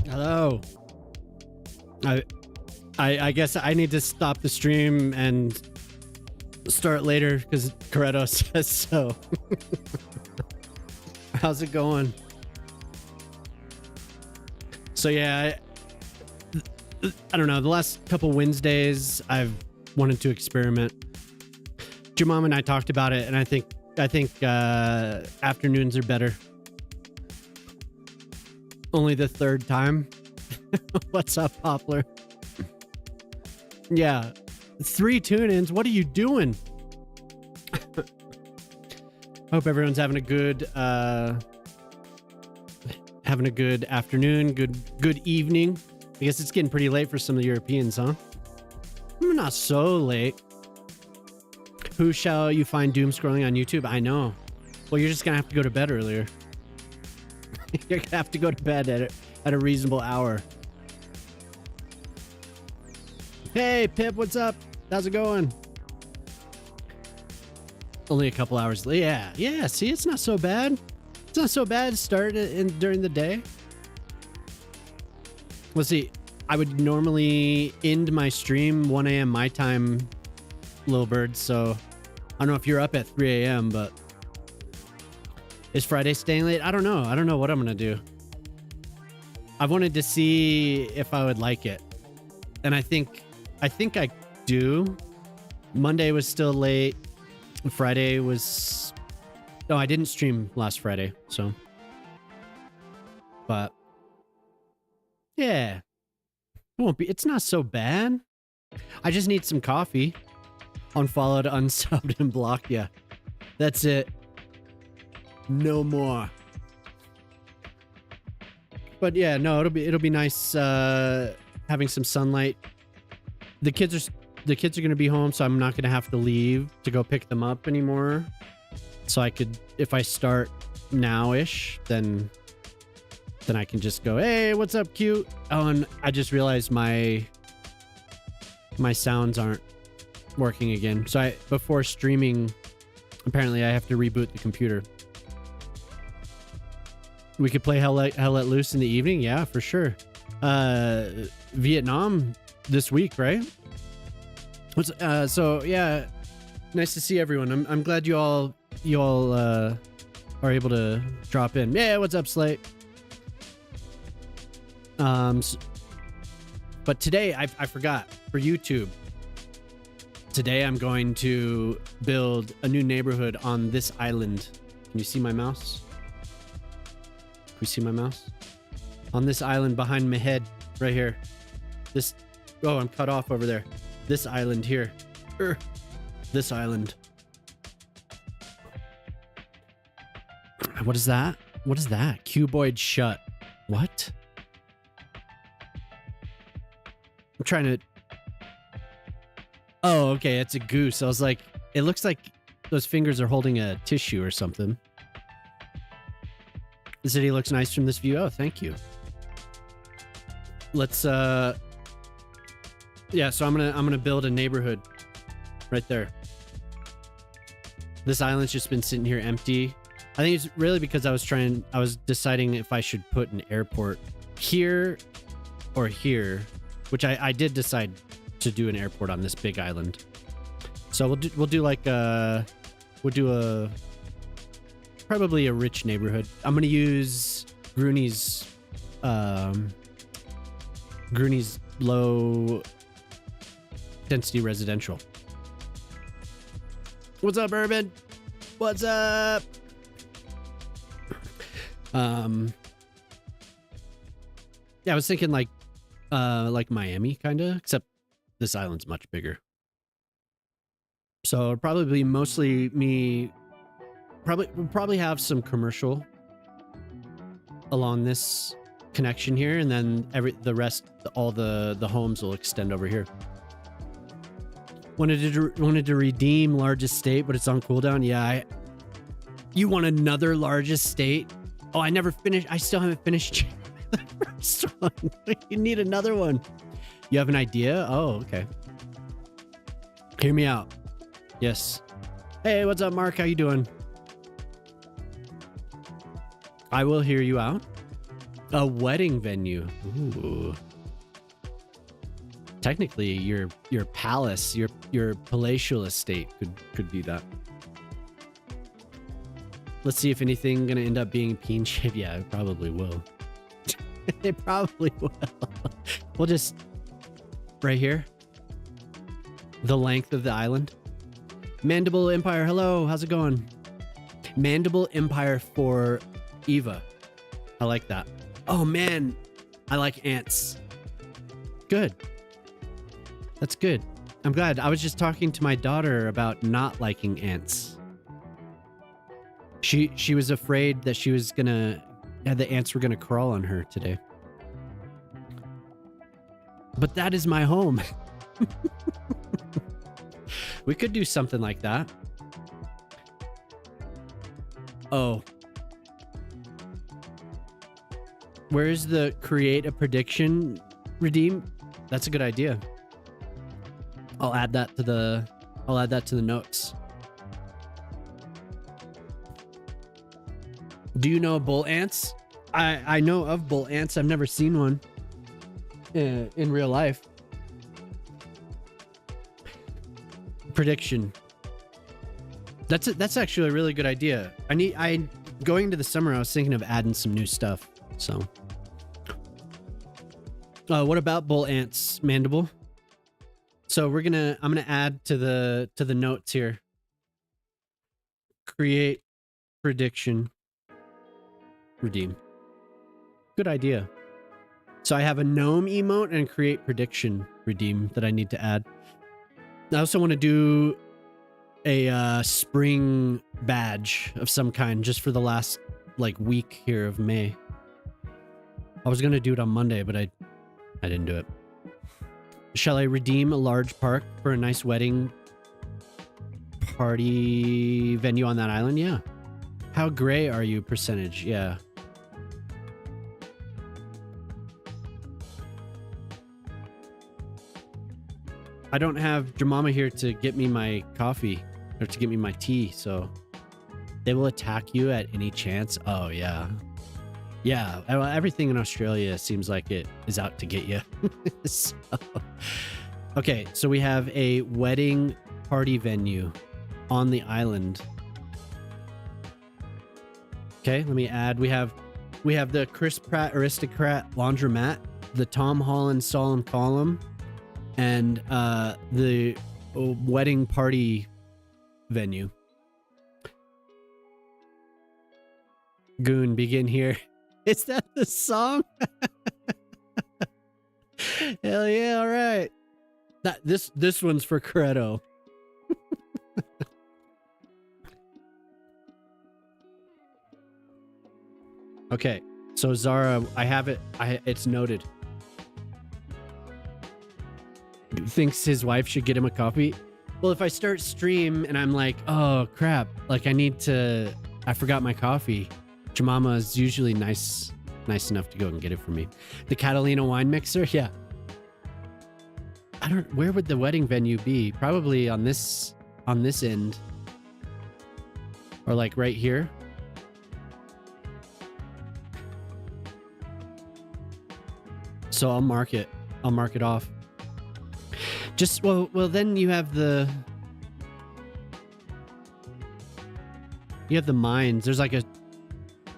Hello. I guess I need to stop the stream and start later because Corretto says so. How's it going? So yeah, I don't know. The last couple Wednesdays, I've wanted to experiment. Your mom and I talked about it, and I think afternoons are better. Only the third time. What's up, Poplar? Yeah, 3 tune-ins. What are you doing? Hope everyone's having a good afternoon, good evening. I guess it's getting pretty late for some of the Europeans, huh? Not so late. Who shall you find doom scrolling on YouTube? I know. Well, you're just gonna have to go to bed earlier. You're gonna have to go to bed at a reasonable hour. Hey, Pip, what's up? How's it going? Only a couple hours late. Yeah. See, it's not so bad. It's not so bad to start during the day. Let's see. I would normally end my stream 1 a.m. my time, little bird. So I don't know if you're up at 3 a.m., but is Friday staying late? I don't know. I don't know what I'm going to do. I wanted to see if I would like it. And I think I do. Monday was still late. Friday was... No, I didn't stream last Friday, so... But... Yeah. It won't be... It's not so bad. I just need some coffee. Unfollowed, unsubbed, and blocked. Yeah. That's it. No more. But yeah, no, it'll be nice having some sunlight. The kids are going to be home, so I'm not going to have to leave to go pick them up anymore. So I could, if I start now-ish, then I can just go, hey, what's up, cute? Oh, and I just realized my sounds aren't working again. So before streaming, apparently I have to reboot the computer. We could play Hell Let Loose in the evening. Yeah, for sure. Vietnam this week, right? So yeah, nice to see everyone. I'm glad you all are able to drop in. Yeah, what's up, Slate? But today I forgot for YouTube. Today I'm going to build a new neighborhood on this island. Can you see my mouse? Can you see my mouse? On this island behind my head, right here. This. Oh, I'm cut off over there. This island here. This island. What is that? What is that? Cuboid shut. What? I'm trying to... Oh, okay. It's a goose. I was like, it looks like those fingers are holding a tissue or something. The city looks nice from this view. Oh, thank you. Let's yeah, so I'm gonna build a neighborhood right there. This island's just been sitting here empty. I think it's really because I was deciding if I should put an airport here or here, which I did decide to do an airport on this big island. So we'll do like probably a rich neighborhood. I'm gonna use Grooney's low density residential. What's up, Urban? What's up? Yeah, I was thinking like Miami kind of, except this island's much bigger. So it'll probably be mostly me. We'll probably have some commercial along this connection here, and then the rest, all the homes will extend over here. Wanted to redeem largest state, but it's on cooldown. Yeah, you want another largest state? Oh, I never finished. I still haven't finished the first one. You need another one. You have an idea? Oh, okay. Hear me out. Yes. Hey, what's up, Mark? How you doing? I will hear you out. A wedding venue. Ooh. Technically, your palace, your palatial estate could be that. Let's see if anything gonna end up being peen shaped. Yeah, it probably will. It probably will. We'll just right here. The length of the island. Mandible Empire. Hello, how's it going? Mandible Empire for Eva. I like that. Oh man, I like ants. Good. That's good. I'm glad. I was just talking to my daughter about not liking ants. She was afraid that she was gonna, the ants were gonna crawl on her today. But that is my home. We could do something like that. Oh. Where's the create a prediction redeem? That's a good idea. I'll add that to the notes. Do you know bull ants? I know of bull ants. I've never seen one in real life. Prediction. That's actually a really good idea. Going into the summer, I was thinking of adding some new stuff. So, what about bull ants, Mandible? So I'm gonna add to the notes here. Create prediction. Redeem. Good idea. So I have a gnome emote and create prediction redeem that I need to add. I also want to do a spring badge of some kind just for the last like week here of May. I was gonna do it on Monday, but I didn't do it. Shall I redeem a large park for a nice wedding party venue on that island? Yeah. How gray are you percentage? Yeah. I don't have Jemima here to get me my coffee or to get me my tea, so they will attack you at any chance. Oh, yeah. Yeah, everything in Australia seems like it is out to get you. So, okay, so we have a wedding party venue on the island. Okay, let me add. We have the Chris Pratt Aristocrat Laundromat, the Tom Holland Solemn Column, and the wedding party venue. Goon, begin here. Is that the song? Hell yeah, all right. This one's for Credo. Okay, so Zara, I have it. It's noted. Thinks his wife should get him a coffee. Well, if I start stream and I'm like, oh crap, like I forgot my coffee. Jemima is usually nice enough to go and get it for me. The Catalina wine mixer, yeah. Where would the wedding venue be? Probably on this end. Or like right here. So I'll mark it off. Just well then you have the mines.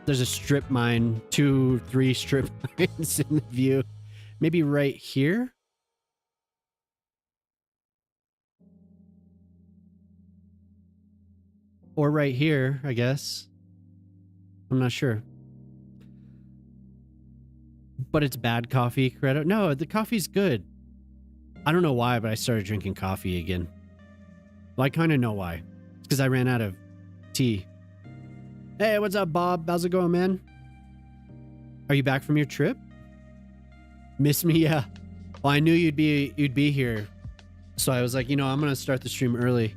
There's a strip mine, 2-3 strip mines in the view. Maybe right here. Or right here, I guess. I'm not sure. But it's bad coffee, Credo. No, the coffee's good. I don't know why, but I started drinking coffee again. Well, I kind of know why. It's because I ran out of tea. Hey, what's up, Bob? How's it going, man? Are you back from your trip? Miss me? Yeah. Well, I knew you'd be here. So I was like, I'm going to start the stream early.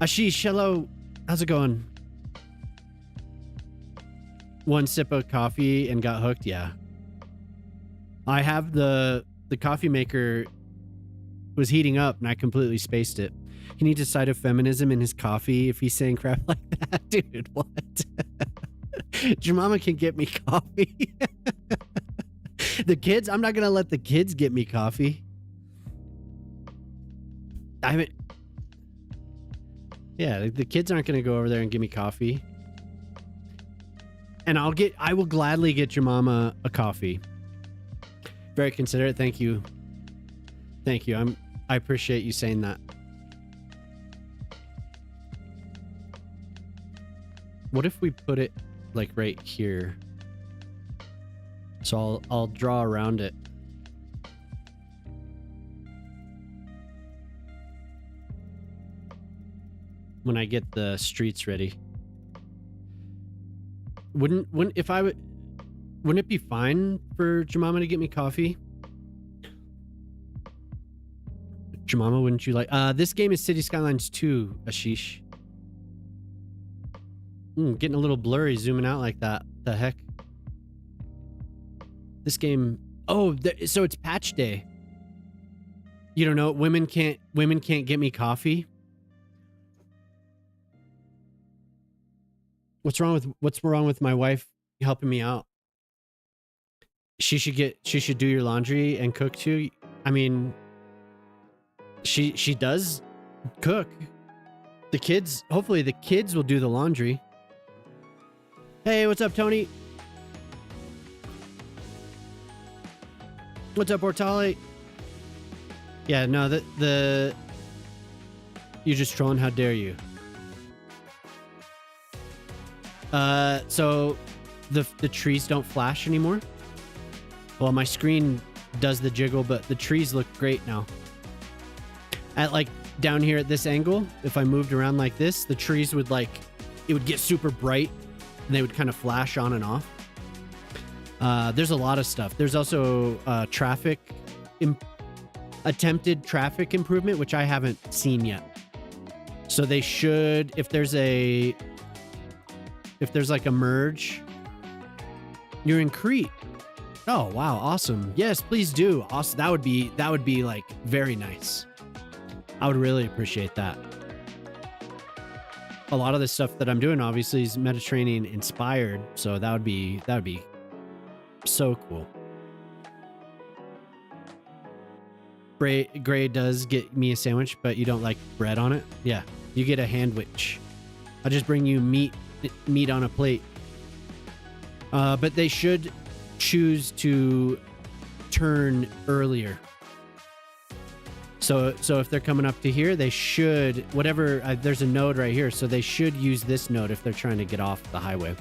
Ashish, hello. How's it going? One sip of coffee and got hooked? Yeah. I have the coffee maker was heating up and I completely spaced it. He needs a side of feminism in his coffee if he's saying crap like that. Dude, what? Your mama can get me coffee. The kids, I'm not gonna let the kids get me coffee. I haven't. Yeah, the kids aren't gonna go over there and give me coffee. And I will gladly get your mama a coffee. Very considerate. Thank you. Thank you. I appreciate you saying that. What if we put it like right here? So I'll draw around it. When I get the streets ready. Wouldn't it be fine for Jemima to get me coffee? Jemima, wouldn't you like this game is City Skylines 2, Ashish. Getting a little blurry zooming out like that. The heck? This game. Oh, so it's patch day. You don't know, women can't get me coffee. What's wrong with my wife helping me out? She should do your laundry and cook too. I mean, she does cook. Hopefully the kids will do the laundry. Hey, what's up, Tony? What's up, Ortali? Yeah, no, you're just trolling. How dare you? So the trees don't flash anymore. Well, my screen does the jiggle, but the trees look great now. At like down here at this angle, if I moved around like this, the trees would it would get super bright and they would kind of flash on and off. There's a lot of stuff. There's also attempted traffic improvement, which I haven't seen yet. So they should, if there's like a merge. You're in Crete. Oh, wow. Awesome. Yes, please do. Awesome. That would be like very nice. I would really appreciate that. A lot of the stuff that I'm doing obviously is Mediterranean inspired, so that would be so cool. Gray does get me a sandwich, but you don't like bread on it? Yeah, you get a handwich. I'll just bring you meat on a plate. But they should choose to turn earlier. So if they're coming up to here, they should, there's a node right here, so they should use this node if they're trying to get off the highway.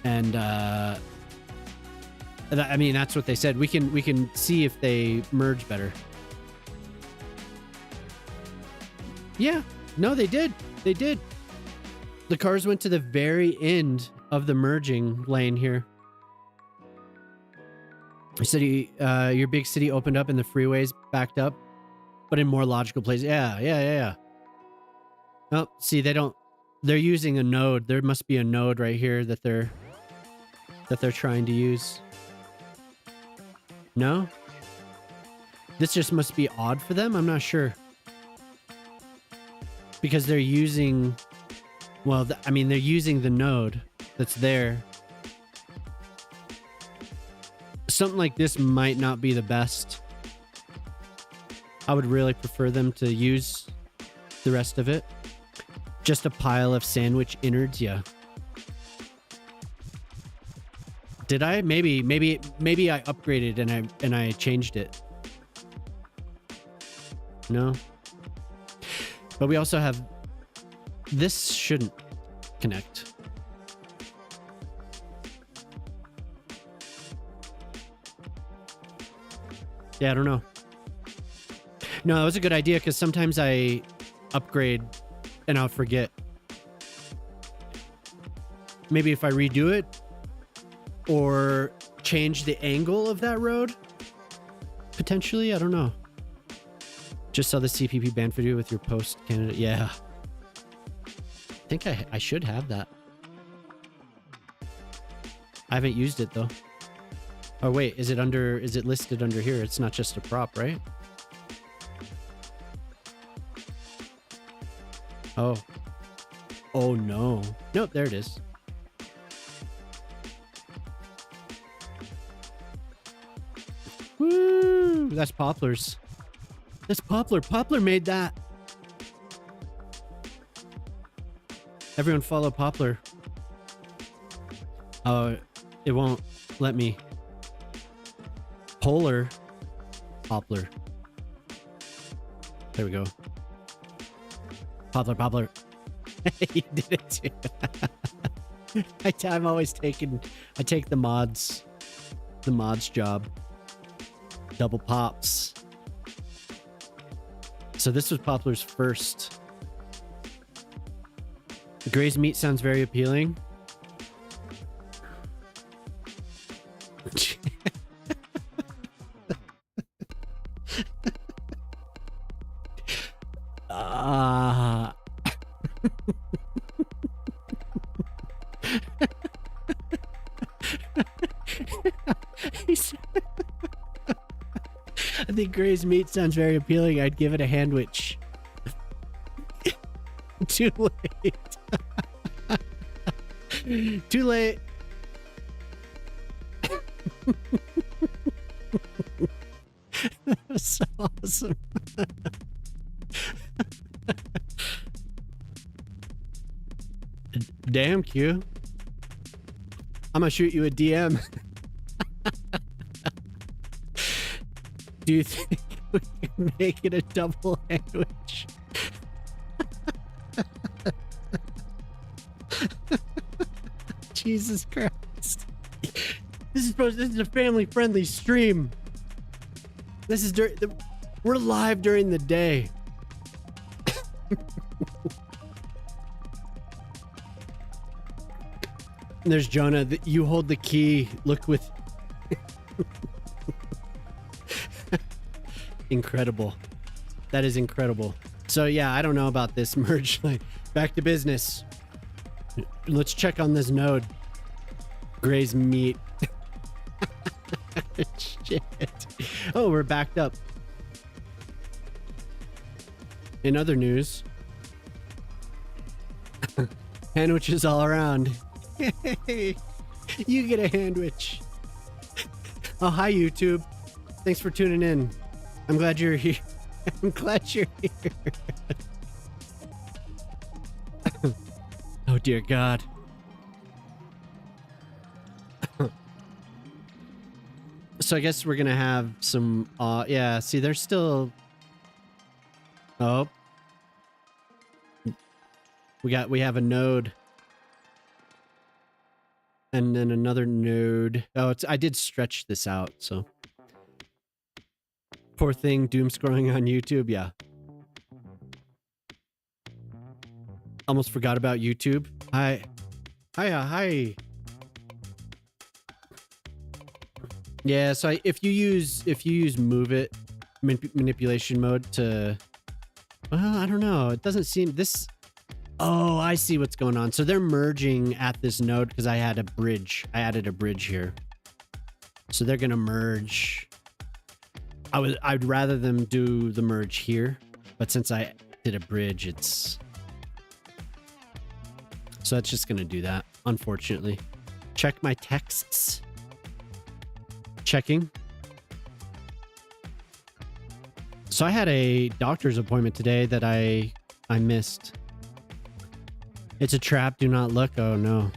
And I mean, that's what they said. We can see if they merge better. Yeah, no, they did. The cars went to the very end of the merging lane here. Your big city opened up and the freeways backed up, but in more logical places. Yeah. Oh, see, they're using a node. There must be a node right here that they're trying to use. No? This just must be odd for them? I'm not sure. Because they're using... Well, I mean, they're using the node that's there. Something like this might not be the best. I would really prefer them to use the rest of it. Just a pile of sandwich innards, yeah. Did I? Maybe I upgraded and I changed it. No. But we also have... This shouldn't connect. Yeah, I don't know. No, that was a good idea because sometimes I upgrade and I'll forget. Maybe if I redo it or change the angle of that road, potentially, I don't know. Just saw the CPP banned video with your post candidate. Yeah. I think I should have that. I haven't used it though. Oh wait, is it listed under here? It's not just a prop, right? Oh. Oh no. Nope, there it is. that's Poplar's. That's Poplar. Poplar made that. Everyone follow Poplar. Oh, it won't let me. Polar. Poplar. There we go. Poplar, Poplar. You did it too. I'm always taking, I take the mods job. Double pops. So this was Poplar's first. Gray's meat sounds very appealing. I think Gray's meat sounds very appealing. I'd give it a handwich. Too late. Too late. That was so awesome. Damn, Q. I'm gonna shoot you a DM. Do you think we can make it a double sandwich? Jesus Christ. This is a family-friendly stream. This is we're live during the day. And there's Jonah. You hold the key. Look with... Incredible. That is incredible. So yeah, I don't know about this merge. Like, back to business. Let's check on this node. Gray's meat. Shit. Oh, we're backed up. In other news, sandwiches all around. Hey, you get a handwich. Oh, hi YouTube. Thanks for tuning in. I'm glad you're here. I'm glad you're here. Oh dear God. So I guess we're gonna have some yeah, see there's still we have a node. And then another node. Oh, I did stretch this out, so. Poor thing, doom scrolling on YouTube, yeah. Almost forgot about YouTube. Hi. Hi. Yeah, so if you use move it manipulation mode to, well, I don't know. It doesn't seem this. Oh, I see what's going on. So they're merging at this node because I had a bridge. I added a bridge here. So they're gonna merge. I'd rather them do the merge here, but since I did a bridge, it's so it's just gonna do that, unfortunately. Check my texts. Checking. So I had a doctor's appointment today that I missed. It's a trap, do not look. Oh no.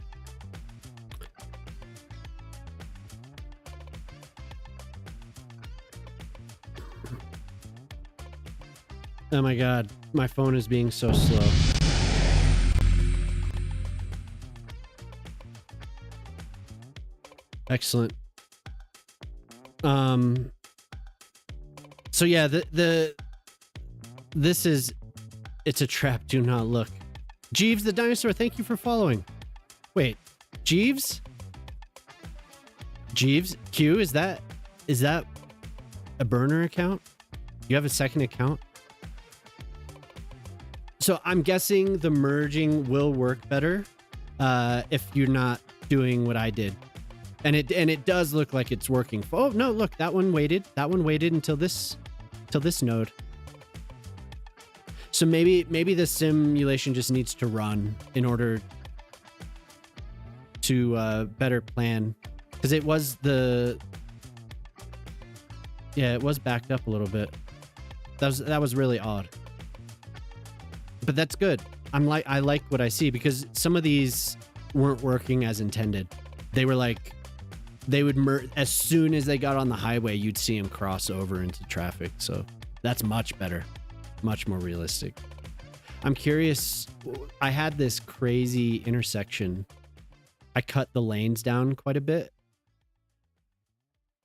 Oh my God, my phone is being so slow. Excellent. So yeah, this is, it's a trap, do not look. Jeeves the dinosaur, thank you for following. Wait, Jeeves? Jeeves? Q, is that a burner account? You have a second account? So I'm guessing the merging will work better if you're not doing what I did. And it does look like it's working. Oh no, look, that one waited. That one waited until this node. So maybe the simulation just needs to run in order to better plan, because it was Yeah, it was backed up a little bit. That was really odd. But that's good. I like what I see, because some of these weren't working as intended. They were like, they would as soon as they got on the highway, you'd see them cross over into traffic. So that's much better, much more realistic. I'm curious. I had this crazy intersection. I cut the lanes down quite a bit.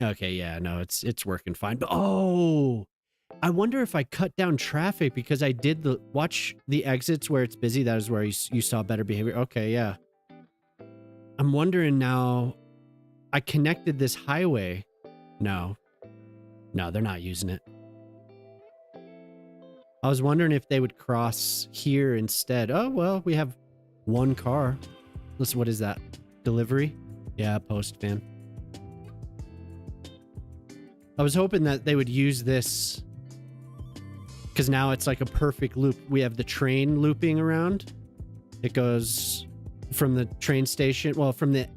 Okay, yeah, no, it's working fine. But oh, I wonder if I cut down traffic because I did watch the exits where it's busy. That is where you saw better behavior. Okay, yeah. I'm wondering now. I connected this highway. No, they're not using it. I was wondering if they would cross here instead. Oh, well, we have one car. Listen, what is that? Delivery? Yeah, post van. I was hoping that they would use this because now it's like a perfect loop. We have the train looping around. It goes from the train station, well, from the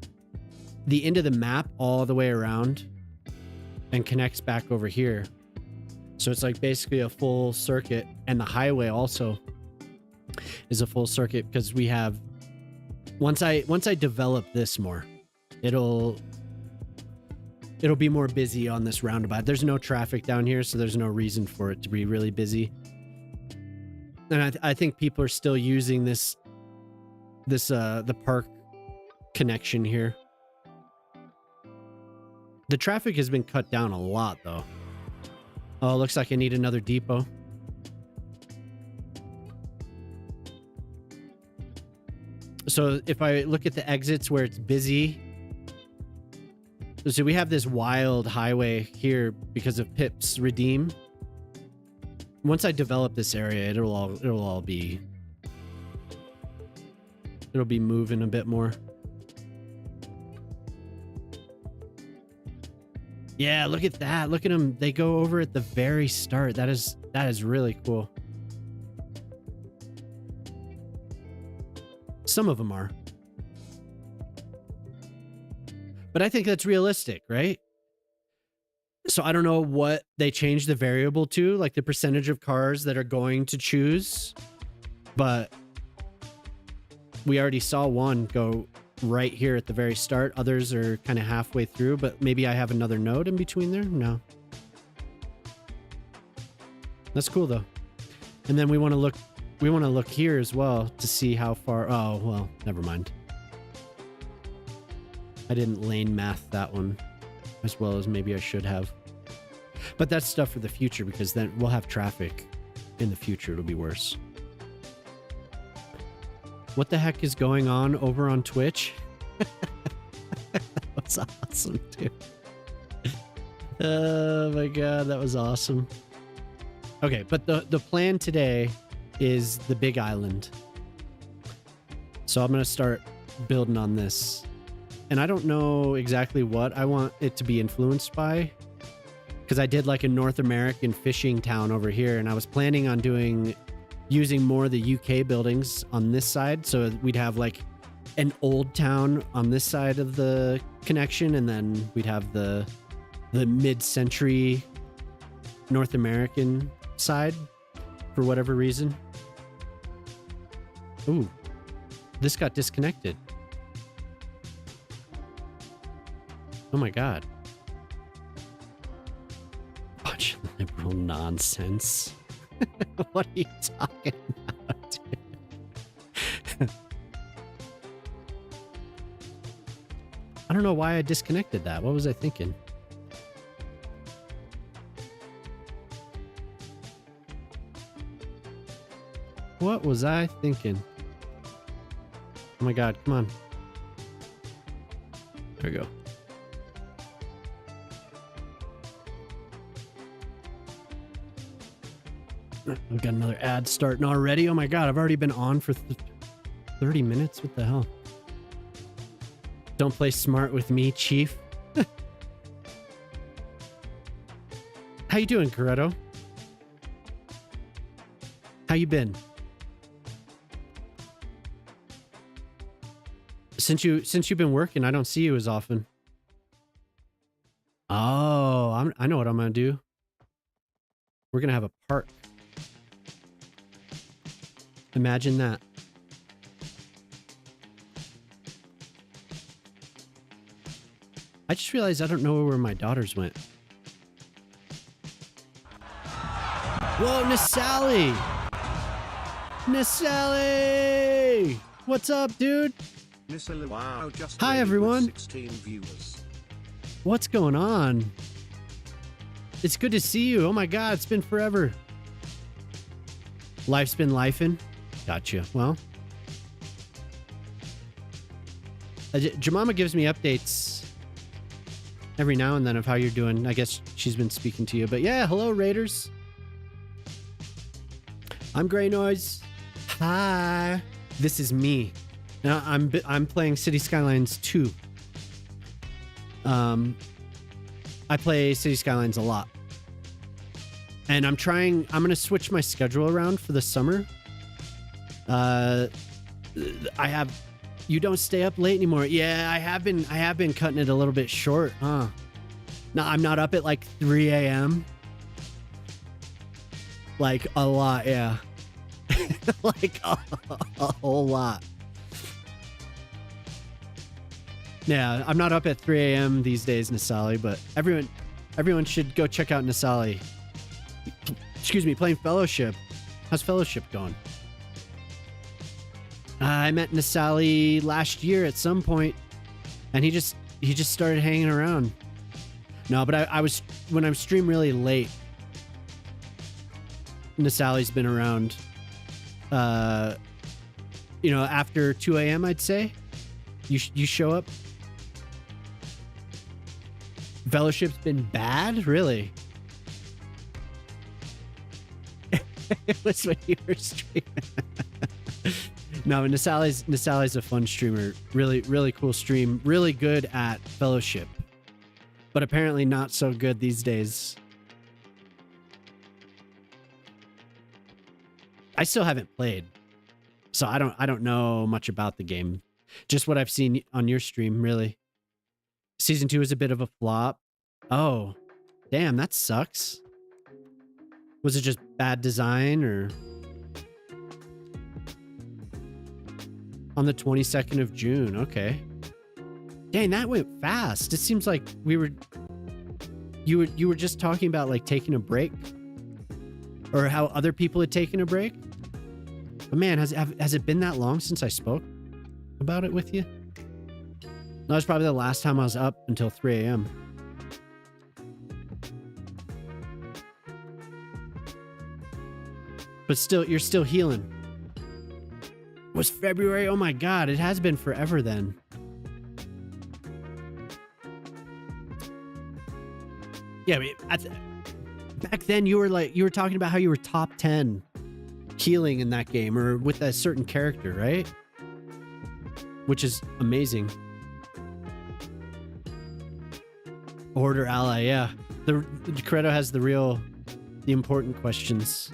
end of the map all the way around and connects back over here. So it's like basically a full circuit, and the highway also is a full circuit because we have, once I develop this more, it'll be more busy on this roundabout. There's no traffic down here, so there's no reason for it to be really busy. And I think people are still using the park connection here. The traffic has been cut down a lot, though. Oh, looks like I need another depot. So if I look at the exits where it's busy, so we have this wild highway here because of Pip's Redeem. Once I develop this area, it'll be moving a bit more. Yeah, look at that. Look at them. They go over at the very start. That is really cool. Some of them are. But I think that's realistic, right? So I don't know what they changed the variable to, like the percentage of cars that are going to choose. But we already saw one go right here at the very start. Others are kind of halfway through, but maybe I have another node in between there. No. That's cool though. And then we want to look here as well to see how far. Oh, well, never mind. I didn't lane math that one as well as maybe I should have. But that's stuff for the future, because then we'll have traffic in the future. It'll be worse. What the heck is going on over on Twitch? That was awesome, dude. Oh my god, that was awesome. Okay, but the plan today is the Big Island. So I'm going to start building on this. And I don't know exactly what I want it to be influenced by, because I did like a North American fishing town over here, and I was planning on using more of the UK buildings on this side. So we'd have like an old town on this side of the connection, and then we'd have the mid-century North American side for whatever reason. Ooh, this got disconnected. Oh my god. Bunch of liberal nonsense. What are you talking about, dude? I don't know why I disconnected that. What was I thinking? What was I thinking? Oh my god, come on. There we go. I've got another ad starting already. Oh my god, I've already been on for 30 minutes. What the hell? Don't play smart with me, Chief. How you doing, Corretto? How you been? Since you've been working, I don't see you as often. Oh, I know what I'm gonna do. We're gonna have a park. Imagine that. I just realized I don't know where my daughters went. Whoa, Nasali! Nasali! What's up, dude? Wow, just hi, everyone. 16 viewers. What's going on? It's good to see you. Oh my God, it's been forever. Life's been lifing. Gotcha. Well, Jemima gives me updates every now and then of how you're doing. I guess she's been speaking to you, but yeah, hello Raiders. I'm Grey Noise. Hi. This is me. Now I'm playing City Skylines 2. I play City Skylines a lot. And I'm going to switch my schedule around for the summer. You don't stay up late anymore. Yeah, I have been cutting it a little bit short, huh? No, I'm not up at like 3 a.m. Like a lot, yeah. Like a whole lot. Yeah, I'm not up at 3 a.m. these days, Nasali, but everyone should go check out Nasali. Excuse me, playing Fellowship. How's Fellowship going? I met Nasali last year at some point, and he just started hanging around. No, but I was when I stream really late. Nasali's been around. After 2 a.m. I'd say. You show up. Fellowship's been bad, really. It was when you were streaming. No, Nasali's a fun streamer. Really, really cool stream. Really good at Fellowship, but apparently not so good these days. I still haven't played, so I don't know much about the game. Just what I've seen on your stream, really. Season 2 is a bit of a flop. Oh, damn, that sucks. Was it just bad design or? On the 22nd of June, okay. Dang, that went fast. It seems like you were just talking about like taking a break, or how other people had taken a break. But man, has it been that long since I spoke about it with you? That was probably the last time I was up until 3 a.m. But still, you're still healing. It was February? Oh my God, it has been forever then. Yeah, back then you were talking about how you were top 10 healing in that game, or with a certain character, right? Which is amazing. Order ally, yeah. The Credo has the important questions.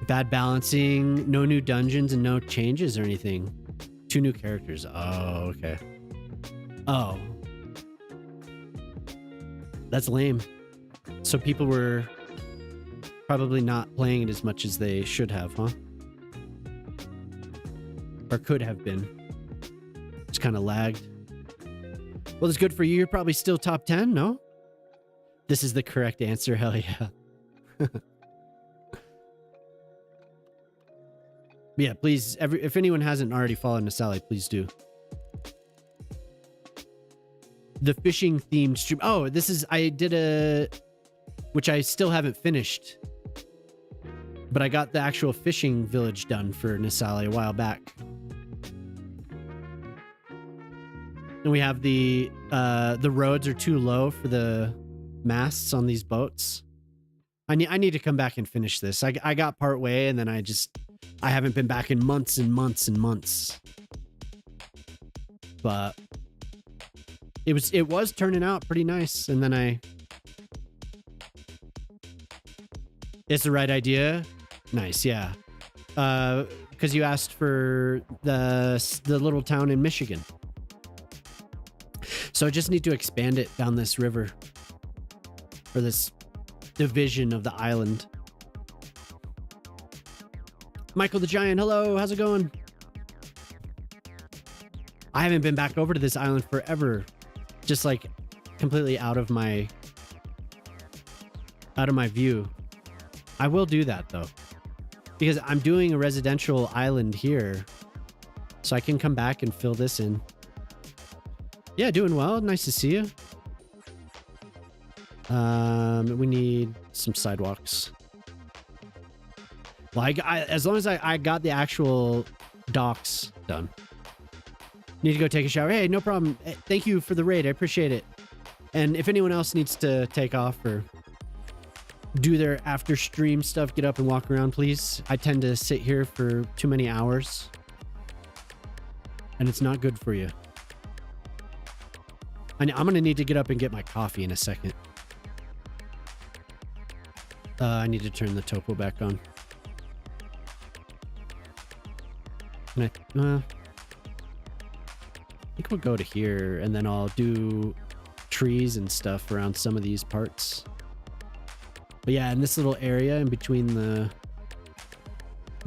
Bad balancing, no new dungeons, and no changes or anything. 2 new characters. Oh, okay. Oh. That's lame. So people were probably not playing it as much as they should have, huh? Or could have been. It's kind of lagged. Well, it's good for you. You're probably still top 10, no? This is the correct answer. Hell yeah. Yeah, please, if anyone hasn't already followed Nasali, please do. The fishing themed stream. Oh, I did which I still haven't finished. But I got the actual fishing village done for Nasali a while back. And we have the roads are too low for the masts on these boats. I need to come back and finish this. I got part way, and then I haven't been back in months and months and months. But it was turning out pretty nice, and then it's the right idea. Nice, yeah. Because you asked for the little town in Michigan. So I just need to expand it down this river. Or this division of the island. Michael the Giant, hello, how's it going? I haven't been back over to this island forever. Just like completely out of my view. I will do that though, because I'm doing a residential island here, so I can come back and fill this in. Yeah, doing well. Nice to see you. We need some sidewalks. Well, as long as I got the actual docks done. Need to go take a shower. Hey, no problem. Thank you for the raid. I appreciate it. And if anyone else needs to take off or do their after stream stuff, get up and walk around, please. I tend to sit here for too many hours, and it's not good for you. I'm going to need to get up and get my coffee in a second. I need to turn the topo back on. I think we'll go to here, and then I'll do trees and stuff around some of these parts. But yeah, in this little area in between the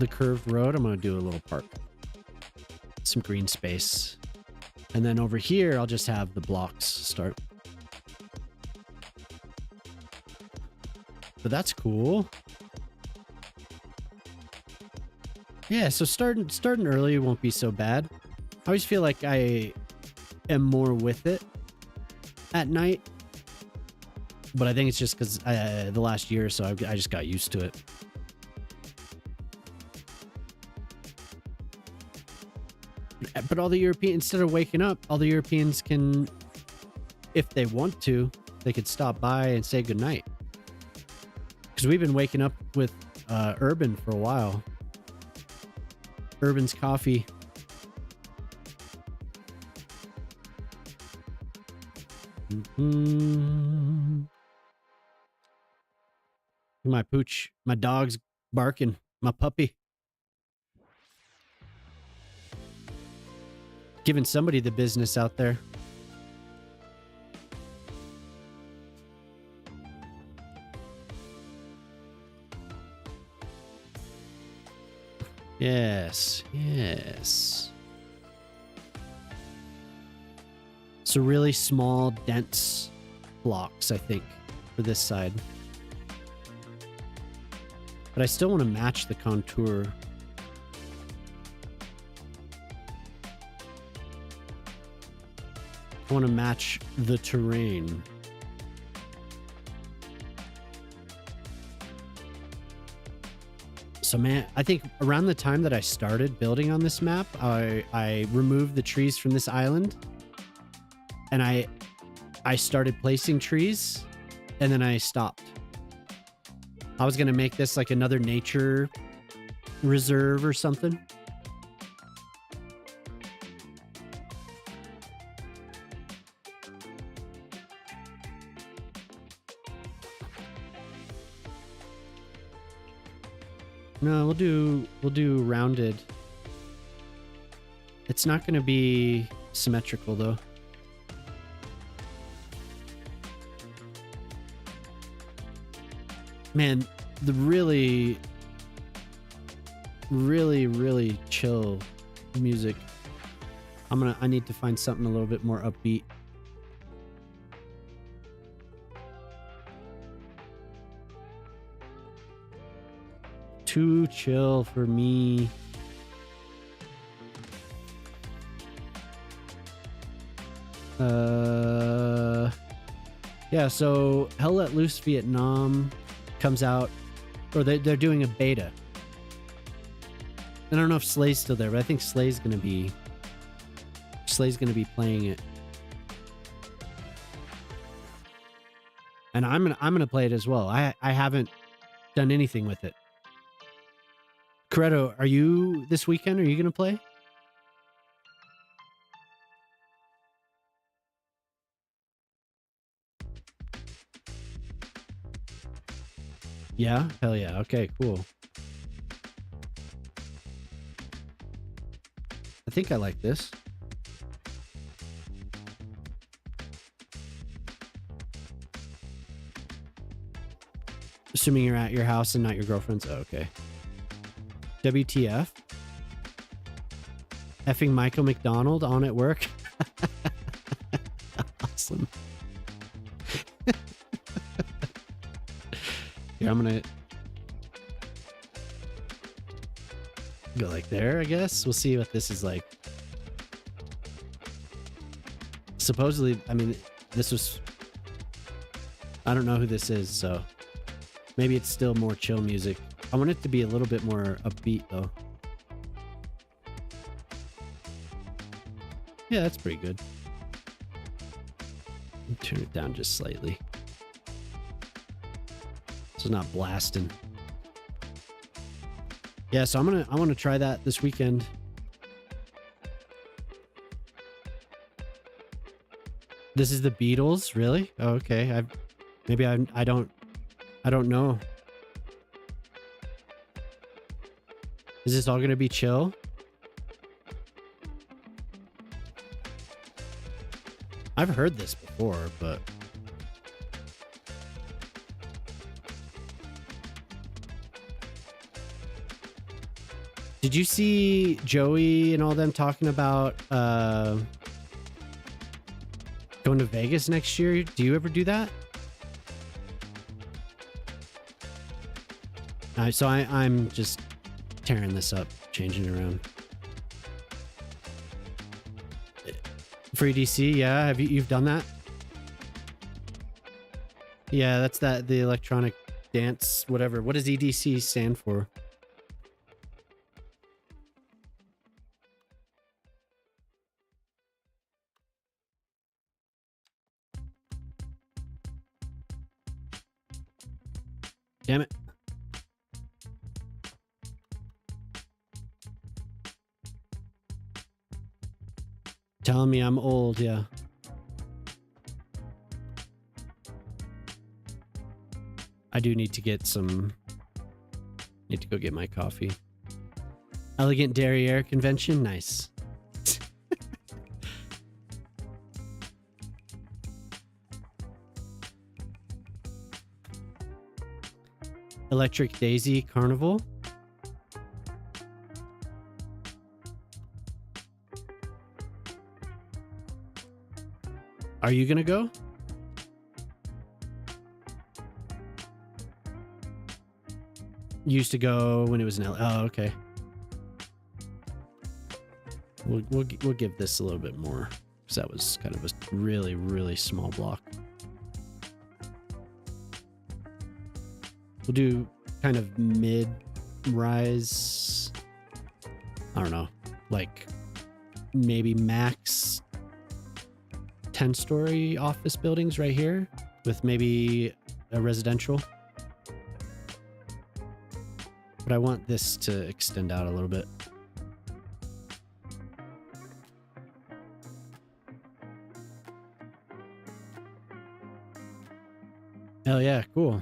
curved road, I'm going to do a little park. Some green space. And then over here, I'll just have the blocks start. But that's cool. Yeah, so starting early won't be so bad. I always feel like I am more with it at night. But I think it's just because the last year or so, I just got used to it. But all the Europeans, instead of waking up, all the Europeans can, if they want to, they could stop by and say goodnight. Because we've been waking up with Urban for a while. Urban's coffee. My pooch, my dog's barking, my puppy. Giving somebody the business out there. Yes, yes. So really small, dense blocks, I think, for this side. But I still want to match the contour. I want to match the terrain. So man, I think around the time that I started building on this map, I removed the trees from this island, and I started placing trees, and then I stopped. I was gonna make this like another nature reserve or something. No, we'll do rounded. It's not going to be symmetrical though. Man, the really chill music. I need to find something a little bit more upbeat. Too chill for me. Yeah, so Hell Let Loose Vietnam comes out, or they're doing a beta. I don't know if Slay's still there, but I think Slay's gonna be playing it. And I'm gonna play it as well. I haven't done anything with it. Corretto, are you this weekend? Are you going to play? Yeah? Hell yeah. Okay, cool. I think I like this. Assuming you're at your house and not your girlfriend's. Oh, okay. WTF? Effing Michael McDonald on at work. Awesome. Here, I'm gonna go like there, I guess. We'll see what this is like. Supposedly, I mean, this was... I don't know who this is, so... Maybe it's still more chill music. I want it to be a little bit more upbeat, though. Yeah, that's pretty good. Turn it down just slightly. So it's not blasting. Yeah, so I want to try that this weekend. This is the Beatles, really? Oh, okay. I don't know. Is this all gonna be chill? I've heard this before, but did you see Joey and all them talking about going to Vegas next year? Do you ever do that? So I'm just tearing this up, changing it around. For EDC, yeah. You've done that? Yeah, that's the electronic dance, whatever. What does EDC stand for? Damn it. Telling me I'm old, yeah. I do need to get some... Need to go get my coffee. Elegant Derriere Convention? Nice. Electric Daisy Carnival? Are you gonna go? You used to go when it was in LA. Oh, okay. We'll give this a little bit more because that was kind of a really, really small block. We'll do kind of mid-rise. I don't know, like maybe max 10-story office buildings right here with maybe a residential. But I want this to extend out a little bit. Hell yeah, cool.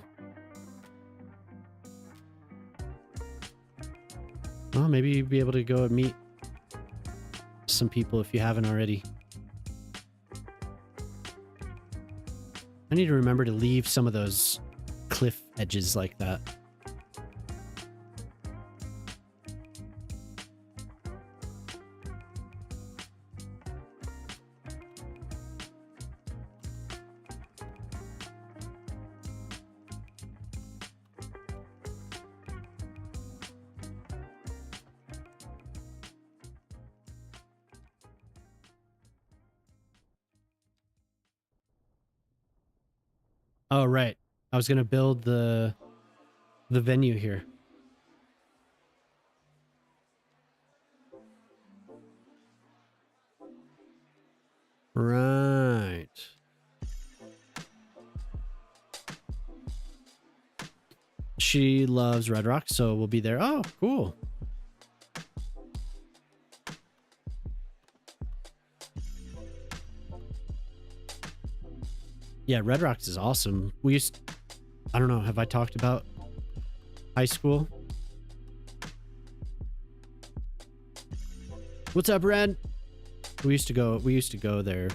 Well, maybe you'd be able to go and meet some people if you haven't already. I need to remember to leave some of those cliff edges like that. Oh, right. I was going to build the venue here. Right. She loves Red Rock, so we'll be there. Oh, cool. Yeah, Red Rocks is awesome. I don't know, have I talked about high school? What's up, Red? We used to go there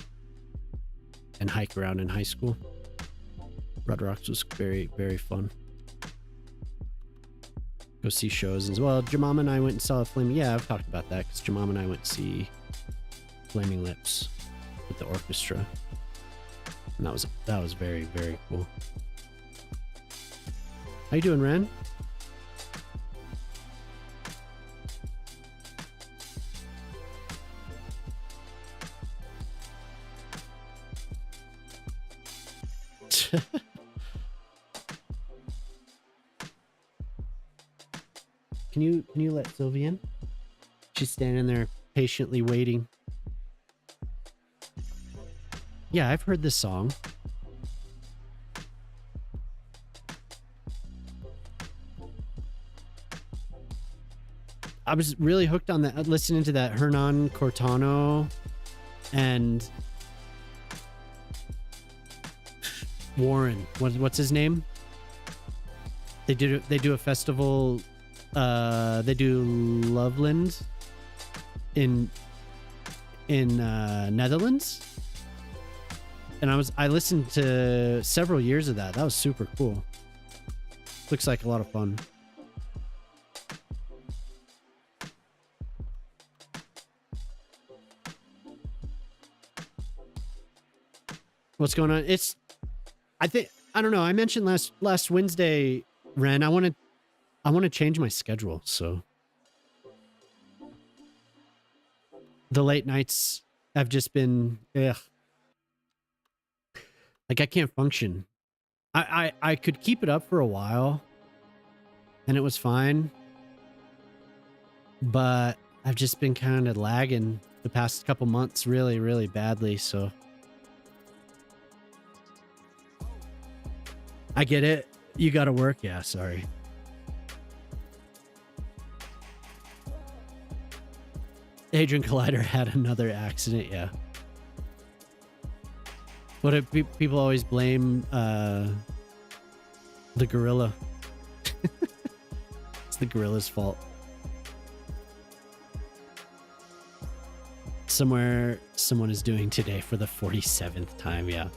and hike around in high school. Red Rocks was very, very fun. go see shows as well. Jamama and I went and saw Flaming. Yeah, I've talked about that because Jamama and I went to see Flaming Lips with the orchestra, and that was very, very cool. How you doing, Ren? Can you let Sylvie in? She's standing there patiently waiting. Yeah, I've heard this song. I was really hooked on that, listening to that Hernan Cortano and Warren. What's his name? They do a festival. They do Loveland in Netherlands, and I listened to several years of that. That was super cool. Looks like a lot of fun. What's going on? I don't know. I mentioned last Wednesday, Ren. I want to change my schedule. So the late nights have just been, ugh. Like I can't function. I could keep it up for a while and it was fine, but I've just been kind of lagging the past couple months really, really badly. So I get it. You got to work. Yeah. Sorry. Hadron Collider had another accident. Yeah. What do people always blame the gorilla? It's the gorilla's fault. Somewhere someone is doing today for the 47th time. Yeah.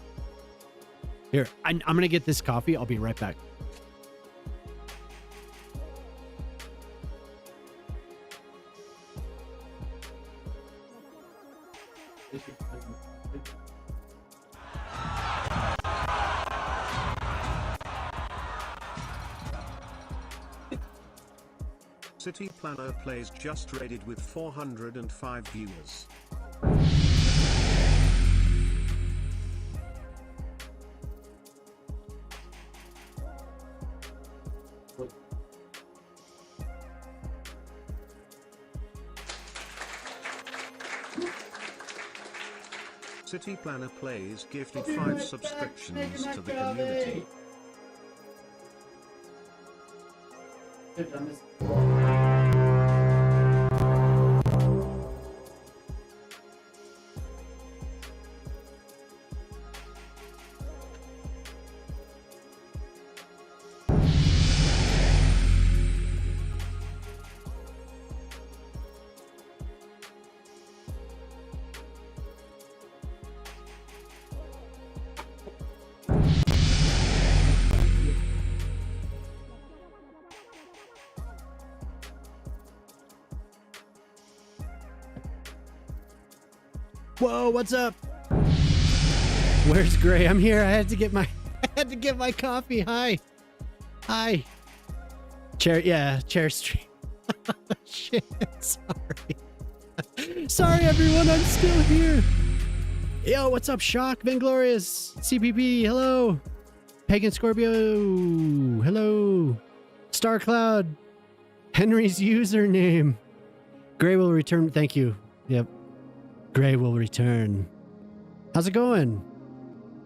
Here, I'm going to get this coffee. I'll be right back. City Planner Plays just raided with 405 viewers. City Planner Plays gifted 5 subscriptions to the community. Whoa, what's up? Where's Gray? I'm here. I had to get my coffee. Hi. Chair stream. Shit. Sorry everyone, I'm still here. Yo, what's up, Shock, Vainglorious, CPP, hello. Pagan Scorpio, hello. Star Cloud, Henry's username. Gray will return. Thank you. Yep. Gray will return. How's it going?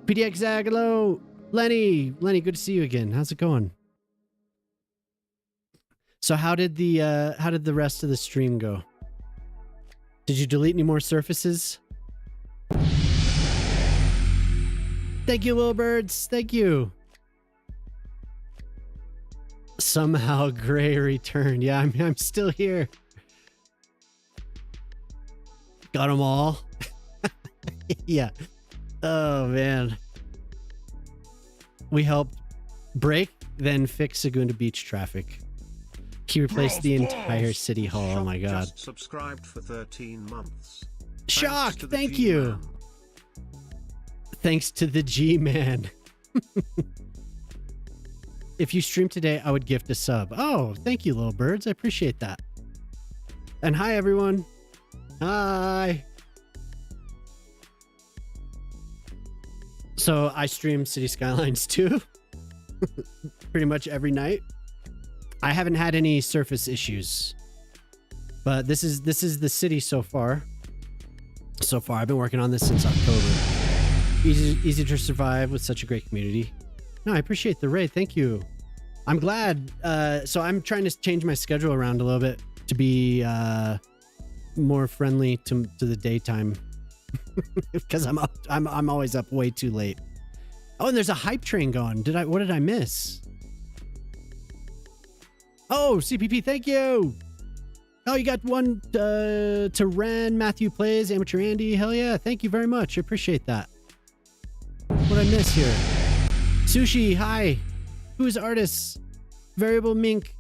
PDX Zag, hello. Lenny, good to see you again. How's it going? So how did the rest of the stream go? Did you delete any more surfaces? Thank you, little birds. Thank you. Somehow Gray returned. Yeah, I'm still here. Got them all. Yeah. Oh man. We helped break, then fix Sagunda Beach traffic. He replaced the entire city hall. Oh my god. Just subscribed for 13 months. Shock, Thanks to the thank you. G-Man. Thanks to the G-Man. If you stream today, I would gift a sub. Oh, thank you, little birds. I appreciate that. And hi, everyone. Hi. So I stream City Skylines too. Pretty much every night. I haven't had any surface issues, but this is the city so far. So far, I've been working on this since October. Easy to survive with such a great community. No, I appreciate the raid. Thank you. I'm glad. So I'm trying to change my schedule around a little bit to be more friendly to the daytime because I'm always up way too late. Oh, and there's a hype train going. What did I miss? Oh, CPP, thank you. Oh, you got one to Ren, Matthew Plays, Amateur Andy. Hell yeah, thank you very much. I appreciate that. What did I miss here? Sushi, hi. Who is artists? Variable Mink.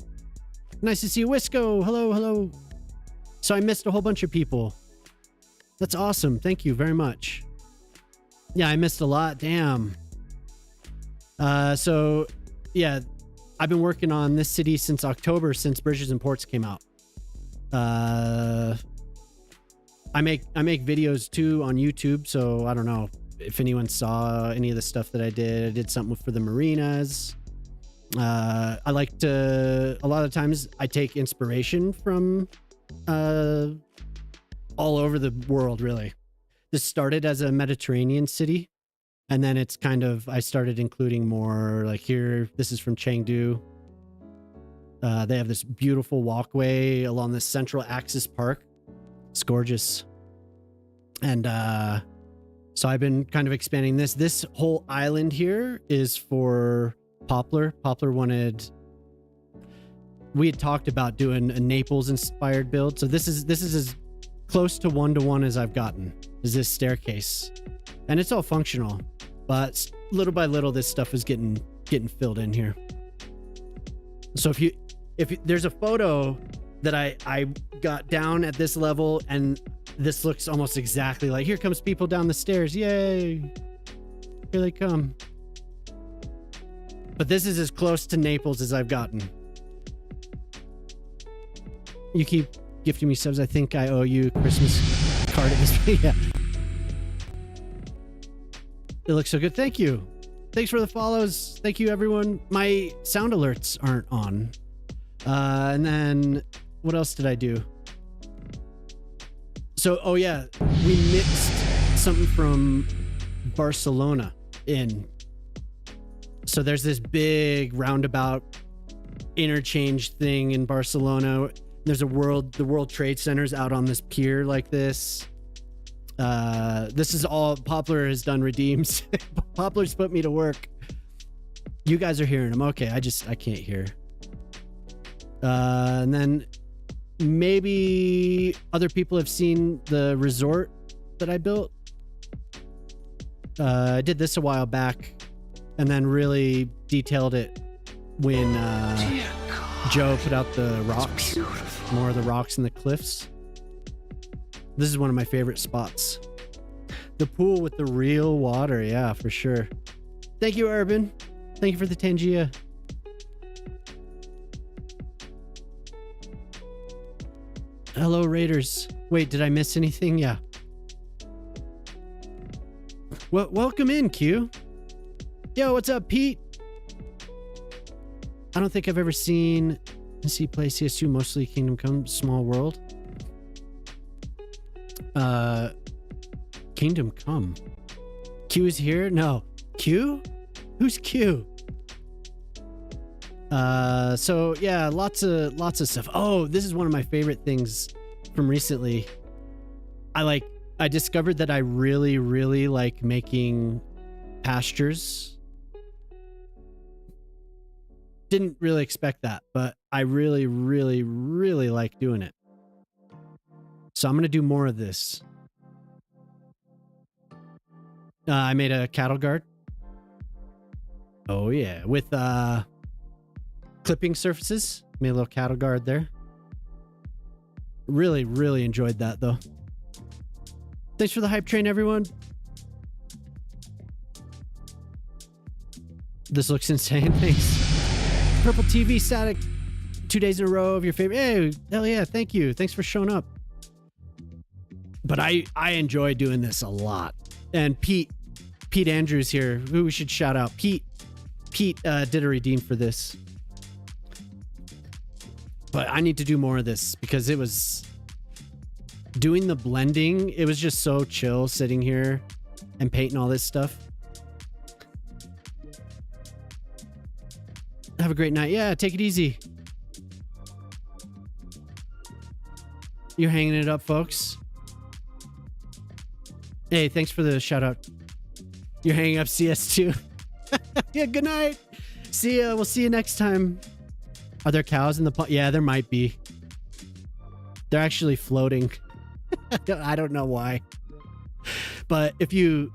Nice to see you. Wisco, hello, hello. So I missed a whole bunch of people. That's awesome. Thank you very much. Yeah, I missed a lot. Damn. So yeah, I've been working on this city since October, since Bridges and Ports came out. I make videos too on YouTube, so I don't know if anyone saw any of the stuff that I did. I did something for the marinas. I like to, a lot of times I take inspiration from all over the world, really. This started as a Mediterranean city, and then it's kind of, I started including more like here, this is from Chengdu. They have this beautiful walkway along the Central Axis Park. It's gorgeous. And so I've been kind of expanding this. This whole island here is for Poplar. Poplar wanted... We had talked about doing a Naples-inspired build. So this is as close to one-to-one as I've gotten, is this staircase. And it's all functional. But little by little, this stuff is getting filled in here. So if there's a photo that I got down at this level, and this looks almost exactly like, here comes people down the stairs. Yay. Here they come. But this is as close to Naples as I've gotten. You keep gifting me subs. I think I owe you a Christmas card at this point. Yeah. It looks so good. Thank you. Thanks for the follows. Thank you, everyone. My sound alerts aren't on. And then what else did I do? So, oh yeah, we mixed something from Barcelona in. So there's this big roundabout interchange thing in Barcelona. There's the World Trade Center's out on this pier like this. This is all Poplar has done redeems. Poplar's put me to work. You guys are hearing them. Okay, I can't hear. And then maybe other people have seen the resort that I built. I did this a while back and then really detailed it when Joe put out the rocks, more of the rocks and the cliffs. This is one of my favorite spots. The pool with the real water. Yeah, for sure. Thank you, Urban. Thank you for the Tangia. Hello, Raiders. Wait, did I miss anything? Yeah. Well, welcome in, Q. Yo, what's up, Pete? I don't think I've ever seen play CS2, mostly Kingdom Come, Small World. Kingdom Come. Q is here? No. Q? Who's Q? So yeah, lots of stuff. Oh, this is one of my favorite things from recently. I discovered that I really, really like making pastures. Didn't really expect that, but I really, really, really like doing it. So I'm going to do more of this. I made a cattle guard. Oh yeah, with clipping surfaces. Made a little cattle guard there. Really, really enjoyed that though. Thanks for the hype train, everyone. This looks insane. Thanks. Purple TV static. 2 days in a row of your favorite. Hey, hell yeah. Thank you. Thanks for showing up. But I enjoy doing this a lot. And Pete Andrews here, who we should shout out. Pete did a redeem for this. But I need to do more of this because it was doing the blending. It was just so chill sitting here and painting all this stuff. Have a great night. Yeah, take it easy. You're hanging it up, folks. Hey, thanks for the shout out. You're hanging up CS2. Yeah, good night. See ya. We'll see you next time. Are there cows in the pond? Yeah, there might be. They're actually floating. I don't know why. But if you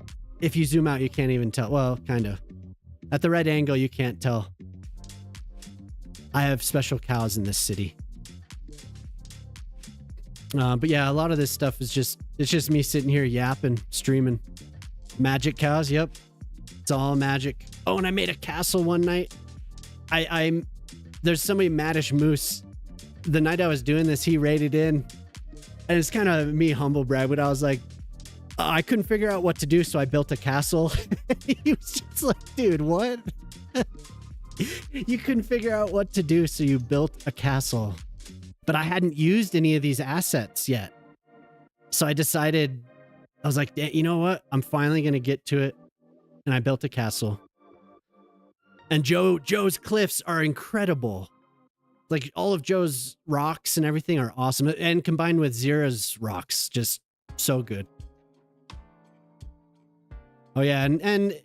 zoom out, you can't even tell. Well, kind of. At the right angle, you can't tell. I have special cows in this city. But yeah, a lot of this stuff is it's just me sitting here yapping, streaming. Magic cows, yep. It's all magic. Oh, and I made a castle one night. There's somebody, Maddish Moose. The night I was doing this, he raided in. And it's kind of me humble brag, but I was like, I couldn't figure out what to do, so I built a castle. He was just like, dude, what? You couldn't figure out what to do, so you built a castle. But I hadn't used any of these assets yet. So I decided, I was like, you know what? I'm finally going to get to it. And I built a castle. And Joe's cliffs are incredible. Like all of Joe's rocks and everything are awesome. And combined with Zira's rocks, just so good. Oh yeah, and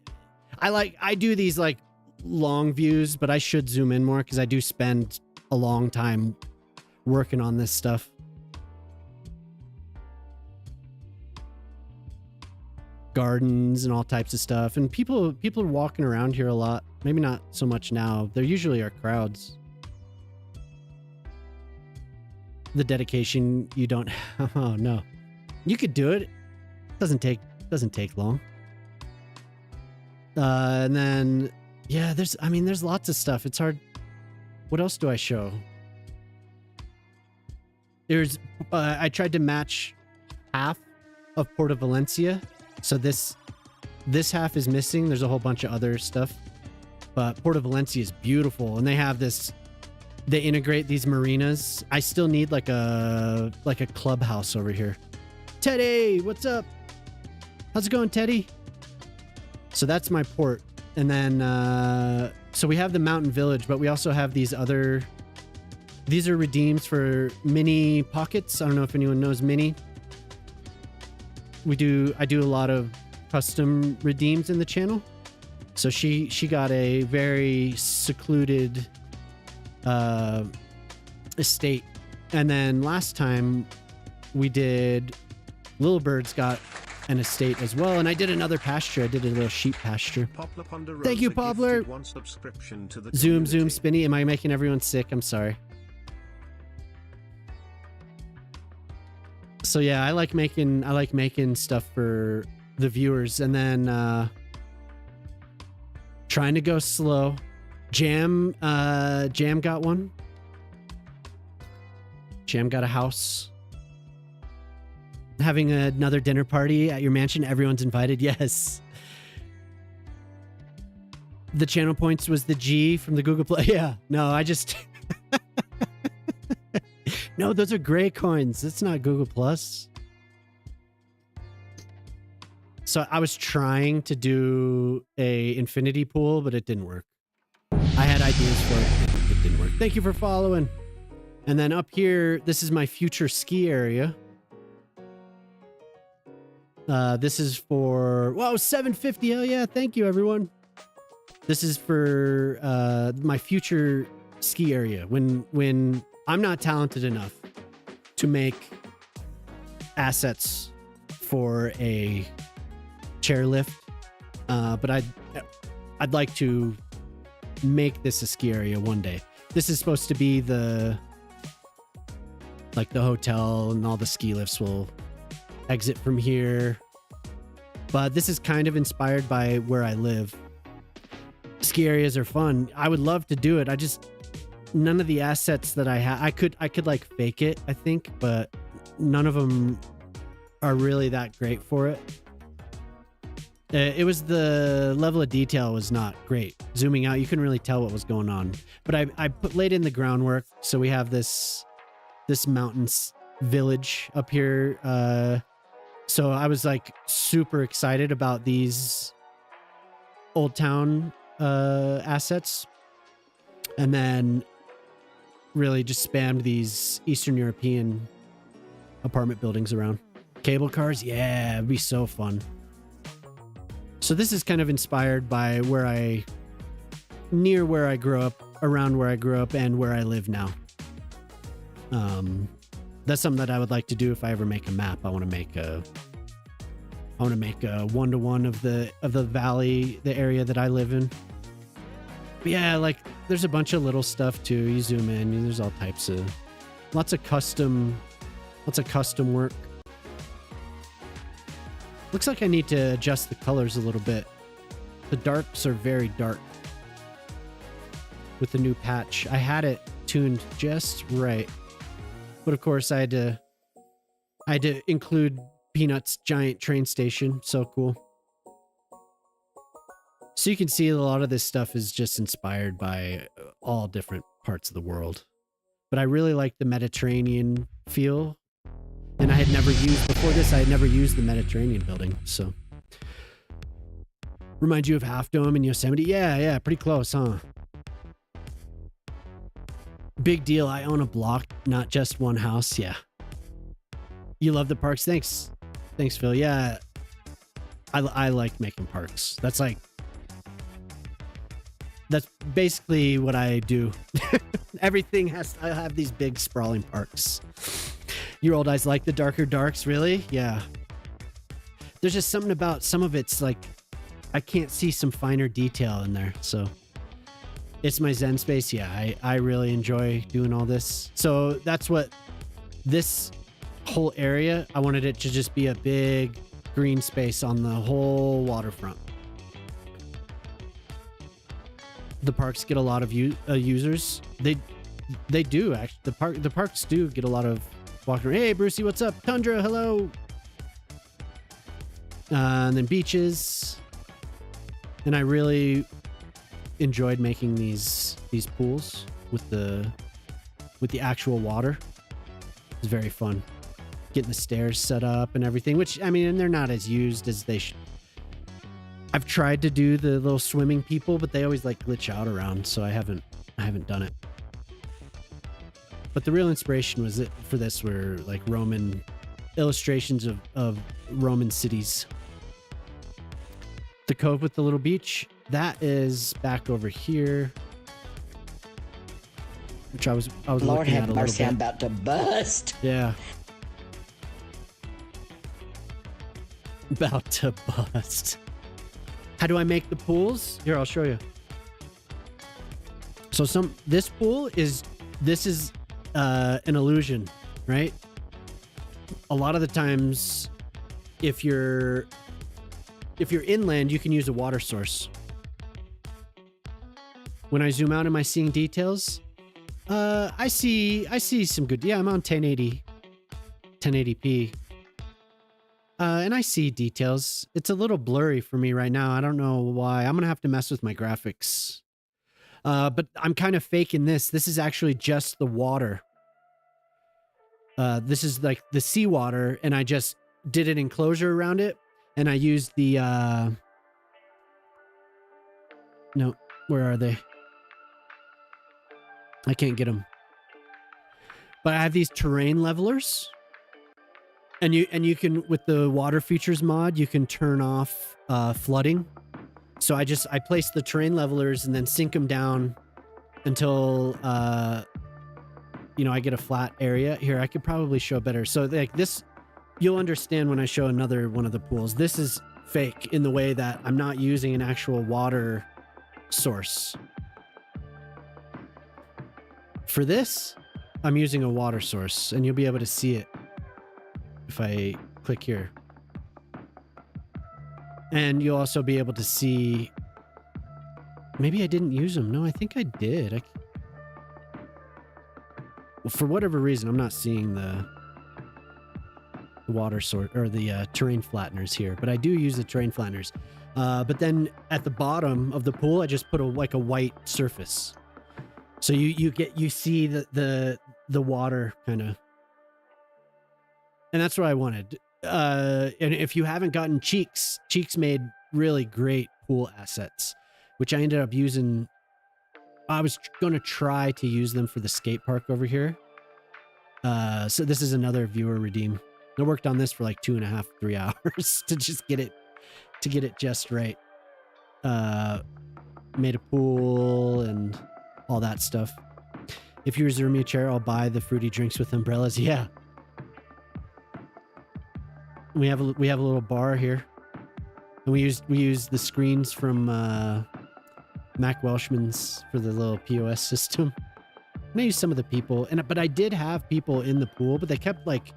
I do these like long views, but I should zoom in more because I do spend a long time working on this stuff. Gardens and all types of stuff. And people are walking around here a lot. Maybe not so much now. There usually are crowds. The dedication you don't have. Oh no. You could do it. Doesn't take long. And then yeah, there's lots of stuff. It's hard. What else do I show? There's I tried to match half of Porta Valencia. So this half is missing. There's a whole bunch of other stuff. But Porta Valencia is beautiful, and they have this. They integrate these marinas. I still need like a clubhouse over here. Teddy, what's up? How's it going, Teddy? So that's my port, and then so we have the mountain village, but we also have these other. These are redeems for mini pockets. I don't know if anyone knows mini. I do a lot of custom redeems in the channel. So she got a very secluded estate. And then last time we did Little Bird's got an estate as well. And I did another pasture. I did a little sheep pasture. Thank you, Poplar. Zoom, Spinny. Am I making everyone sick? I'm sorry. So yeah, I like making stuff for the viewers, and then trying to go slow. Jam got one. Jam got a house. Having another dinner party at your mansion. Everyone's invited. Yes. The channel points was the G from the Google Play. Yeah. No, I just. No, those are gray coins. It's not Google Plus. So I was trying to do a infinity pool, but it didn't work. I had ideas for it. It didn't work. Thank you for following. And then up here, this is my future ski area. This is for, whoa, 750. Oh yeah, thank you everyone. This is for my future ski area. When I'm not talented enough to make assets for a chairlift, but I'd like to make this a ski area one day. this is supposed to be the hotel, and all the ski lifts will exit from here. But this is kind of inspired by where I live. Ski areas are fun. I would love to do it. None of the assets that I have, I could like fake it, I think, but none of them are really that great for it. It was the level of detail was not great. Zooming out, you couldn't really tell what was going on. But I laid in the groundwork, so we have this mountains village up here. So I was like super excited about these old town assets, and then really just spammed these Eastern European apartment buildings around. Cable cars, yeah, it'd be so fun. So this is kind of inspired by near where I grew up, around where I grew up, and where I live now. That's something that I would like to do if I ever make a map. I want to make a one-to-one of the valley, the area that I live in. But yeah, like there's a bunch of little stuff too. You zoom in, and there's all types of lots of custom work. Looks like I need to adjust the colors a little bit. The darks are very dark with the new patch. I had it tuned just right, but of course I had to include Peanut's giant train station. So cool. So you can see a lot of this stuff is just inspired by all different parts of the world. But I really like the Mediterranean feel. And I had never used, before this, I had never used the Mediterranean building. So remind you of Half Dome in Yosemite? Yeah, pretty close, huh? Big deal. I own a block, not just one house. Yeah. You love the parks. Thanks, Phil. Yeah. I like making parks. That's basically what I do. Everything I have these big sprawling parks. Your old eyes like the darker darks, really? Yeah. There's just something about some of it's like I can't see some finer detail in there. So it's my Zen space. Yeah, I really enjoy doing all this. So that's what this whole area, I wanted it to just be a big green space on the whole waterfront. The parks get a lot of users. They do actually. The parks do get a lot of walking around. Hey, Brucey, what's up? Tundra, hello. And then beaches. And I really enjoyed making these pools with the actual water. It's very fun. Getting the stairs set up and everything, which, I mean, and they're not as used as they should. I've tried to do the little swimming people, but they always like glitch out around, so I haven't done it. But the real inspiration for this were like Roman illustrations of Roman cities. The cove with the little beach, that is back over here, which I was Lord looking at a have mercy, little I'm bit. about to bust. Yeah. About to bust. How do I make the pools? Here, I'll show you. So this pool is an illusion, right? A lot of the times, if you're inland, you can use a water source. When I zoom out, am I seeing details? I see some good. Yeah, I'm on 1080p. And I see details. It's a little blurry for me right now. I don't know why. I'm going to have to mess with my graphics. But I'm kind of faking this. This is actually just the water. This is like the seawater, and I just did an enclosure around it, and I used the... No, where are they? I can't get them. But I have these terrain levelers. And you can, with the water features mod, you can turn off flooding. So I place the terrain levelers and then sink them down until I get a flat area. Here, I could probably show better. So like this, you'll understand when I show another one of the pools. This is fake in the way that I'm not using an actual water source. For this, I'm using a water source, and you'll be able to see it if I click here. And you'll also be able to see... Maybe I didn't use them. No, I think I did. Well, for whatever reason, I'm not seeing the water source or the terrain flatteners here, but I do use the terrain flatteners. But then at the bottom of the pool, I just put like a white surface, so you see the water kind of, and that's what I wanted. And if you haven't gotten Cheeks made really great pool assets, which I ended up using. I was going to try to use them for the skate park over here. So this is another viewer redeem. I worked on this for like 2.5, 3 hours to just get it just right. Made a pool and all that stuff. If you reserve me a chair, I'll buy the fruity drinks with umbrellas. Yeah. We have a little bar here, and we use the screens from Mac Welshman's for the little POS system. And I used some of the people, but I did have people in the pool, but they kept like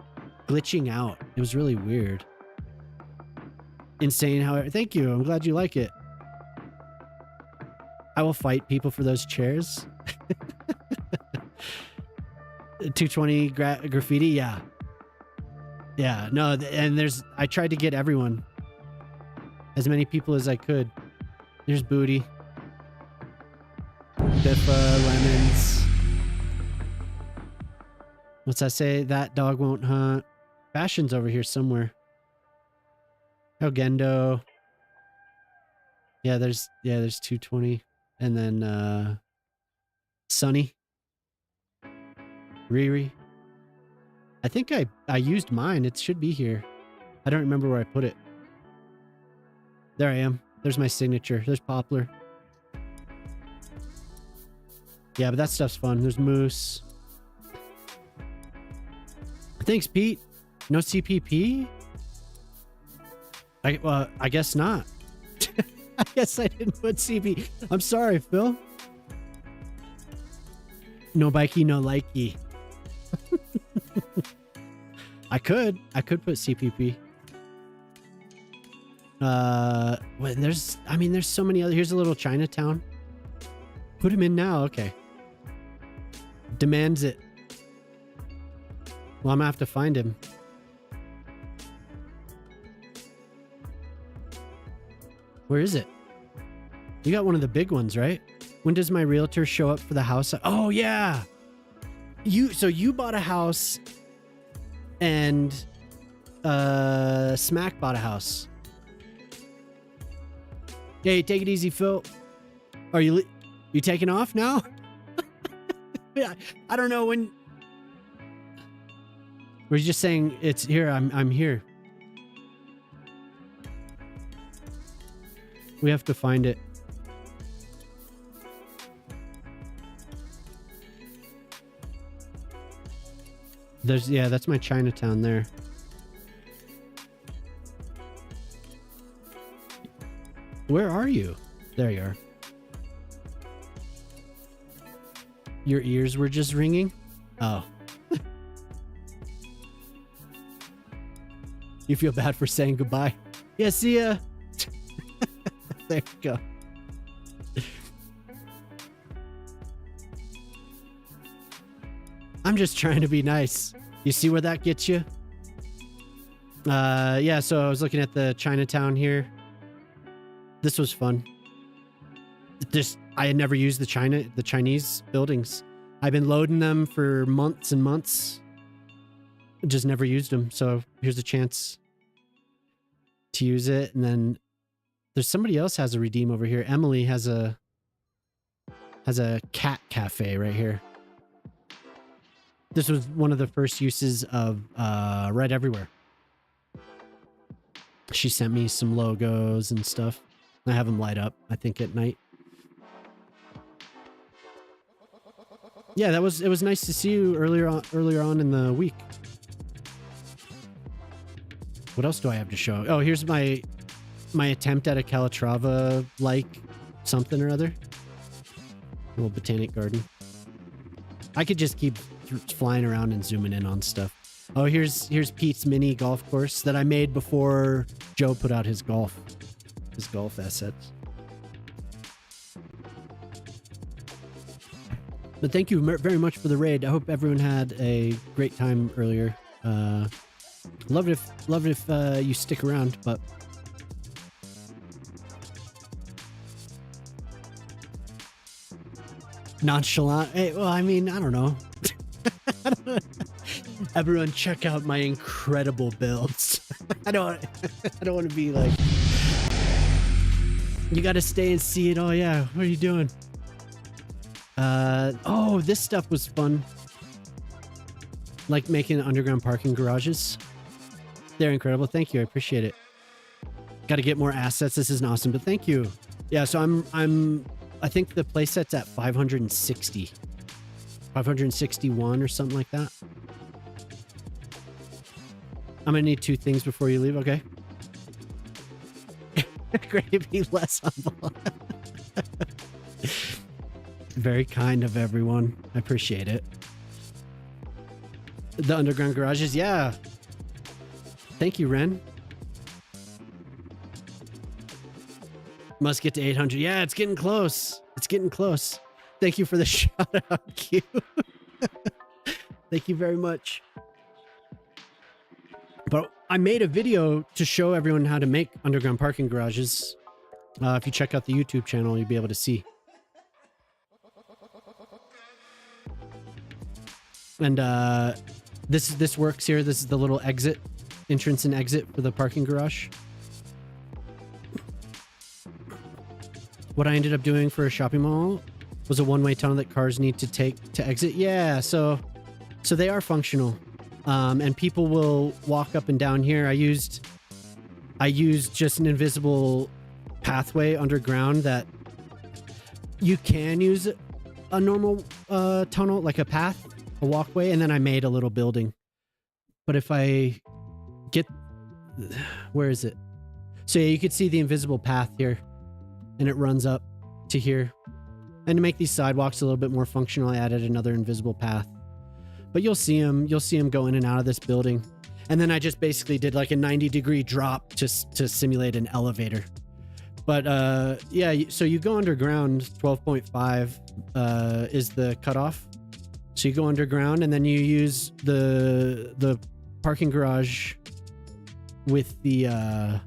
glitching out. It was really weird. Insane how... Thank you. I'm glad you like it. I will fight people for those chairs. 220 graffiti. Yeah. Yeah. No, and I tried to get everyone. As many people as I could. There's Booty. Biffa, Lemons. What's that say? That dog won't hunt. Fashion's over here somewhere. Gendo. Yeah, there's 220. And then Sunny. Riri. I think I used mine. It should be here. I don't remember where I put it. There I am. There's my signature. There's Poplar. Yeah, but that stuff's fun. There's Moose. Thanks, Pete. No CPP? I guess not. I guess I didn't put CP. I'm sorry, Phil. No bikey, no likey. I could put CPP. Well, there's so many other. Here's a little Chinatown. Put him in now. Okay. Demands it. Well, I'm gonna have to find him. Where is it? You got one of the big ones, right? When does my realtor show up for the house? Oh yeah. So you bought a house and Smack bought a house. Hey, take it easy, Phil. Are you taking off now? I don't know when. We're just saying it's here. I'm here. We have to find it. That's my Chinatown there. Where are you? There you are. Your ears were just ringing? Oh. You feel bad for saying goodbye? Yeah, see ya. There you go. I'm just trying to be nice. You see where that gets you? Yeah, so I was looking at the Chinatown here. This was fun. I had never used the Chinese buildings. I've been loading them for months and months. Just never used them. So here's a chance to use it. And then there's somebody else has a redeem over here. Emily has a cat cafe right here. This was one of the first uses of Red Everywhere. She sent me some logos and stuff. I have them light up, I think, at night. Yeah, it was nice to see you earlier on in the week. What else do I have to show? Oh, here's my attempt at a Calatrava like something or other. A little botanic garden. I could just keep flying around and zooming in on stuff. Oh, here's Pete's mini golf course that I made before Joe put out his golf assets. But thank you very much for the raid. I hope everyone had a great time earlier. Love it if you stick around, but nonchalant. Hey, well, I mean, I don't know. Everyone check out my incredible builds. I don't want to be like, you got to stay and see it. Oh yeah, what are you doing? Oh, this stuff was fun. Like making underground parking garages. They're incredible. Thank you. I appreciate it. Got to get more assets. This is awesome, but thank you. Yeah, so I think the playset's at 560. 561 or something like that. I'm gonna need 2 things before you leave, okay? Gravy less humble. Very kind of everyone. I appreciate it. The underground garages, yeah. Thank you, Ren. Must get to 800. Yeah, it's getting close. It's getting close. Thank you for the shout out, Q. Thank you very much. But I made a video to show everyone how to make underground parking garages. If you check out the YouTube channel, you'll be able to see. And this works here. This is the little exit, entrance and exit for the parking garage. What I ended up doing for a shopping mall was a one-way tunnel that cars need to take to exit. Yeah, so they are functional. And people will walk up and down here. I used just an invisible pathway underground that you can use a normal tunnel, like a path, a walkway, and then I made a little building. But if I get, where is it? So yeah, you could see the invisible path here, and it runs up to here. And to make these sidewalks a little bit more functional, I added another invisible path. But you'll see them go in and out of this building. And then I just basically did like a 90-degree drop just to simulate an elevator. But yeah, so you go underground. 12.5 is the cutoff. So you go underground and then you use the parking garage with the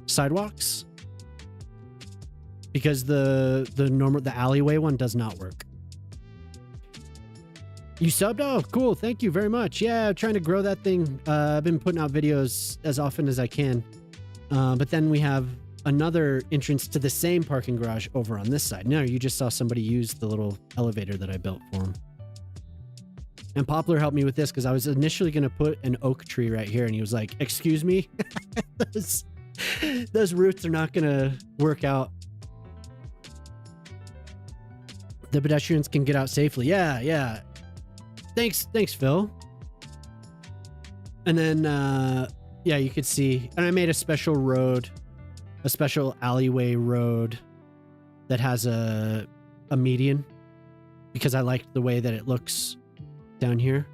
sidewalks, because the alleyway one does not work. You subbed? Oh, cool. Thank you very much. Yeah, I'm trying to grow that thing. I've been putting out videos as often as I can. But then we have another entrance to the same parking garage over on this side. No, you just saw somebody use the little elevator that I built for him. And Poplar helped me with this because I was initially going to put an oak tree right here. And he was like, excuse me? those roots are not going to work out. The pedestrians can get out safely. Yeah, yeah. Thanks, Phil. And then, yeah, you could see, and I made a special road, a special alleyway road that has a median because I liked the way that it looks down here.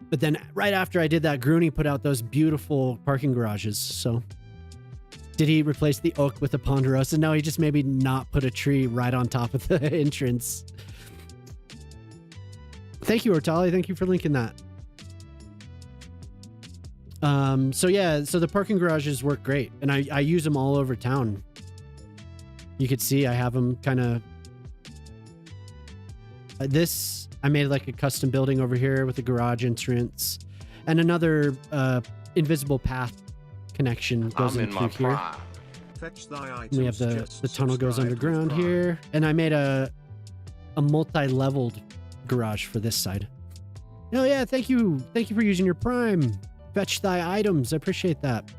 But then right after I did that, Grooney put out those beautiful parking garages. So did he replace the oak with a ponderosa? No, he just maybe not put a tree right on top of the entrance. Thank you, Ortali. Thank you for linking that. So yeah, so the parking garages work great, and I use them all over town. You could see I have them kind of. I made like a custom building over here with a garage entrance, and another invisible path connection goes in through here. Fetch thy items, and we have the tunnel goes underground here, and I made a multi-leveled garage for this side. Oh yeah, thank you for using your Prime. Fetch thy items. I appreciate that.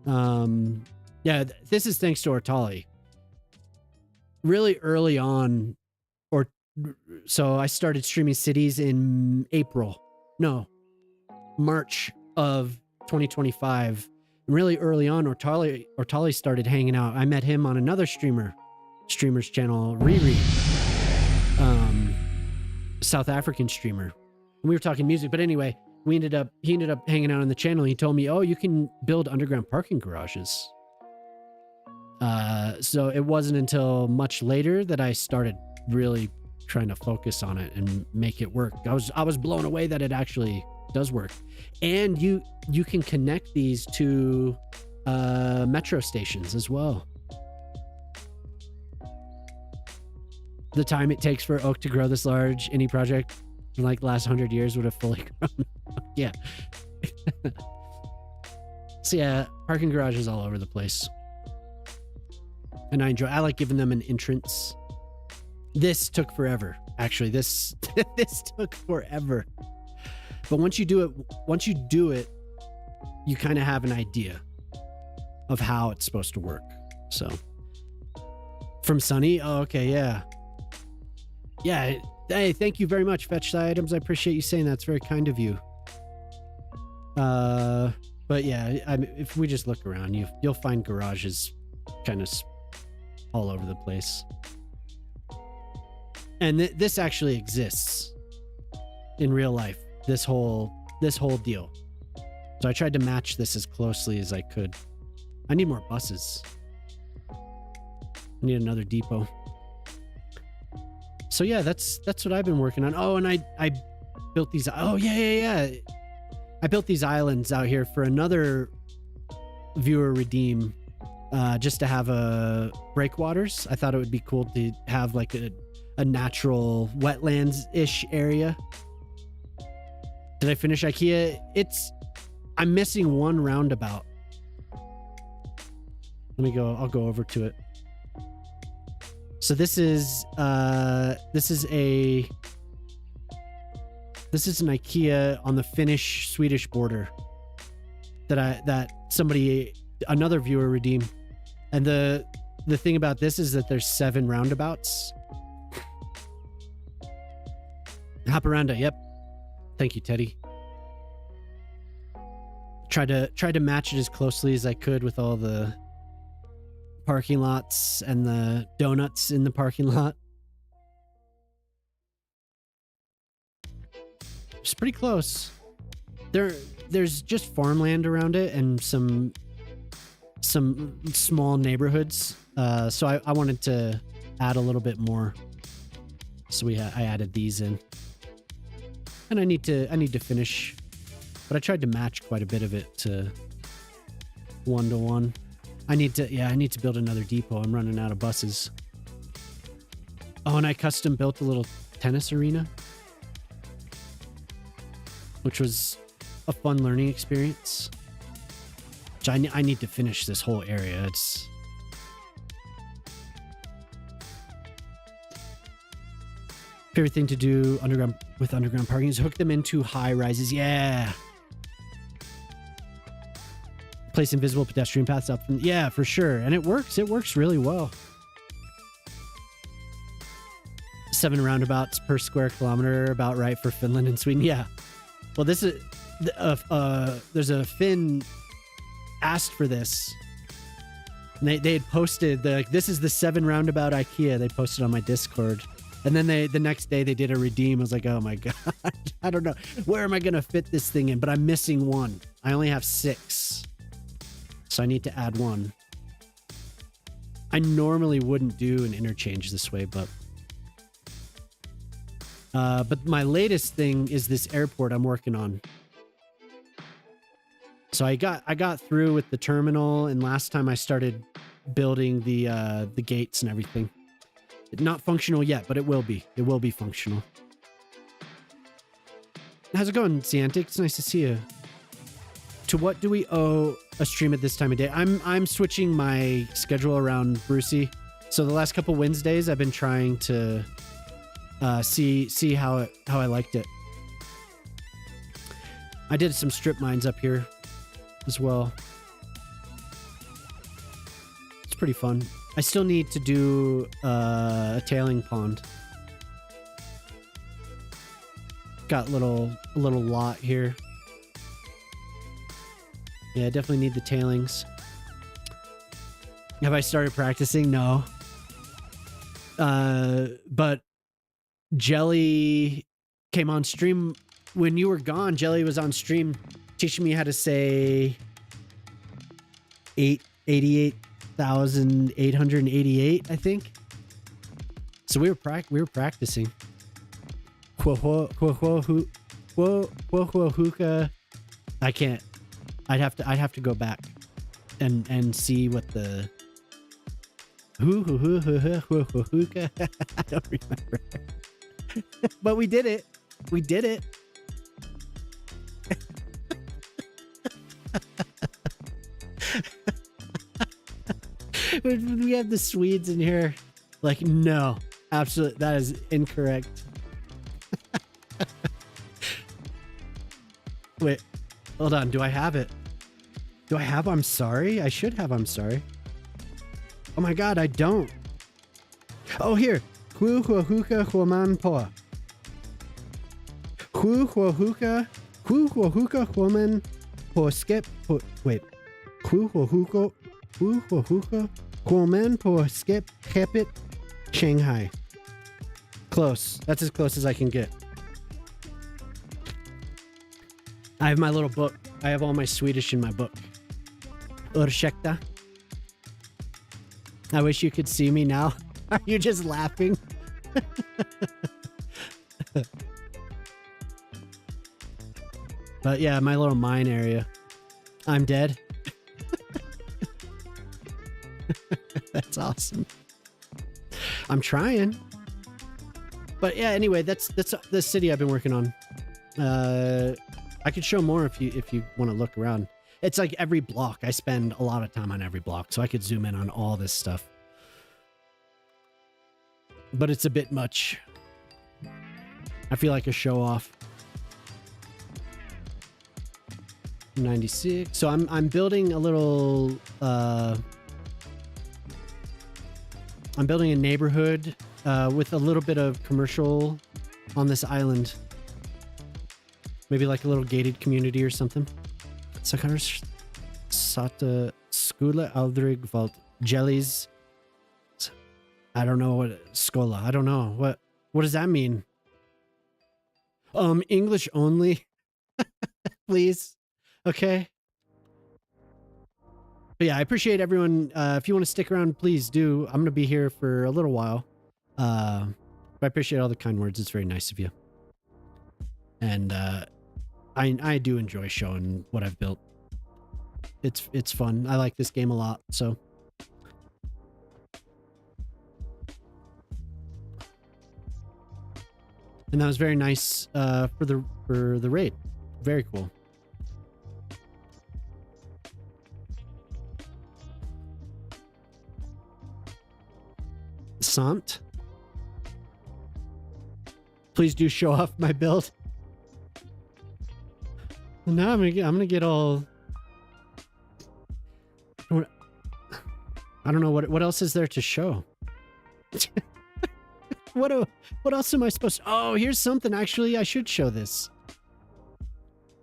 Yeah, this is thanks to Ortali. Really early on, so I started streaming cities in March of 2025. Really early on, Ortali started hanging out. I met him on another streamer's channel, Riri. South African streamer. We were talking music, but anyway, he ended up hanging out on the channel. He told me, oh, you can build underground parking garages. So it wasn't until much later that I started really trying to focus on it and make it work. I was blown away that it actually does work. And you can connect these to metro stations as well. The time it takes for oak to grow this large, any project in like the last 100 years would have fully grown. Yeah. So yeah, parking garages all over the place. And I like giving them an entrance. This took forever. Actually, this took forever. But once you do it, you kind of have an idea of how it's supposed to work. So from Sunny, oh, okay, yeah. Yeah, hey, thank you very much, Fetch Items. I appreciate you saying that. It's very kind of you. But yeah, if we just look around, you'll find garages kind of all over the place. And this actually exists in real life. This whole deal. So I tried to match this as closely as I could. I need more buses. I need another depot. So yeah, that's what I've been working on. Oh, and I built these. Oh yeah. I built these islands out here for another viewer redeem, just to have a breakwaters. I thought it would be cool to have like a natural wetlands-ish area. Did I finish IKEA? I'm missing one roundabout. I'll go over to it. So this is an IKEA on the Finnish-Swedish border that another viewer redeemed. And the thing about this is that there's 7 roundabouts. Haparanda, yep. Thank you, Teddy. Tried to match it as closely as I could with all the parking lots and the donuts in the parking lot. It's pretty close. There's just farmland around it and some small neighborhoods. So I wanted to add a little bit more. So I added these in. And I need to finish, but I tried to match quite a bit of it to 1-to-1. I need to build another depot. I'm running out of buses. Oh, and I custom built a little tennis arena, which was a fun learning experience. Which I need to finish this whole area. Favorite thing to do with underground parking is hook them into high rises. Yeah. Place invisible pedestrian paths up. Yeah, for sure. And it works. It works really well. 7 roundabouts per square kilometer, about right for Finland and Sweden. Yeah. Well, this is there's a Finn asked for this. And they had posted this is the 7 roundabout IKEA. They posted on my Discord. And then the next day they did a redeem. I was like, oh my God, I don't know. Where am I going to fit this thing in? But I'm missing 1. I only have 6. So I need to add 1. I normally wouldn't do an interchange this way, but my latest thing is this airport I'm working on. So I got through with the terminal, and last time I started building the gates and everything. Not functional yet, but it will be. It will be functional. How's it going, Ciantic? It's nice to see you. To what do we owe a stream at this time of day? I'm switching my schedule around Brucey. So the last couple Wednesdays, I've been trying to see how I liked it. I did some strip mines up here as well. It's pretty fun. I still need to do a tailing pond. Got a little lot here. Yeah, I definitely need the tailings. Have I started practicing? No. But Jelly came on stream when you were gone. Jelly was on stream teaching me how to say 88,888, I think. So we were practicing. Hookah. I can't. I'd have to go back and see what the hookah. I don't remember. But we did it. We did it. We have the Swedes in here. Like, no, absolutely, that is incorrect. Wait, hold on. Do I have it? Do I have I'm sorry? I should have I'm sorry. Oh my God, I don't. Oh, here. Hu hua hookah huaman poa. Hu hua hookah huaman po skip. Wait. Hu hua hookah huaman po skip hepit Shanghai. Close. That's as close as I can get. I have my little book. I have all my Swedish in my book. Ursäkta. I wish you could see me now. Are you just laughing? But yeah, my little mine area. I'm dead. That's awesome. I'm trying. But yeah, anyway, that's the city I've been working on. I could show more if you want to look around. It's like every block. I spend a lot of time on every block, so I could zoom in on all this stuff. But it's a bit much. I feel like a show off. 96. So I'm building a little I'm building a neighborhood with a little bit of commercial on this island. Maybe like a little gated community or something. Sakars Sata Skula Aldrig Vault Jellies. I don't know what Skola. I don't know. What does that mean? English only. Please. Okay. But yeah, I appreciate everyone. If you want to stick around, please do. I'm going to be here for a little while. But I appreciate all the kind words. It's very nice of you. And I do enjoy showing what I've built. It's fun. I like this game a lot. So and that was very nice for the raid. Very cool. Sant. Please do show off my build. Now I'm gonna get all. I don't know what else is there to show. What else am I supposed to? Oh, here's something. Actually, I should show this.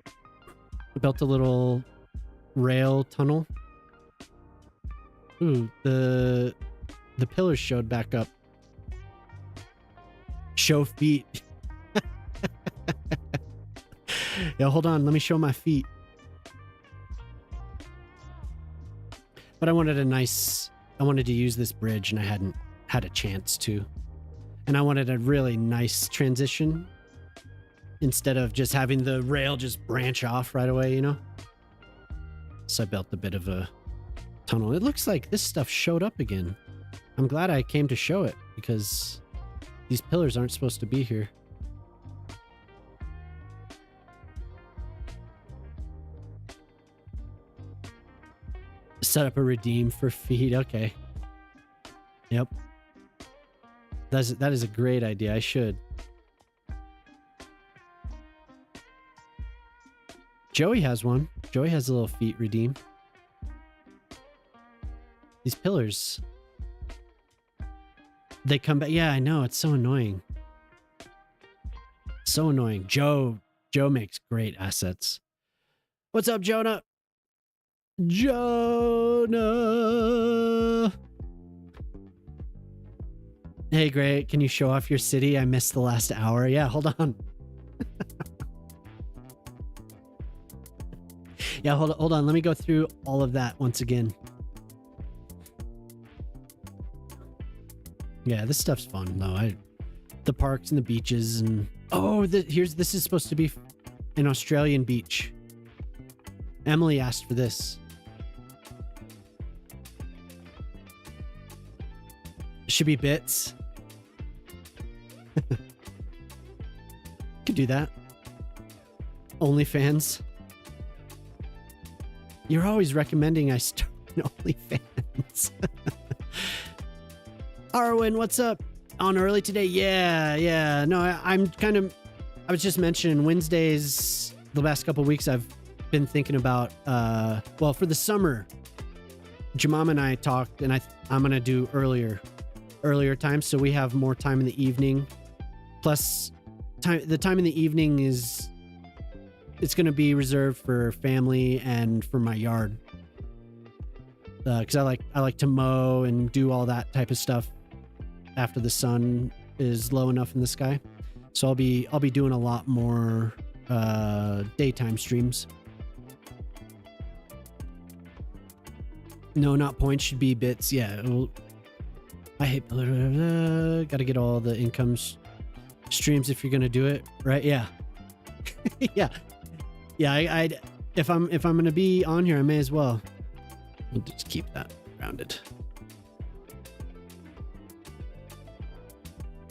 I built a little rail tunnel. Ooh, the pillars showed back up. Show feet. Yeah, hold on. Let me show my feet. But I wanted to use this bridge and I hadn't had a chance to. And I wanted a really nice transition instead of just having the rail just branch off right away, you know? So I built a bit of a tunnel. It looks like this stuff showed up again. I'm glad I came to show it because these pillars aren't supposed to be here. Set up a redeem for feed. Okay. Yep. That is a great idea. I should. Joey has one. Joey has a little feet redeem. These pillars. They come back. Yeah, I know. It's so annoying. So annoying. Joe makes great assets. What's up, Jonah? Jonah. Hey, great. Can you show off your city? I missed the last hour. Yeah, hold on. Yeah, hold on. Let me go through all of that once again. Yeah, this stuff's fun though. The parks and the beaches and this is supposed to be an Australian beach. Emily asked for this. Should be bits. Could do that. OnlyFans. You're always recommending I start an OnlyFans. Arwen, what's up? On early today? Yeah. No, I was just mentioning Wednesdays, the last couple of weeks I've been thinking about, for the summer, Jamam and I talked and I'm going to do earlier times. So we have more time in the evening. Plus the time in the evening it's going to be reserved for family and for my yard. Cause I like to mow and do all that type of stuff after the sun is low enough in the sky. So I'll be doing a lot more daytime streams. No, not points, should be bits. Yeah. I hate gotta get all the income streams if you're gonna do it, right? Yeah. Yeah. If I'm gonna be on here, I may as well. We'll just keep that rounded.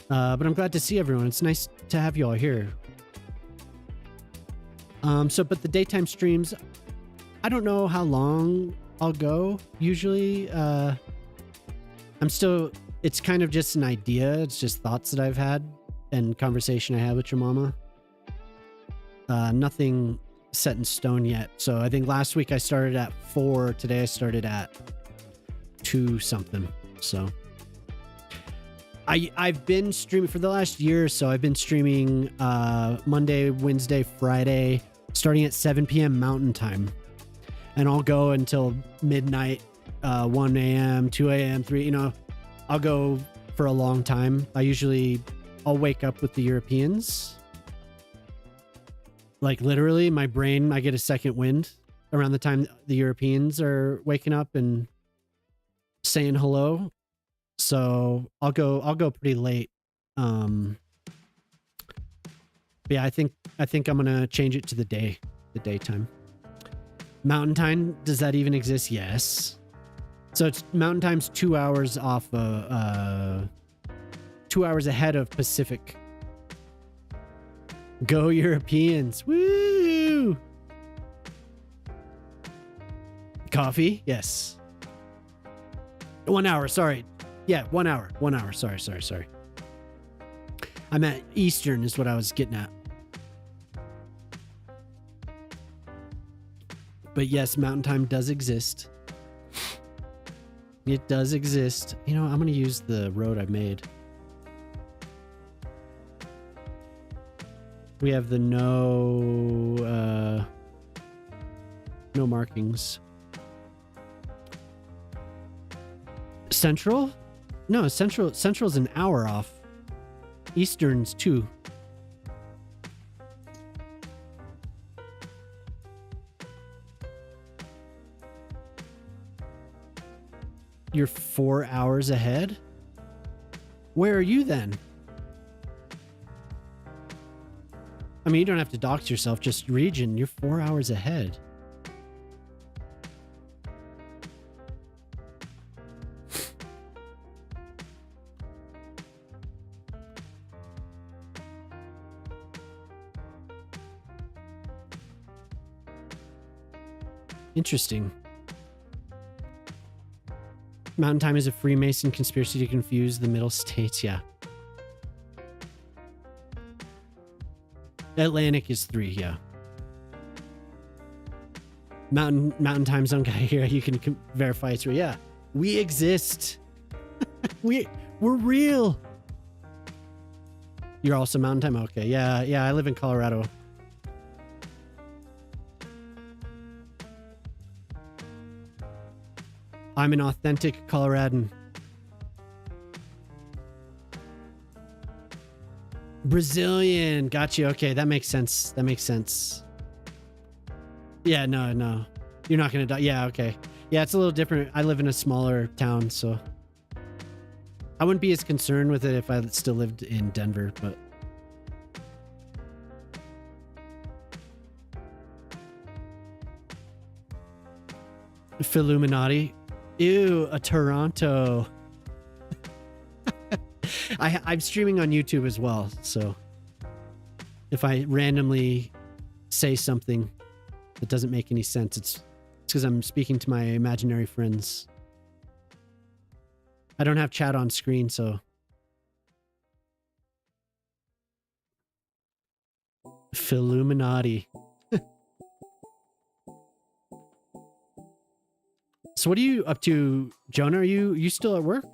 But I'm glad to see everyone. It's nice to have you all here. But the daytime streams, I don't know how long I'll go. Usually, it's kind of just an idea. It's just thoughts that I've had and conversation I had with your mama. Nothing set in stone yet. So I think last week I started at 4. Today I started at 2 something. So I've been streaming for the last year or so. I've been streaming Monday, Wednesday, Friday, starting at 7 p.m. Mountain Time. And I'll go until midnight, 1 a.m., 2 a.m., 3, I'll go for a long time. I'll wake up with the Europeans. Like literally my brain, I get a second wind around the time the Europeans are waking up and saying hello. So I'll go pretty late. But yeah, I think I'm gonna change it to the daytime. Mountain Time, does that even exist? Yes. So it's Mountain Time's 2 hours off 2 hours ahead of Pacific. Go Europeans. Woo! Coffee? Yes. 1 hour, sorry. Yeah, 1 hour. 1 hour. Sorry. I'm at Eastern is what I was getting at. But yes, Mountain Time does exist. It does exist. I'm going to use the road I made. We have the no markings. Central? No, Central's an hour off. Eastern's 2. You're 4 hours ahead? Where are you then? I mean, you don't have to dox yourself, just region. You're 4 hours ahead. Interesting. Mountain Time is a Freemason conspiracy to confuse the middle states. Yeah. Atlantic is 3. Yeah. Mountain Time Zone guy here. You can verify it's real. Yeah. We exist. We're real. You're also Mountain Time. Okay. Yeah. I live in Colorado. I'm an authentic Coloradan. Brazilian. Got you. Okay, that makes sense. That makes sense. Yeah, no. You're not going to die. Yeah, okay. Yeah, it's a little different. I live in a smaller town, so I wouldn't be as concerned with it if I still lived in Denver, but Illuminati. Ew, a Toronto. I'm streaming on YouTube as well, so if I randomly say something that doesn't make any sense, it's because I'm speaking to my imaginary friends. I don't have chat on screen, so Illuminati. So what are you up to, Jonah? Are you still at work?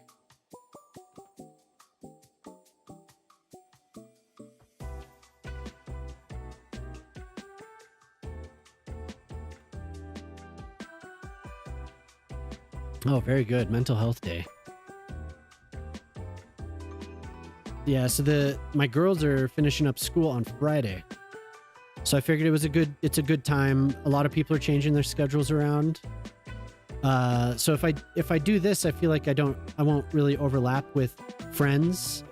Oh, very good. Mental health day. Yeah, so my girls are finishing up school on Friday. So I figured it's a good time. A lot of people are changing their schedules around. So if I do this, I feel like I won't really overlap with friends,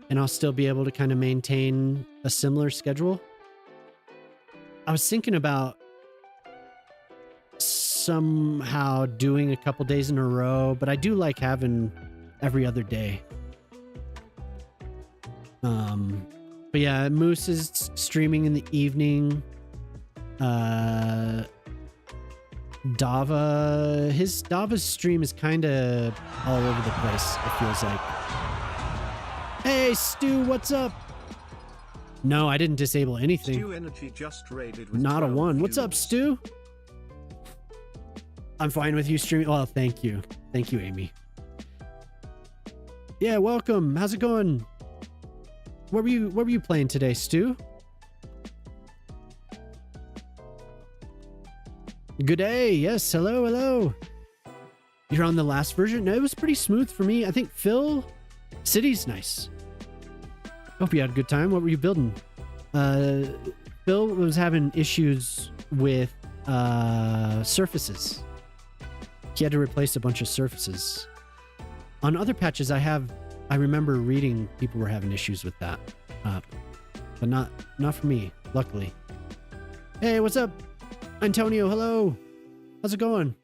and I'll still be able to kind of maintain a similar schedule. I was thinking about somehow doing a couple days in a row, but I do like having every other day. But yeah, Moose is streaming in the evening. Dava's stream is kind of all over the place, it feels like. Hey, Stu, what's up? No, I didn't disable anything. Stu Energy just raided with Not a 12 one. What's up, views. Stu? I'm fine with you streaming. Well, thank you. Thank you, Amy. Yeah, welcome. How's it going? What were you playing today, Stu? Good day. Yes, hello. You're on the last version? No, it was pretty smooth for me. I think Phil City's nice. Hope you had a good time. What were you building? Phil was having issues with surfaces. He had to replace a bunch of surfaces. On other patches, I remember reading people were having issues with that, but not for me, luckily. Hey, what's up, Antonio? Hello. How's it going?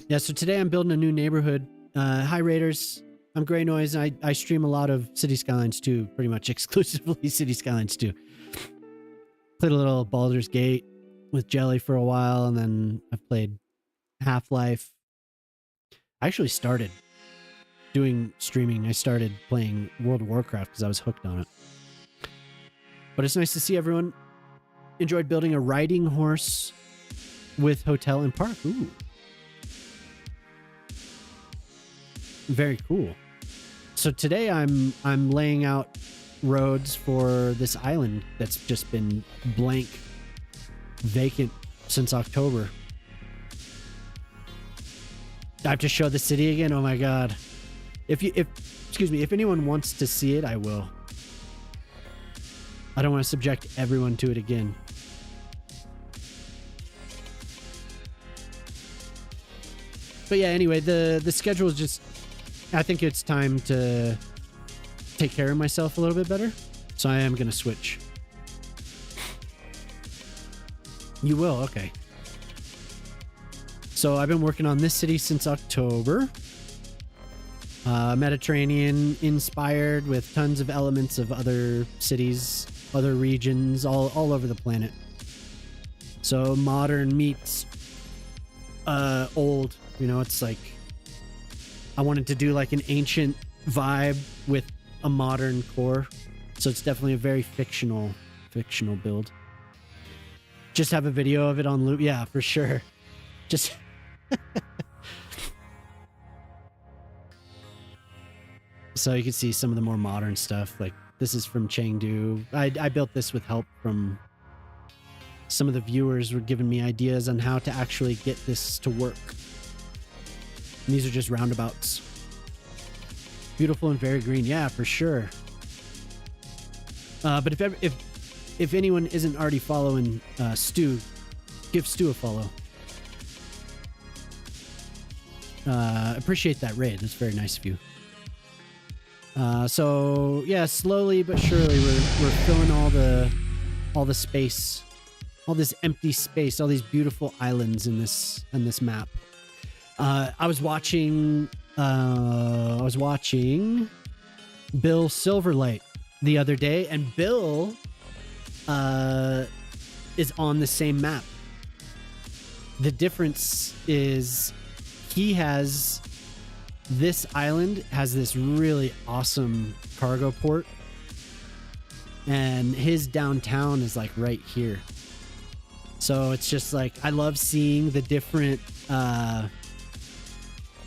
Yeah, so today I'm building a new neighborhood. Hi, Raiders. I'm Grey Noise. I stream a lot of City Skylines 2, pretty much exclusively City Skylines 2. Played a little Baldur's Gate with Jelly for a while, and then I've played Half-Life. I actually started doing streaming. I started playing World of Warcraft because I was hooked on it. But it's nice to see everyone enjoyed building a riding horse with hotel and park. Ooh. Very cool. So today I'm laying out roads for this island that's just been blank, vacant since October. I have to show the city again. Oh my god! If anyone wants to see it, I will. I don't want to subject everyone to it again. But yeah, anyway, the schedule is just. I think it's time to take care of myself a little bit better, so I am going to switch. You will? Okay. So I've been working on this city since October. Mediterranean inspired with tons of elements of other cities, other regions, all over the planet. So modern meets old, you know, it's like I wanted to do like an ancient vibe with a modern core. So it's definitely a very fictional build. Just have a video of it on loop. Yeah, for sure. Just so you can see some of the more modern stuff. Like this is from Chengdu. I built this with help from some of the viewers were giving me ideas on how to actually get this to work. And these are just roundabouts. Beautiful and very green. Yeah, for sure. But if anyone isn't already following Stu, give Stu a follow. Appreciate that raid. That's very nice of you. So yeah, slowly but surely we're filling all the space, all this empty space, all these beautiful islands in this map. I was watching Bill Silverlight the other day, and Bill is on the same map. The difference is this island has this really awesome cargo port, and his downtown is like right here. So it's just like, I love seeing the different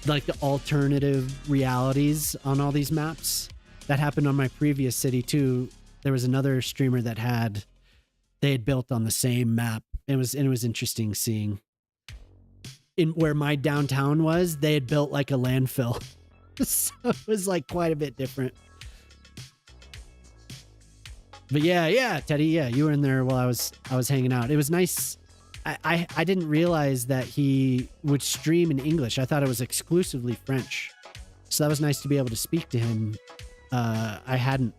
like the alternative realities on all these maps. That happened on my previous city too. There was another streamer that they had built on the same map. It was interesting seeing in where my downtown was, they had built like a landfill. So it was like quite a bit different. But yeah, Teddy, yeah, you were in there while I was hanging out. It was nice. I didn't realize that he would stream in English. I thought it was exclusively French. So that was nice to be able to speak to him. I hadn't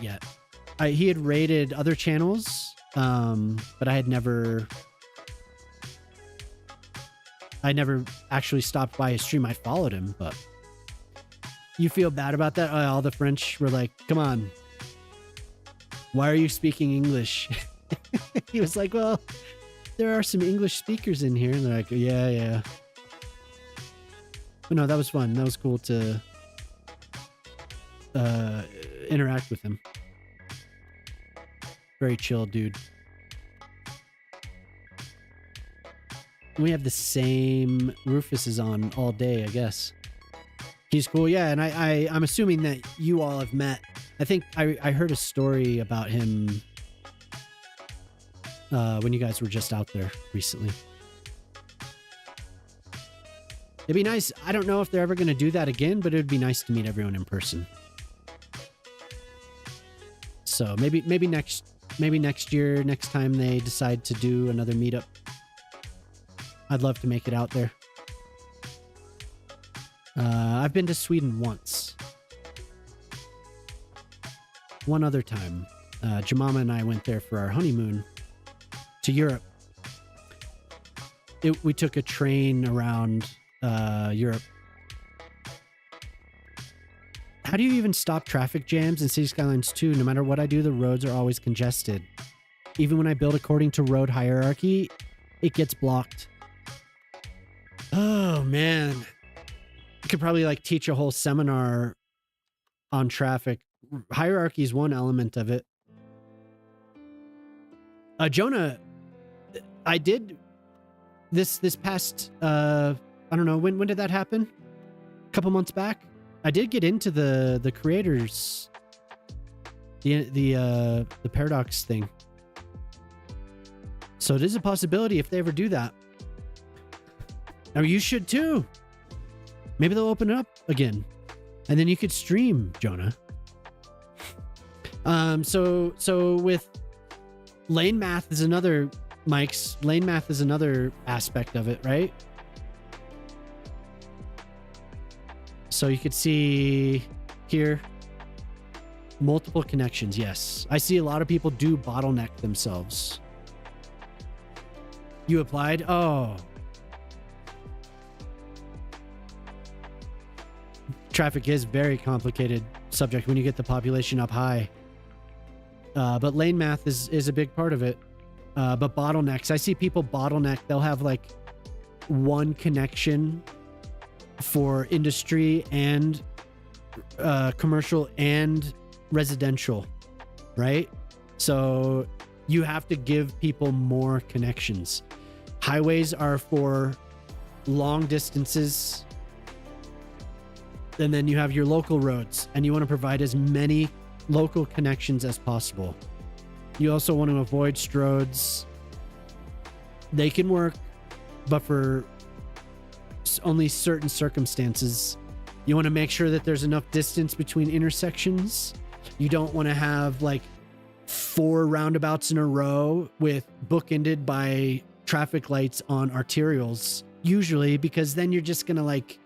yet. He had raided other channels, but I never actually stopped by his stream. I followed him, but you feel bad about that? All the French were like, come on, why are you speaking English? He was like, well, there are some English speakers in here. And they're like, yeah. But no, that was fun. That was cool to interact with him. Very chill dude. We have the same Rufus is on all day, I guess. He's cool, yeah, and I'm assuming that you all have met. I think I heard a story about him when you guys were just out there recently. It'd be nice. I don't know if they're ever going to do that again, but it'd be nice to meet everyone in person. So maybe next year, next time they decide to do another meetup, I'd love to make it out there. I've been to Sweden once. One other time. Jemima and I went there for our honeymoon to Europe. We took a train around Europe. How do you even stop traffic jams in City Skylines 2? No matter what I do, the roads are always congested. Even when I build according to road hierarchy, it gets blocked. Oh, man. I could probably like teach a whole seminar on traffic. Hierarchy is one element of it. Jonah, I did this past, I don't know, when did that happen? A couple months back? I did get into the creators, the Paradox thing. So it is a possibility if they ever do that. Now you should too. Maybe they'll open it up again, and then you could stream, Jonah. So with lane math is another, Mike's lane math is another aspect of it, right? So you could see here, multiple connections. Yes, I see a lot of people do bottleneck themselves. You applied? Oh. Traffic is very complicated subject when you get the population up high. But lane math is a big part of it. But bottlenecks, I see people bottleneck. They'll have like one connection for industry and commercial and residential, right? So you have to give people more connections. Highways are for long distances. And then you have your local roads, and you want to provide as many local connections as possible. You also want to avoid stroads. They can work, but for only certain circumstances. You want to make sure that there's enough distance between intersections. You don't want to have like 4 roundabouts in a row with bookended by traffic lights on arterials, usually, because then you're just going to like,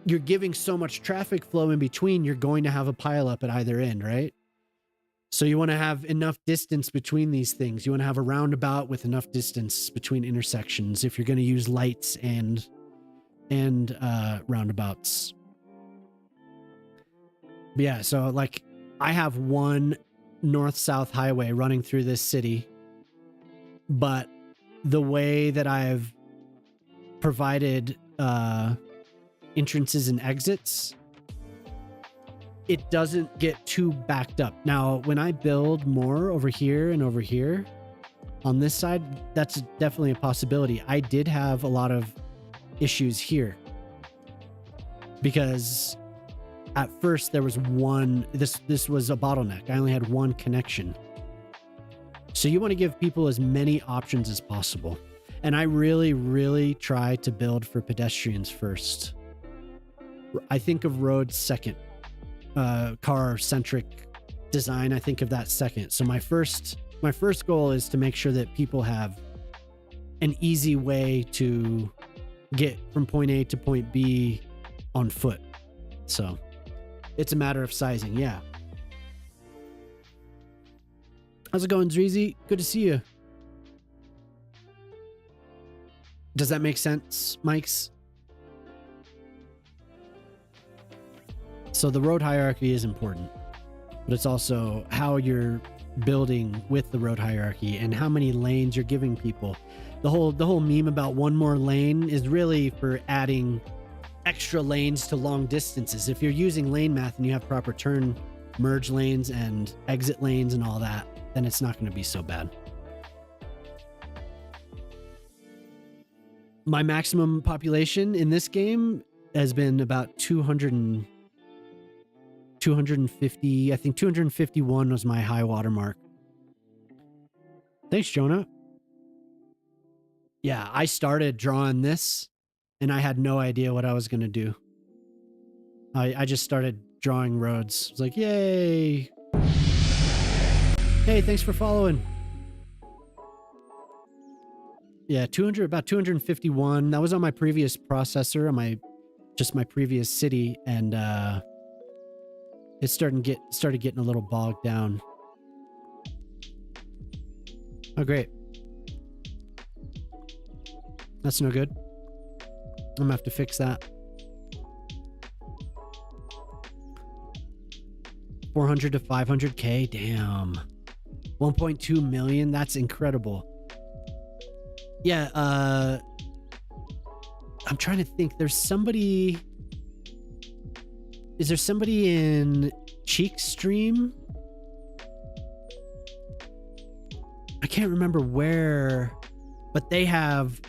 you're giving so much traffic flow in between, you're going to have a pileup at either end, right? So you want to have enough distance between these things. You want to have a roundabout with enough distance between intersections if you're going to use lights and roundabouts. But yeah, so like I have one north-south highway running through this city, but the way that I've provided entrances and exits, it doesn't get too backed up. Now, when I build more over here and over here on this side, that's definitely a possibility. I did have a lot of issues here because at first there was this was a bottleneck. I only had one connection. So you want to give people as many options as possible. And I really, really try to build for pedestrians first. I think of roads second. Car-centric design, I think of that second. So my first goal is to make sure that people have an easy way to get from point A to point B on foot. So it's a matter of sizing. Yeah. How's it going, Dreezy? Good to see you. Does that make sense, Mikes? So the road hierarchy is important, but it's also how you're building with the road hierarchy and how many lanes you're giving people. The whole meme about one more lane is really for adding extra lanes to long distances. If you're using lane math and you have proper turn, merge lanes and exit lanes and all that, then it's not going to be so bad. My maximum population in this game has been about 250. I think 251 was my high water mark. Thanks, Jonah. Yeah, I started drawing this and I had no idea what I was going to do. I just started drawing roads. I was like, yay. Hey, thanks for following. Yeah, about 251. That was on my previous processor, on my previous city, and it started getting a little bogged down. Oh, great. That's no good. I'm gonna have to fix that. 400 to 500K, damn. 1.2 million, that's incredible. Yeah, I'm trying to think. Is there somebody in Cheek's stream? I can't remember where, but they have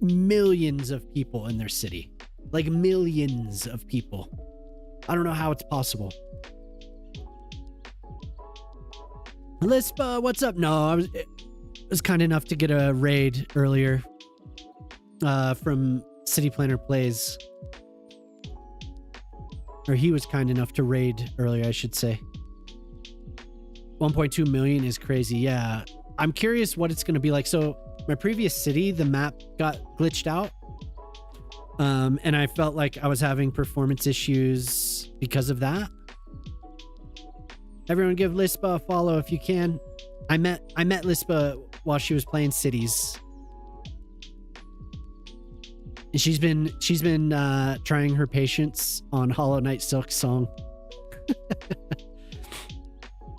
millions of people in their city. Like millions of people. I don't know how it's possible. Lispa, what's up? No, I was kind enough to get a raid earlier from City Planner Plays. Or he was kind enough to raid earlier, I should say. 1.2 million is crazy. Yeah. I'm curious what it's going to be like. So my previous city, the map got glitched out. And I felt like I was having performance issues because of that. Everyone give Lispa a follow if you can. I met Lispa while she was playing Cities. And she's been trying her patience on Hollow Knight Silk Song.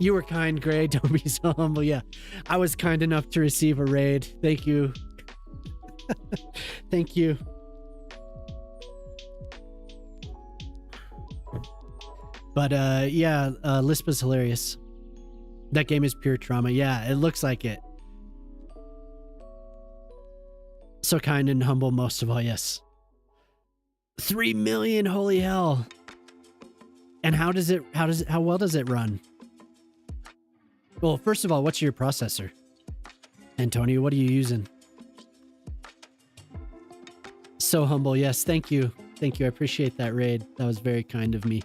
You were kind, Gray. Don't be so humble. Yeah, I was kind enough to receive a raid. Thank you. Thank you. But yeah, Lispa's hilarious. That game is pure trauma. Yeah, it looks like it. So kind and humble, most of all, yes. 3 million, holy hell. And how well does it run? Well, first of all, what's your processor? Antonio, what are you using? So humble, yes, thank you. Thank you, I appreciate that raid. That was very kind of me.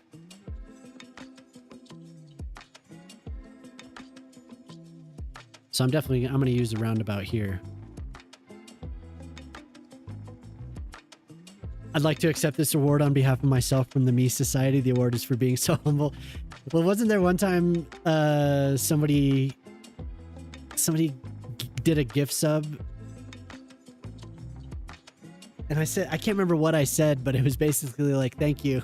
So I'm going to use the roundabout here. I'd like to accept this award on behalf of myself from the Me Society. The award is for being so humble. Well, wasn't there one time somebody did a gift sub? And I said, I can't remember what I said, but it was basically like, thank you.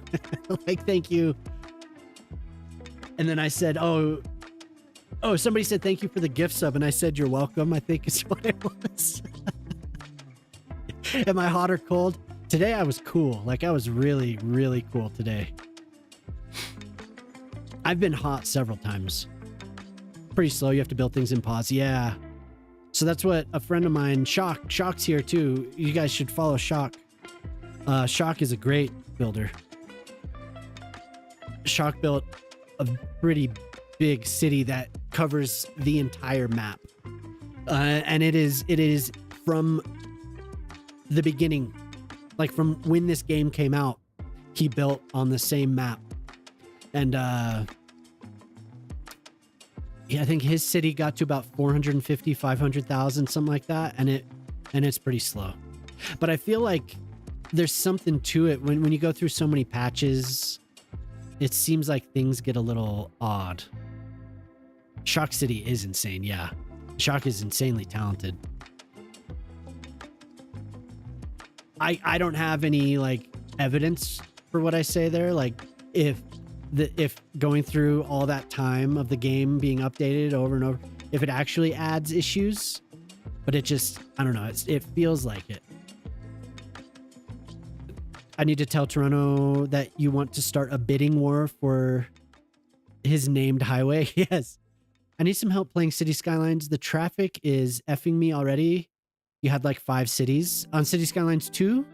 Like, thank you. And then I said, oh, somebody said thank you for the gift sub. And I said, you're welcome, I think is what it was. Am I hot or cold? Today I was cool. Like, I was really, really cool today. I've been hot several times. Pretty slow. You have to build things in pause. Yeah. So that's what a friend of mine, Shock's here too. You guys should follow Shock. Shock is a great builder. Shock built a pretty big city that covers the entire map. And it is from the beginning. Like, from when this game came out, he built on the same map. And yeah, I think his city got to about 450, 500,000, something like that. And it's pretty slow. But I feel like there's something to it. When you go through so many patches, it seems like things get a little odd. Shock City is insane, yeah. Shock is insanely talented. I don't have any like evidence for what I say there. Like, if going through all that time of the game being updated over and over, if it actually adds issues, but it just, I don't know, it feels like it. I need to tell Toronto that you want to start a bidding war for his named highway. Yes. I need some help playing City Skylines. The traffic is effing me already. You had like 5 cities on City Skylines 2.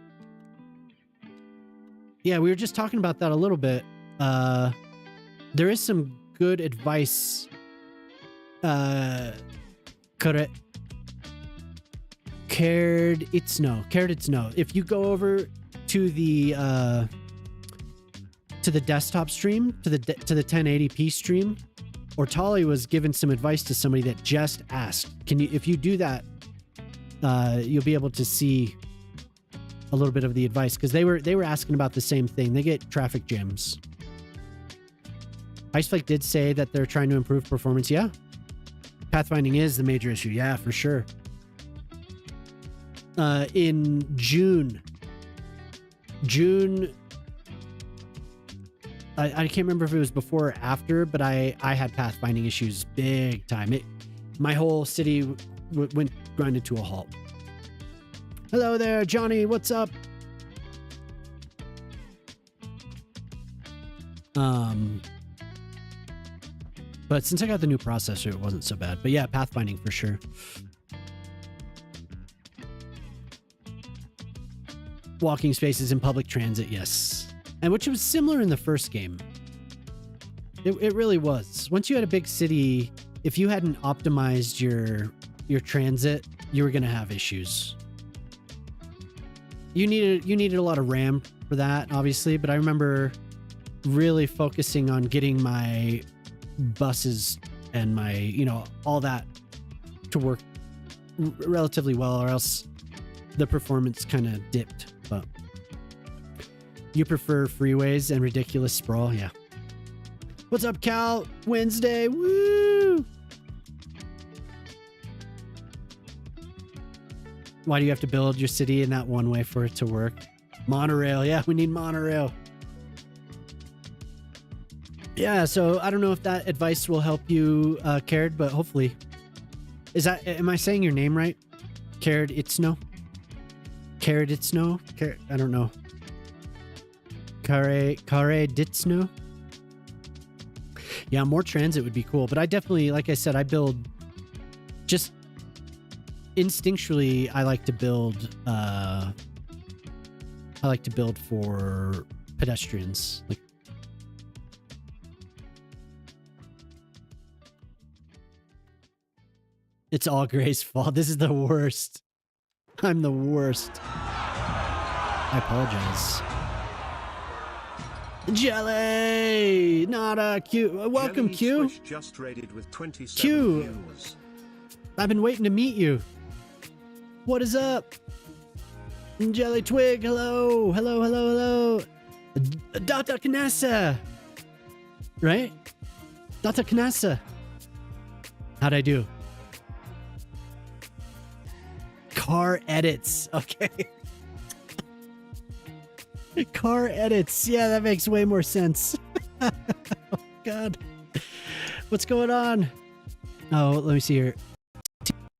Yeah, we were just talking about that a little bit. There is some good advice. Cared it's no. If you go over to the desktop stream, to the 1080p stream, Ortali was giving some advice to somebody that just asked. If you do that, you'll be able to see a little bit of the advice, because they were asking about the same thing. They get traffic jams. Iceflake did say that they're trying to improve performance. Yeah. Pathfinding is the major issue. Yeah, for sure. In June, I can't remember if it was before or after, but I had pathfinding issues big time. My whole city went grinded to a halt. Hello there, Johnny. What's up? But since I got the new processor, it wasn't so bad. But yeah, pathfinding for sure. Walking spaces in public transit, yes. And which was similar in the first game. It really was. Once you had a big city, if you hadn't optimized your transit, you were going to have issues. You needed a lot of RAM for that, obviously, but I remember really focusing on getting my buses and my, all that to work relatively well, or else the performance kind of dipped. But you prefer freeways and ridiculous sprawl? Yeah. What's up, Cal? Wednesday. Woo! Why do you have to build your city in that one way for it to work? Monorail. Yeah, we need monorail. Yeah, so I don't know if that advice will help you, Cared, but hopefully. Am I saying your name right? Cared Itzno? Cared Itzno? I don't know. Kare Ditzno? Yeah, more transit would be cool, but I definitely, like I said, I build just instinctually. I like to build for pedestrians. Like, it's all Gray's fault. This is the worst. I'm the worst. I apologize. Jelly! Not a Q. Welcome, Q. Just raided with 27 Q. viewers. I've been waiting to meet you. What is up? Jelly Twig, hello. Hello, hello, hello. Data Knessa. Right? Data Knessa. How'd I do? Car edits. Okay. Car edits. Yeah, that makes way more sense. Oh, God. What's going on? Oh, let me see here.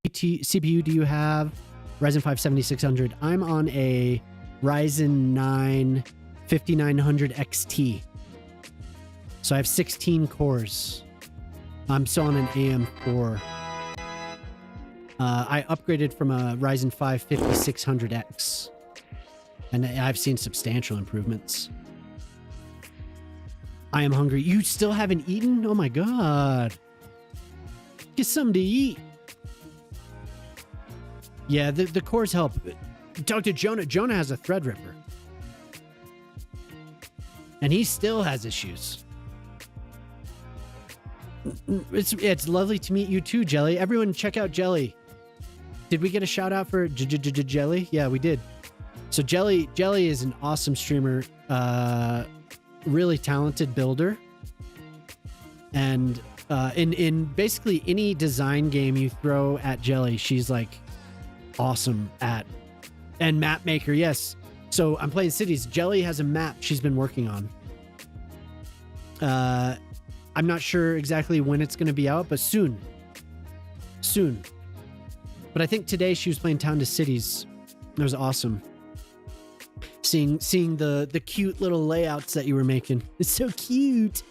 CPU do you have? Ryzen 5 7600. I'm on a Ryzen 9 5900 XT. So I have 16 cores. I'm still on an AM4. I upgraded from a Ryzen 5 5600X. And I've seen substantial improvements. I am hungry. You still haven't eaten? Oh my God. Get something to eat. Yeah, the cores help. Talk to Jonah. Jonah has a Threadripper. And he still has issues. It's lovely to meet you too, Jelly. Everyone check out Jelly. Did we get a shout out for Jelly? Yeah, we did. So Jelly is an awesome streamer, really talented builder. And in basically any design game you throw at Jelly, she's like awesome at. And map maker, yes. So I'm playing cities. Jelly has a map she's been working on. I'm not sure exactly when it's going to be out, but soon. Soon. But I think today she was playing Town to Cities. It was awesome. Seeing the cute little layouts that you were making. It's so cute.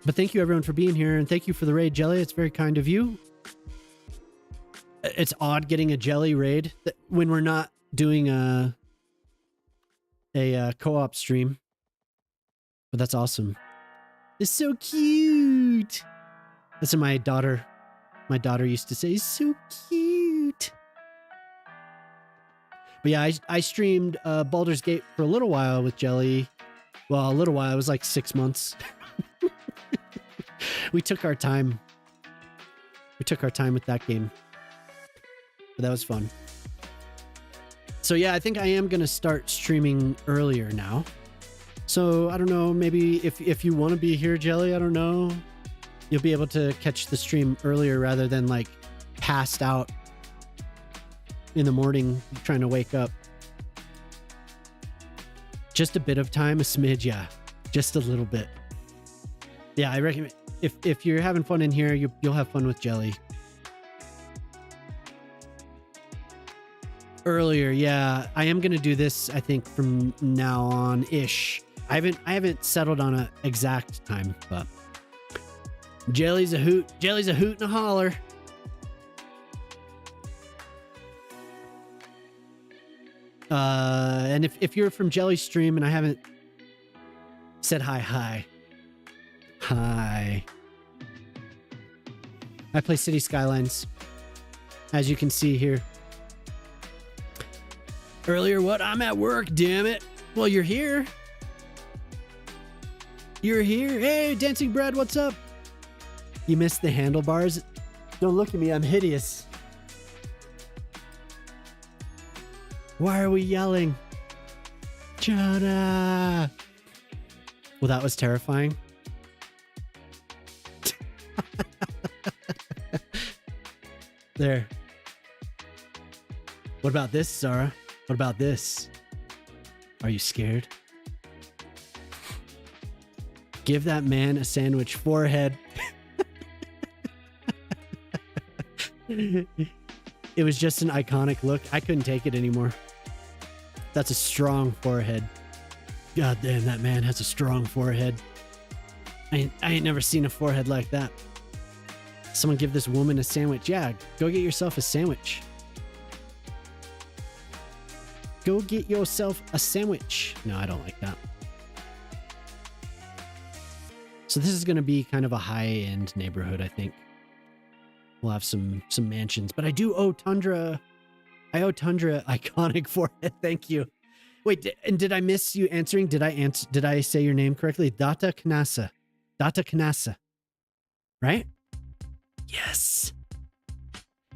But thank you everyone for being here, and thank you for the raid, Jelly. It's very kind of you. It's odd getting a Jelly raid when we're not doing a co-op stream. But that's awesome. It's so cute. That's what my daughter used to say. It's so cute. But yeah, I streamed Baldur's Gate for a little while with Jelly. Well, a little while. It was like 6 months. We took our time. We took our time with that game. But that was fun. So yeah, I think I am going to start streaming earlier now. So I don't know, maybe if you want to be here, Jelly, I don't know. You'll be able to catch the stream earlier rather than like passed out in the morning trying to wake up. Just a bit of time, a smidge, yeah. Just a little bit. Yeah, I recommend if you're having fun in here, you'll have fun with Jelly. Earlier, yeah. I am gonna do this, I think, from now on ish. I haven't settled on an exact time, but Jelly's a hoot. Jelly's a hoot and a holler. And if you're from Jelly's stream and I haven't said hi. I play City Skylines, as you can see here. Earlier, what? I'm at work, damn it. Well, you're here. You're here. Hey, Dancing Bread, what's up? You missed the handlebars? Don't look at me, I'm hideous. Why are we yelling? Jonah! Well, that was terrifying. There. What about this, Sarah? What about this? Are you scared? Give that man a sandwich forehead. It was just an iconic look. I couldn't take it anymore. That's a strong forehead. God damn, that man has a strong forehead. I ain't never seen a forehead like that. Someone give this woman a sandwich. Yeah, go get yourself a sandwich. Go get yourself a sandwich. No, I don't like that. So this is going to be kind of a high-end neighborhood, I think. We'll have some mansions, but I do owe Tundra. I owe Tundra iconic forehead. Thank you. Wait, and did I miss you answering? Did I say your name correctly? Data Knassa. Data Knassa. right? Yes.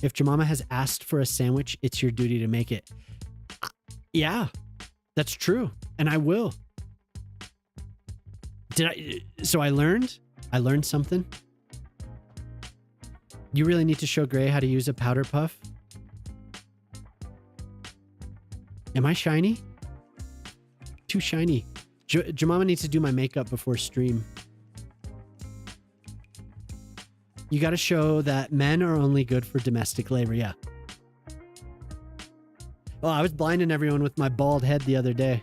If Jemima has asked for a sandwich, it's your duty to make it. Yeah, that's true. And I will. So I learned something. You really need to show Gray how to use a powder puff. Am I shiny? Too shiny. Jemima needs to do my makeup before stream. You got to show that men are only good for domestic labor. Yeah. Oh, I was blinding everyone with my bald head the other day.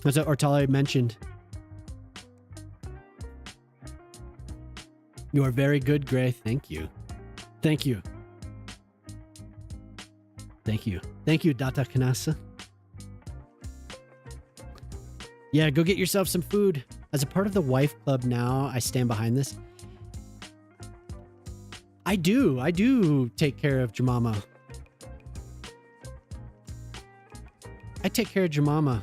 That's what Ortale mentioned. You are very good, Gray. Thank you. Thank you. Thank you. Thank you, Data Kanasa. Yeah, go get yourself some food. As a part of the wife club now, I stand behind this. I do take care of Jemima. I take care of Jemima.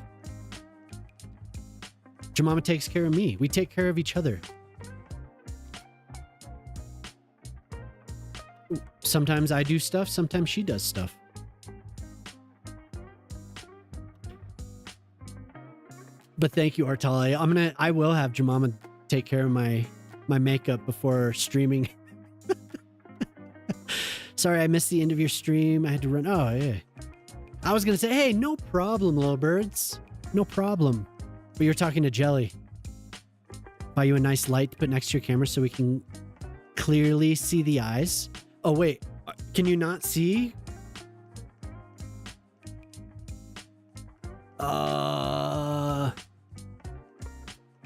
Jemima takes care of me. We take care of each other. Sometimes I do stuff, sometimes she does stuff. But thank you, Artale. I will have Jemima take care of my makeup before streaming. Sorry, I missed the end of your stream. I had to run. Oh, yeah. I was gonna say, hey, no problem, little birds. No problem. But you're talking to Jelly. Buy you a nice light to put next to your camera so we can clearly see the eyes. Oh, wait. Can you not see?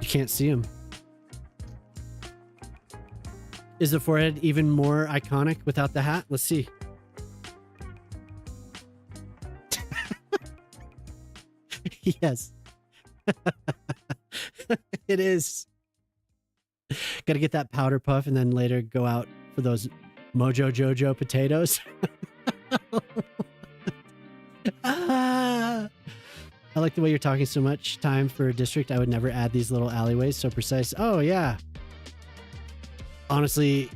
You can't see him. Is the forehead even more iconic without the hat? Let's see. Yes. It is. Got to get that powder puff and then later go out for those Mojo Jojo potatoes. I like the way you're talking so much. Time for a district. I would never add these little alleyways. So precise. Oh, yeah. Honestly,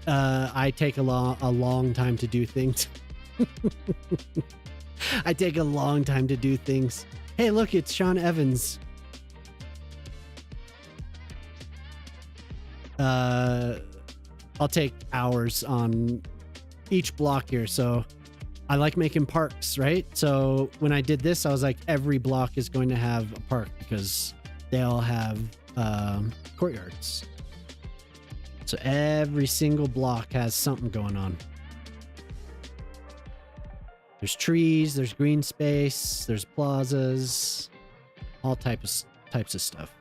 I take a long time to do things. I take a long time to do things. Hey, look, it's Sean Evans. I'll take hours on each block here. So I like making parks, right? So when I did this, I was like, every block is going to have a park because they all have courtyards. So every single block has something going on. There's trees, there's green space, there's plazas, all types of stuff.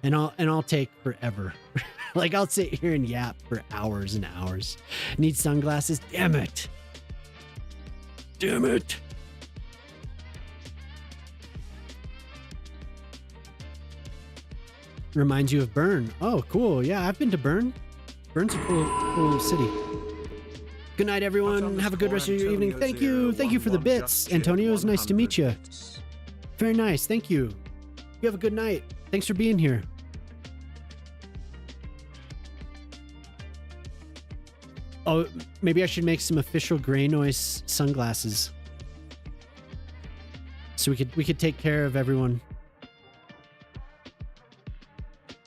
And I'll take forever. Like I'll sit here and yap for hours and hours. Need sunglasses? Damn it. Damn it. Reminds you of Bern. Oh, cool. Yeah, I've been to Bern. Bern's a cool city. Good night, everyone. Have a good rest of your evening. Thank you. Thank you for the bits. Antonio, it's nice to meet you. Very nice. Thank you. You have a good night. Thanks for being here. Oh, maybe I should make some official gray noise sunglasses. So we could take care of everyone.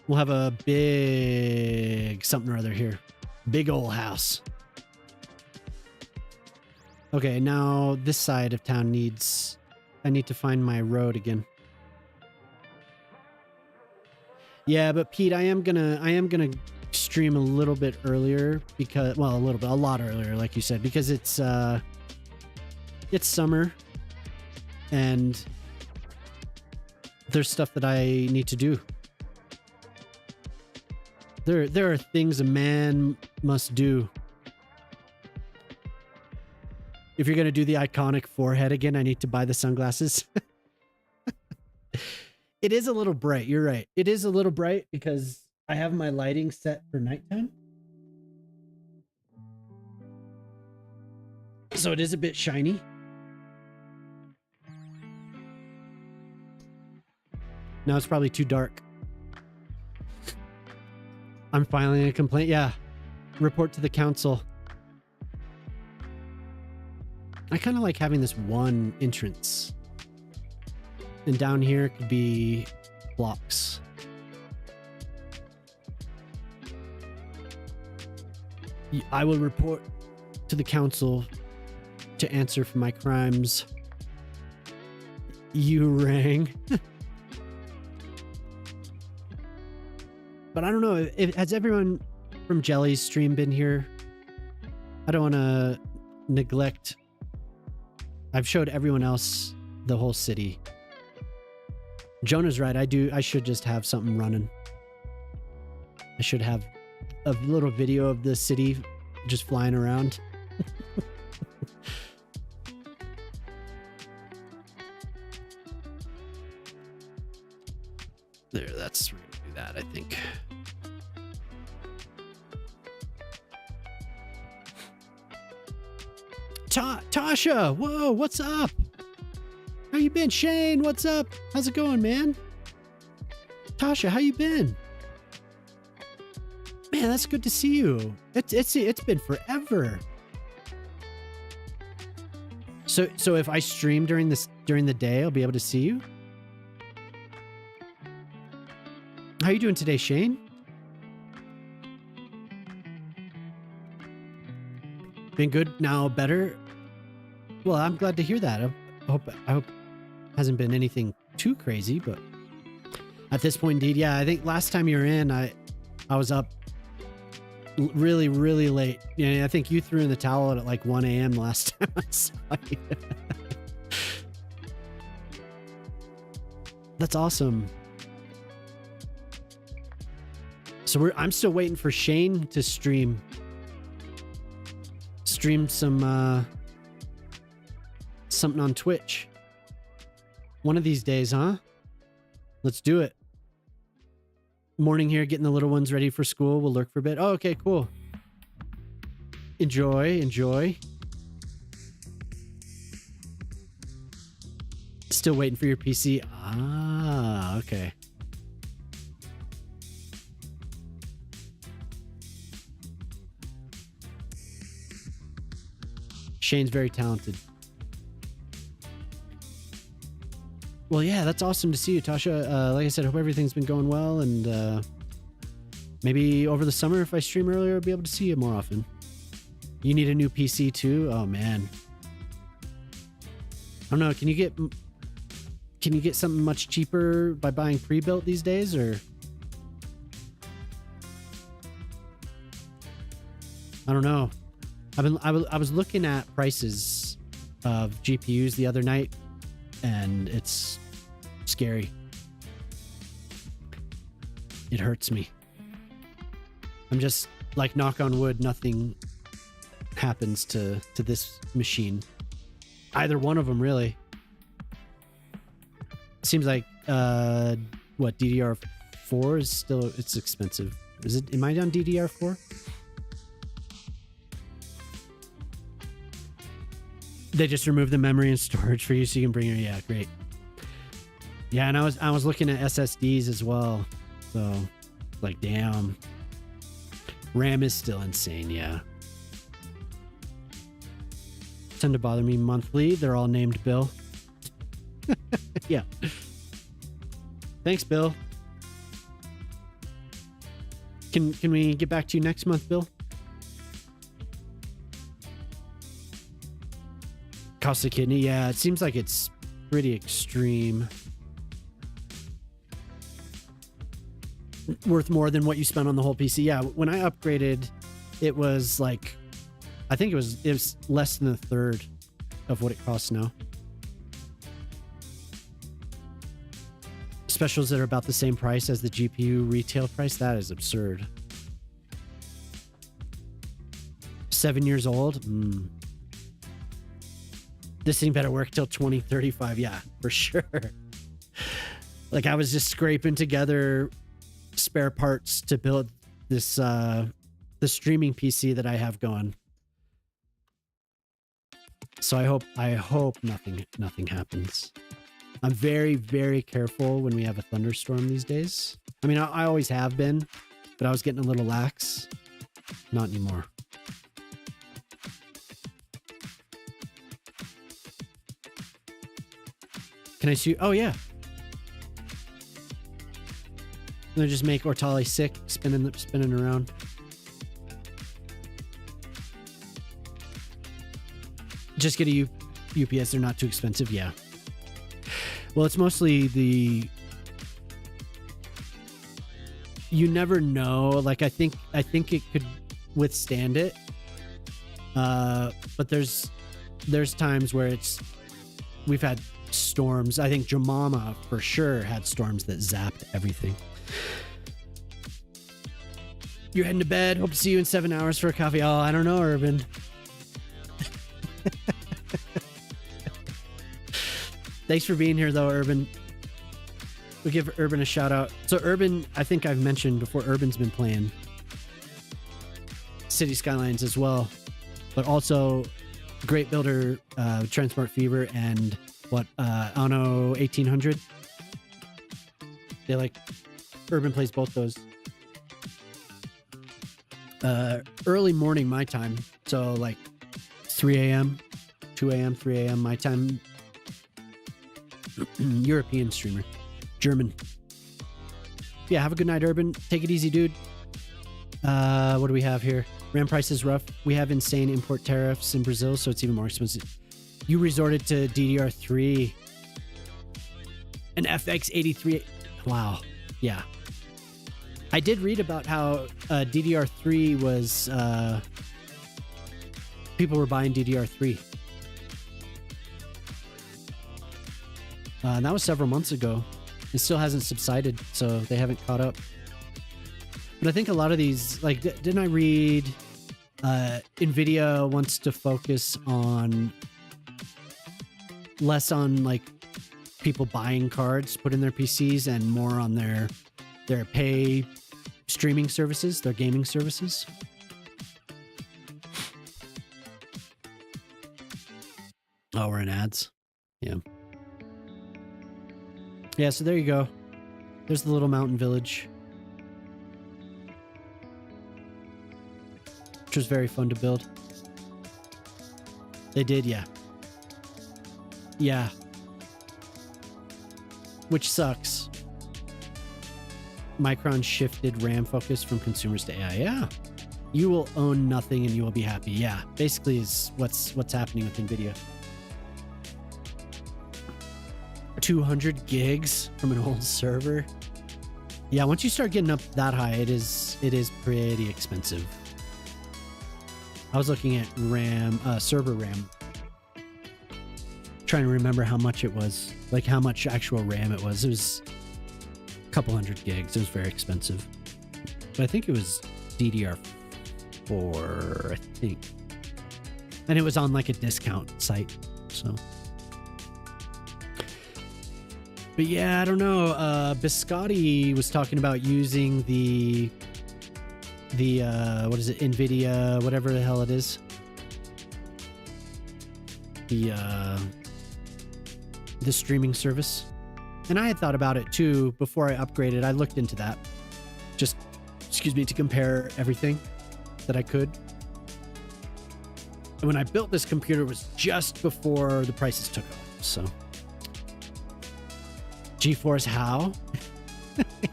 We'll have a big something or other here. Big old house. Okay, now this side of town needs... I need to find my road again. Yeah, but Pete, I am gonna stream a little bit earlier because, well, a lot earlier, like you said, because it's summer and there's stuff that I need to do. There are things a man must do. If you're going to do the iconic forehead again, I need to buy the sunglasses. It is a little bright. You're right. It is a little bright because I have my lighting set for nighttime. So it is a bit shiny. Now it's probably too dark. I'm filing a complaint. Yeah. Report to the council. I kind of like having this one entrance. And down here could be blocks. I will report to the council to answer for my crimes. You rang. But I don't know. Has everyone from Jelly's stream been here? I don't want to neglect. I've showed everyone else the whole city. Jonah's right. I should just have something running. I should have a little video of the city just flying around. There, that's we're gonna do that, I think. Tasha, whoa, what's up? How you been? Shane, what's up? How's it going, man? Tasha, how you been? Man, that's good to see you. It's been forever. So if I stream during the day, I'll be able to see you. How you doing today, Shane? Been good now, better. Well, I'm glad to hear that. I hope hasn't been anything too crazy, but at this point, indeed, yeah. I think last time you were in, I was up really, really late. Yeah, I think you threw in the towel at like 1 a.m. last time I saw you. That's awesome. So I'm still waiting for Shane to stream some something on Twitch. One of these days, huh? Let's do it. Morning here, getting the little ones ready for school. We'll lurk for a bit. Oh, okay, cool. Enjoy. Still waiting for your PC. Ah, okay. Shane's very talented. Well, yeah, that's awesome to see you, Tasha. Like I said, I hope everything's been going well, and maybe over the summer, if I stream earlier, I'll be able to see you more often. You need a new PC too? Oh man. I don't know. Can you get something much cheaper by buying pre-built these days, or? I don't know. I was looking at prices of GPUs the other night, and it's scary. It hurts me. I'm just like, knock on wood, nothing happens to this machine. Either one of them, really. Seems like what, DDR4 is still, it's expensive. Is it? Am I on DDR4? They just removed the memory and storage for you, so you can bring your, yeah, great. Yeah, and I was looking at SSDs as well, so like, damn. RAM is still insane, yeah. Tend to bother me monthly. They're all named Bill. Yeah. Thanks, Bill. Can we get back to you next month, Bill? Cost a kidney, yeah. It seems like it's pretty extreme. Worth more than what you spent on the whole PC. Yeah, when I upgraded, it was like, I think it was less than a third of what it costs now. Specials that are about the same price as the GPU retail price, that is absurd. 7 years old? This thing better work till 2035. Yeah, for sure. Like, I was just scraping together spare parts to build this the streaming PC that I have going. So I hope nothing happens. I'm very, very careful when we have a thunderstorm these days. I mean, I always have been, but I was getting a little lax. Not anymore. Can I shoot? Oh, yeah. They just make Ortali sick, spinning around. Just get a UPS. They're not too expensive. Yeah. Well, it's mostly the... You never know. Like, I think it could withstand it. But there's times where we've had storms. I think Jemama for sure had storms that zapped everything. You're heading to bed. Hope to see you in 7 hours for a coffee. Oh, I don't know, Urban. Thanks for being here, though, Urban. We'll give Urban a shout out. So Urban, I think I've mentioned before, Urban's been playing City Skylines as well, but also Great Builder, Transport Fever, and Anno 1800. Urban plays both those. Early morning my time, so like 3 a.m., 2 a.m., 3 a.m. my time. European streamer. German. Yeah, have a good night, Urban. Take it easy, dude. What do we have here? RAM price is rough. We have insane import tariffs in Brazil, so it's even more expensive. You resorted to DDR3 and FX83. Wow. Yeah. I did read about how DDR3 was... people were buying DDR3. And that was several months ago. It still hasn't subsided, so they haven't caught up. But I think a lot of these, like, didn't I read NVIDIA wants to focus on less on like people buying cards put in their PCs and more on their pay streaming services, their gaming services. Oh, we're in ads. Yeah. Yeah, so there you go. There's the little mountain village. Which was very fun to build. They did, yeah. Yeah. Which sucks. Micron shifted RAM focus from consumers to AI. Yeah. You will own nothing and you will be happy. Yeah. Basically is what's happening with NVIDIA. 200 gigs from an old server. Yeah, once you start getting up that high, it is pretty expensive. I was looking at RAM, server RAM. Trying to remember how much it was, like how much actual RAM it was. It was a couple hundred gigs. It was very expensive. But I think it was DDR4, I think. And it was on like a discount site, so. But yeah, I don't know. Biscotti was talking about using the what is it, NVIDIA, whatever the hell it is. The streaming service. And I had thought about it too before I upgraded. I looked into that. Just, excuse me, to compare everything that I could. And when I built this computer, it was just before the prices took off, so. GeForce how?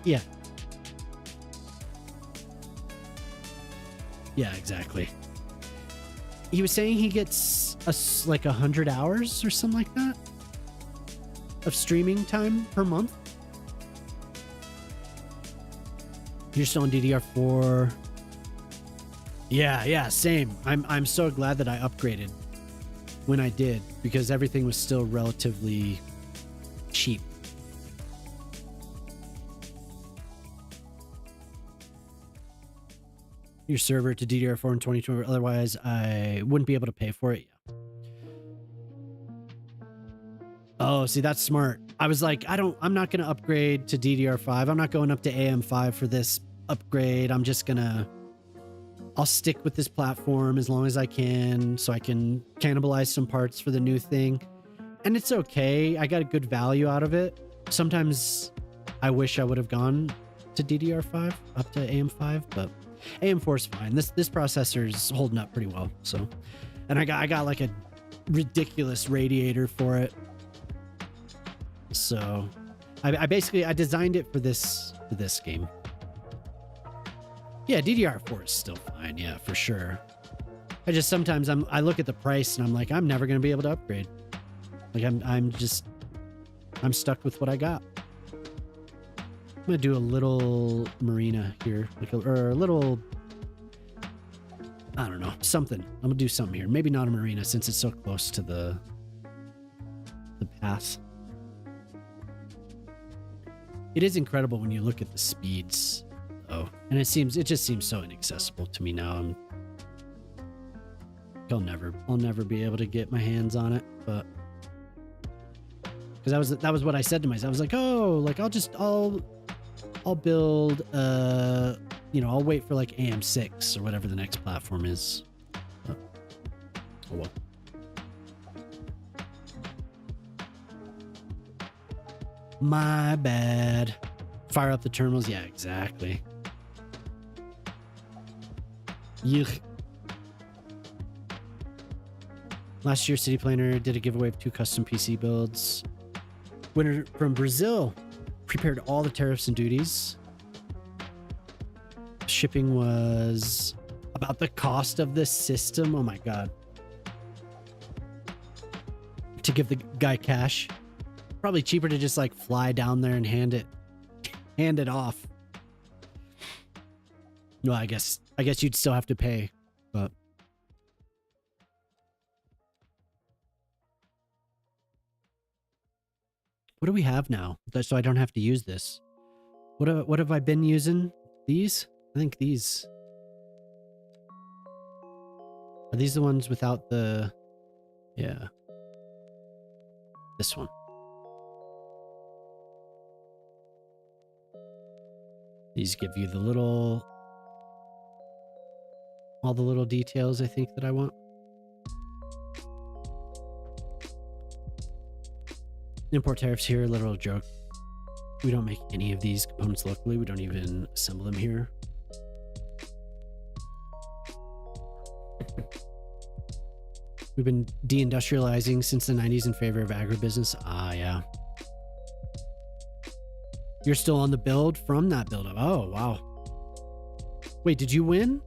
Yeah. Yeah, exactly. He was saying he gets like 100 hours or something like that of streaming time per month. You're still on DDR4. Yeah, same. I'm so glad that I upgraded when I did, because everything was still relatively cheap. Your server to DDR4 in 2020, otherwise I wouldn't be able to pay for it. Oh, see, that's smart. I was like, I'm not going to upgrade to DDR5. I'm not going up to AM5 for this upgrade. I'll stick with this platform as long as I can, so I can cannibalize some parts for the new thing. And it's okay. I got a good value out of it. Sometimes I wish I would have gone to DDR5, up to AM5, but AM4 is fine. This processor's holding up pretty well. So, and I got like a ridiculous radiator for it. So, I basically designed it for this game. Yeah, DDR4 is still fine. Yeah, for sure. I just sometimes I look at the price and I'm like, I'm never gonna be able to upgrade. Like I'm stuck with what I got. I'm gonna do a little marina here, like or a little, I don't know, something. I'm gonna do something here. Maybe not a marina since it's so close to the path. It is incredible when you look at the speeds, though, and it just seems so inaccessible to me now. I'll never be able to get my hands on it, but because that was what I said to myself. I was like, oh, like I'll build I'll wait for like AM6 or whatever the next platform is. Oh well. My bad. Fire up the terminals. Yeah, exactly. Yuck. Last year, City Planner did a giveaway of 2 custom PC builds. Winner from Brazil prepared all the tariffs and duties. Shipping was about the cost of this system. Oh my god. To give the guy cash. Probably cheaper to just like fly down there and hand it off. No, I guess you'd still have to pay, but what do we have now? So I don't have to use this. What have I been using? These? I think these. Are these the ones without the... Yeah. This one. These give you the little... all the little details I think that I want. Import tariffs here, a literal joke. We don't make any of these components locally. We don't even assemble them here. We've been deindustrializing since the 90s in favor of agribusiness. Ah, yeah. You're still on the build from that build up. Oh, wow. Wait, did you win?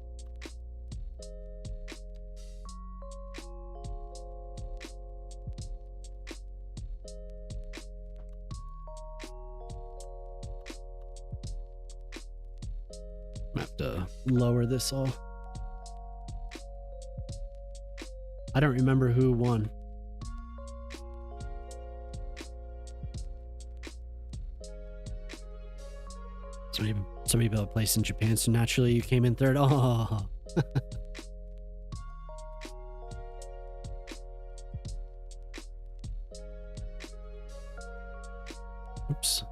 I have to lower this all. I don't remember who won. Somebody built a place in Japan, so naturally you came in third. Oh. Oops.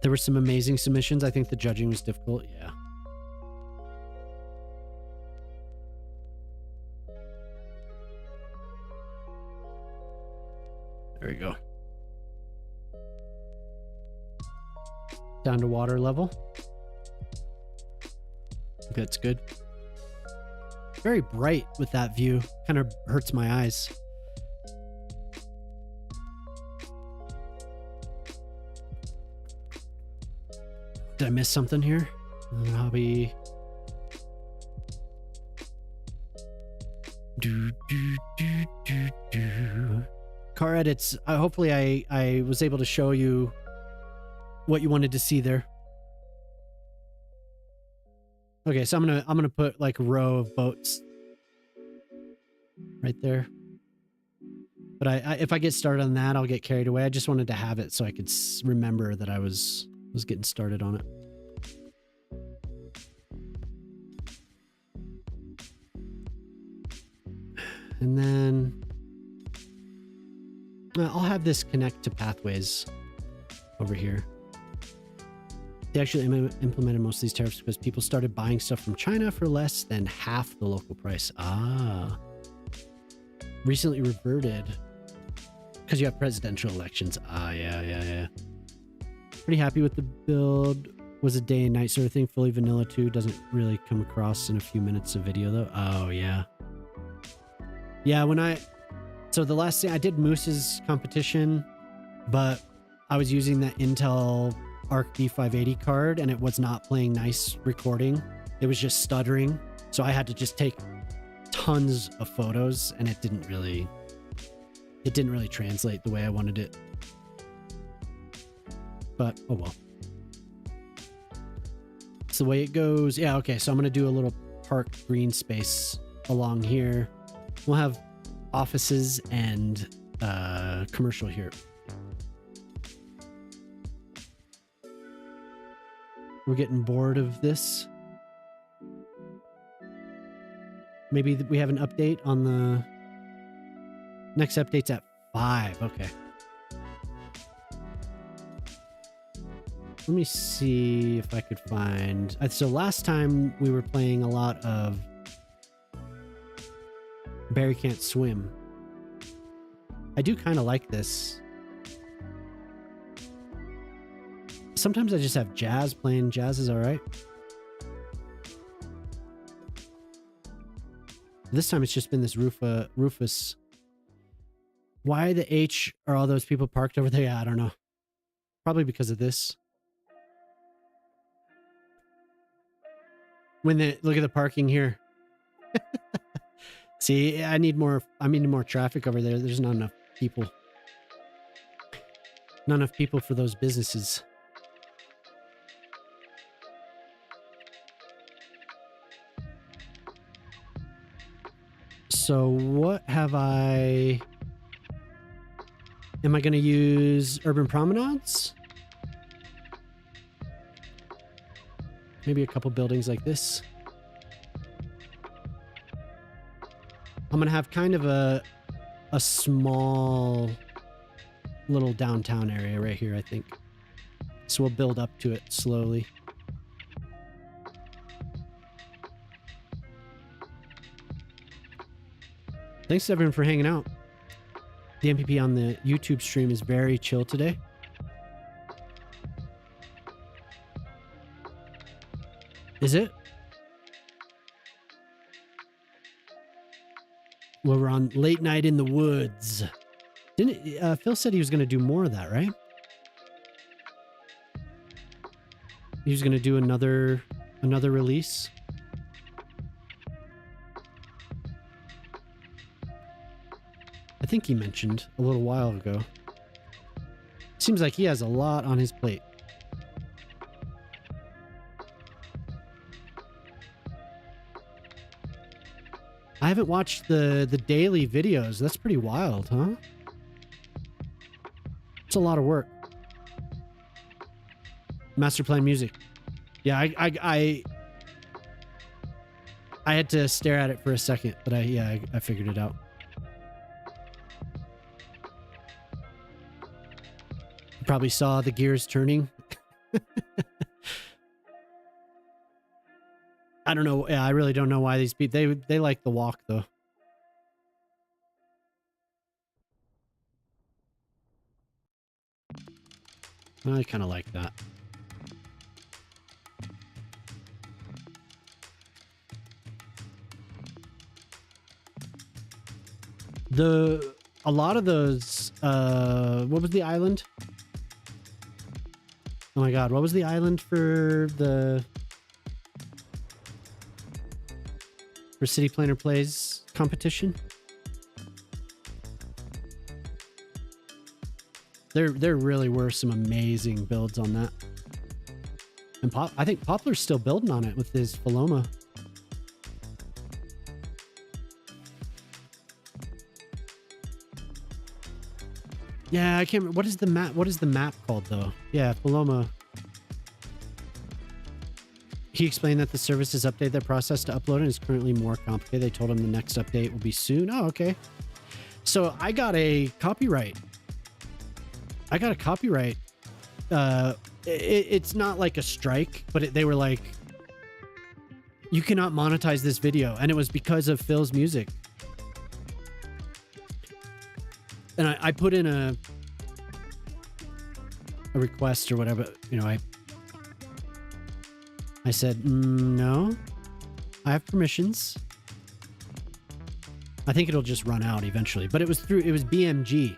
There were some amazing submissions. I think the judging was difficult. Yeah. There we go. Down to water level. That's good. Very bright with that view. Kind of hurts my eyes. Did I miss something here? Hobby. Car edits. Hopefully I was able to show you what you wanted to see there. Okay, so I'm gonna put like a row of boats right there. But if I get started on that, I'll get carried away. I just wanted to have it so I could remember that I was getting started on it. And then I'll have this connect to pathways over here. They actually implemented most of these tariffs because people started buying stuff from China for less than half the local price. Ah. Recently reverted because you have presidential elections. Ah, yeah. Pretty happy with the build. Was a day and night sort of thing. Fully vanilla too. Doesn't really come across in a few minutes of video though. Oh yeah. Yeah, so the last thing I did Moose's competition, but I was using that Intel Arc B580 card and it was not playing nice recording. It was just stuttering. So I had to just take tons of photos and it didn't really translate the way I wanted it. But oh well. It's the way it goes. Yeah, okay, so I'm gonna do a little park green space along here. We'll have offices and commercial here. We're getting bored of this. Maybe we have an update on the next update's at 5. Okay. Let me see if I could find. So last time we were playing a lot of Barry Can't Swim. I do kind of like this. Sometimes I just have jazz playing. Jazz is all right. This time it's just been this Rufus. Why the H are all those people parked over there? Yeah, I don't know. Probably because of this. Look at the parking here. See, I need more traffic over there. There's not enough people. Not enough people for those businesses. So what have I... Am I going to use urban promenades? Maybe a couple buildings like this. I'm going to have kind of a small little downtown area right here, I think. So we'll build up to it slowly. Thanks everyone for hanging out. The MPP on the YouTube stream is very chill today. Is it? Well, we're on Late Night in the Woods. Didn't Phil said he was going to do more of that, right? He was going to do another release. I think he mentioned a little while ago. Seems like he has a lot on his plate. I haven't watched the daily videos. That's pretty wild, huh? It's a lot of work. Master plan music. Yeah, I had to stare at it for a second, but I figured it out. You probably saw the gears turning. I don't know. Yeah, I really don't know why these people they like the walk though. I kind of like that. A lot of those what was the island? Oh my god, what was the island for City Planner Plays competition? There really were some amazing builds on that. And I think Poplar's still building on it with his Paloma. Yeah, I can't remember. What is the map called though? Yeah, Paloma. He explained that the service has updated their process to upload and is currently more complicated. They told him the next update will be soon. Oh, okay. So I got a copyright. It's not like a strike, but they were like, you cannot monetize this video. And it was because of Phil's music. And I put in a request or whatever, you know, I said, no, I have permissions. I think it'll just run out eventually, but it was BMG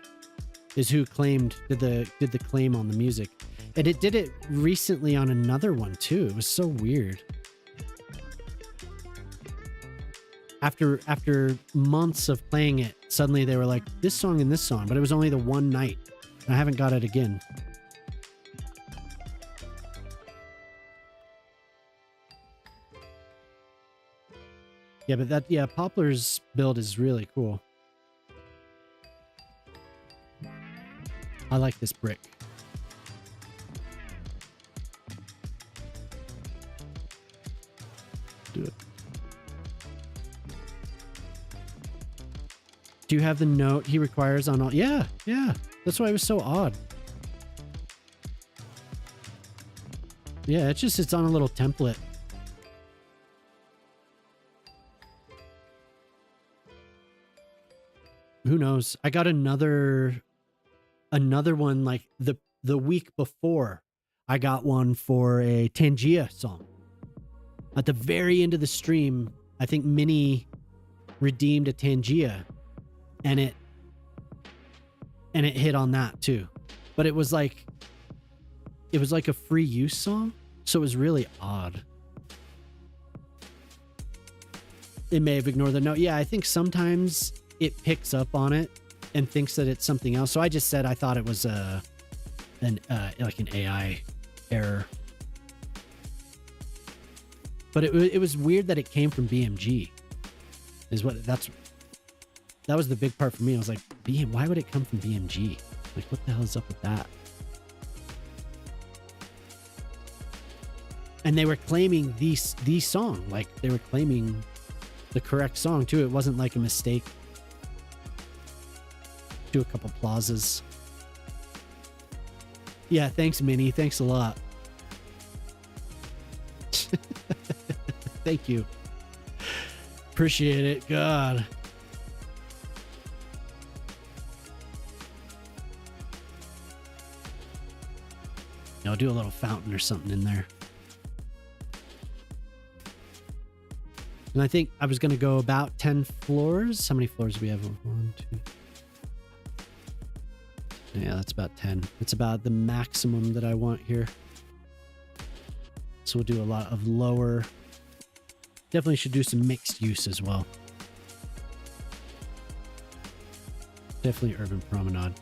is who did the claim on the music. And it did it recently on another one too. It was so weird. After months of playing it, suddenly they were like, this song and this song, but it was only the one night. And I haven't got it again. Yeah, but Poplar's build is really cool. I like this brick. Do it. Do you have the note he requires on all? Yeah. That's why it was so odd. Yeah, it's on a little template. Who knows? I got another one like the week before. I got one for a Tangia song. At the very end of the stream, I think Minnie redeemed a Tangia, and it hit on that too. But it was like a free use song, so it was really odd. It may have ignored the note. Yeah, I think sometimes it picks up on it and thinks that it's something else. So I just said I thought it was like an AI error. But it was weird that it came from BMG. That was the big part for me. I was like, why would it come from BMG? Like, what the hell is up with that? And they were claiming the song, like they were claiming the correct song too. It wasn't like a mistake. Do a couple plazas. Yeah, thanks, Minnie. Thanks a lot. Thank you. Appreciate it. God. I'll do a little fountain or something in there. And I think I was going to go about 10 floors. How many floors do we have? 1, 2. Yeah, that's about 10. It's about the maximum that I want here. So we'll do a lot of lower. Definitely should do some mixed use as well. Definitely urban promenade.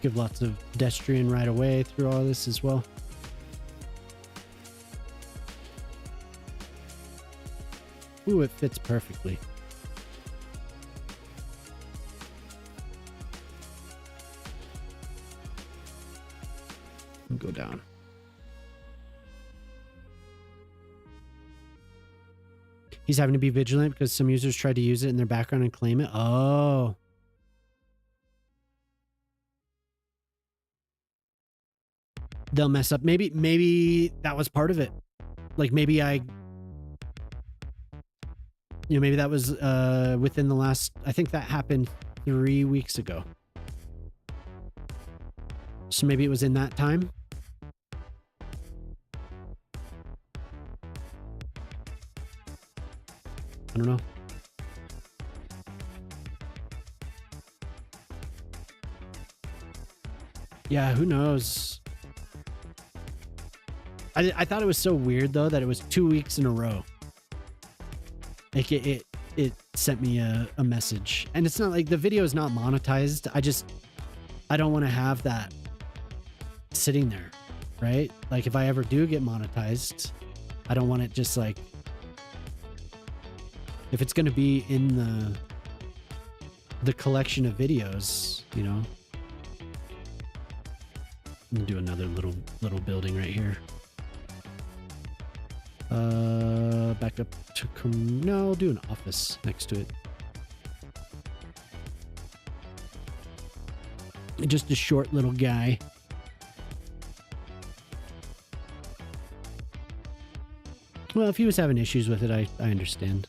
Give lots of pedestrian right away through all this as well. Ooh, it fits perfectly. And go down. He's having to be vigilant because some users tried to use it in their background and claim it. Oh. They'll mess up. Maybe that was part of it. Like maybe maybe that was within the last, I think that happened 3 weeks ago. So maybe it was in that time. I don't know. Yeah, who knows? I thought it was so weird though that it was 2 weeks in a row. Like it sent me a message, and it's not like the video is not monetized. I don't want to have that sitting there, right? Like if I ever do get monetized, I don't want it just like, if it's going to be in the collection of videos, you know. I'm gonna do another little building right here. Back up to no, I'll do an office next to it. Just a short little guy. Well, if he was having issues with it, I understand.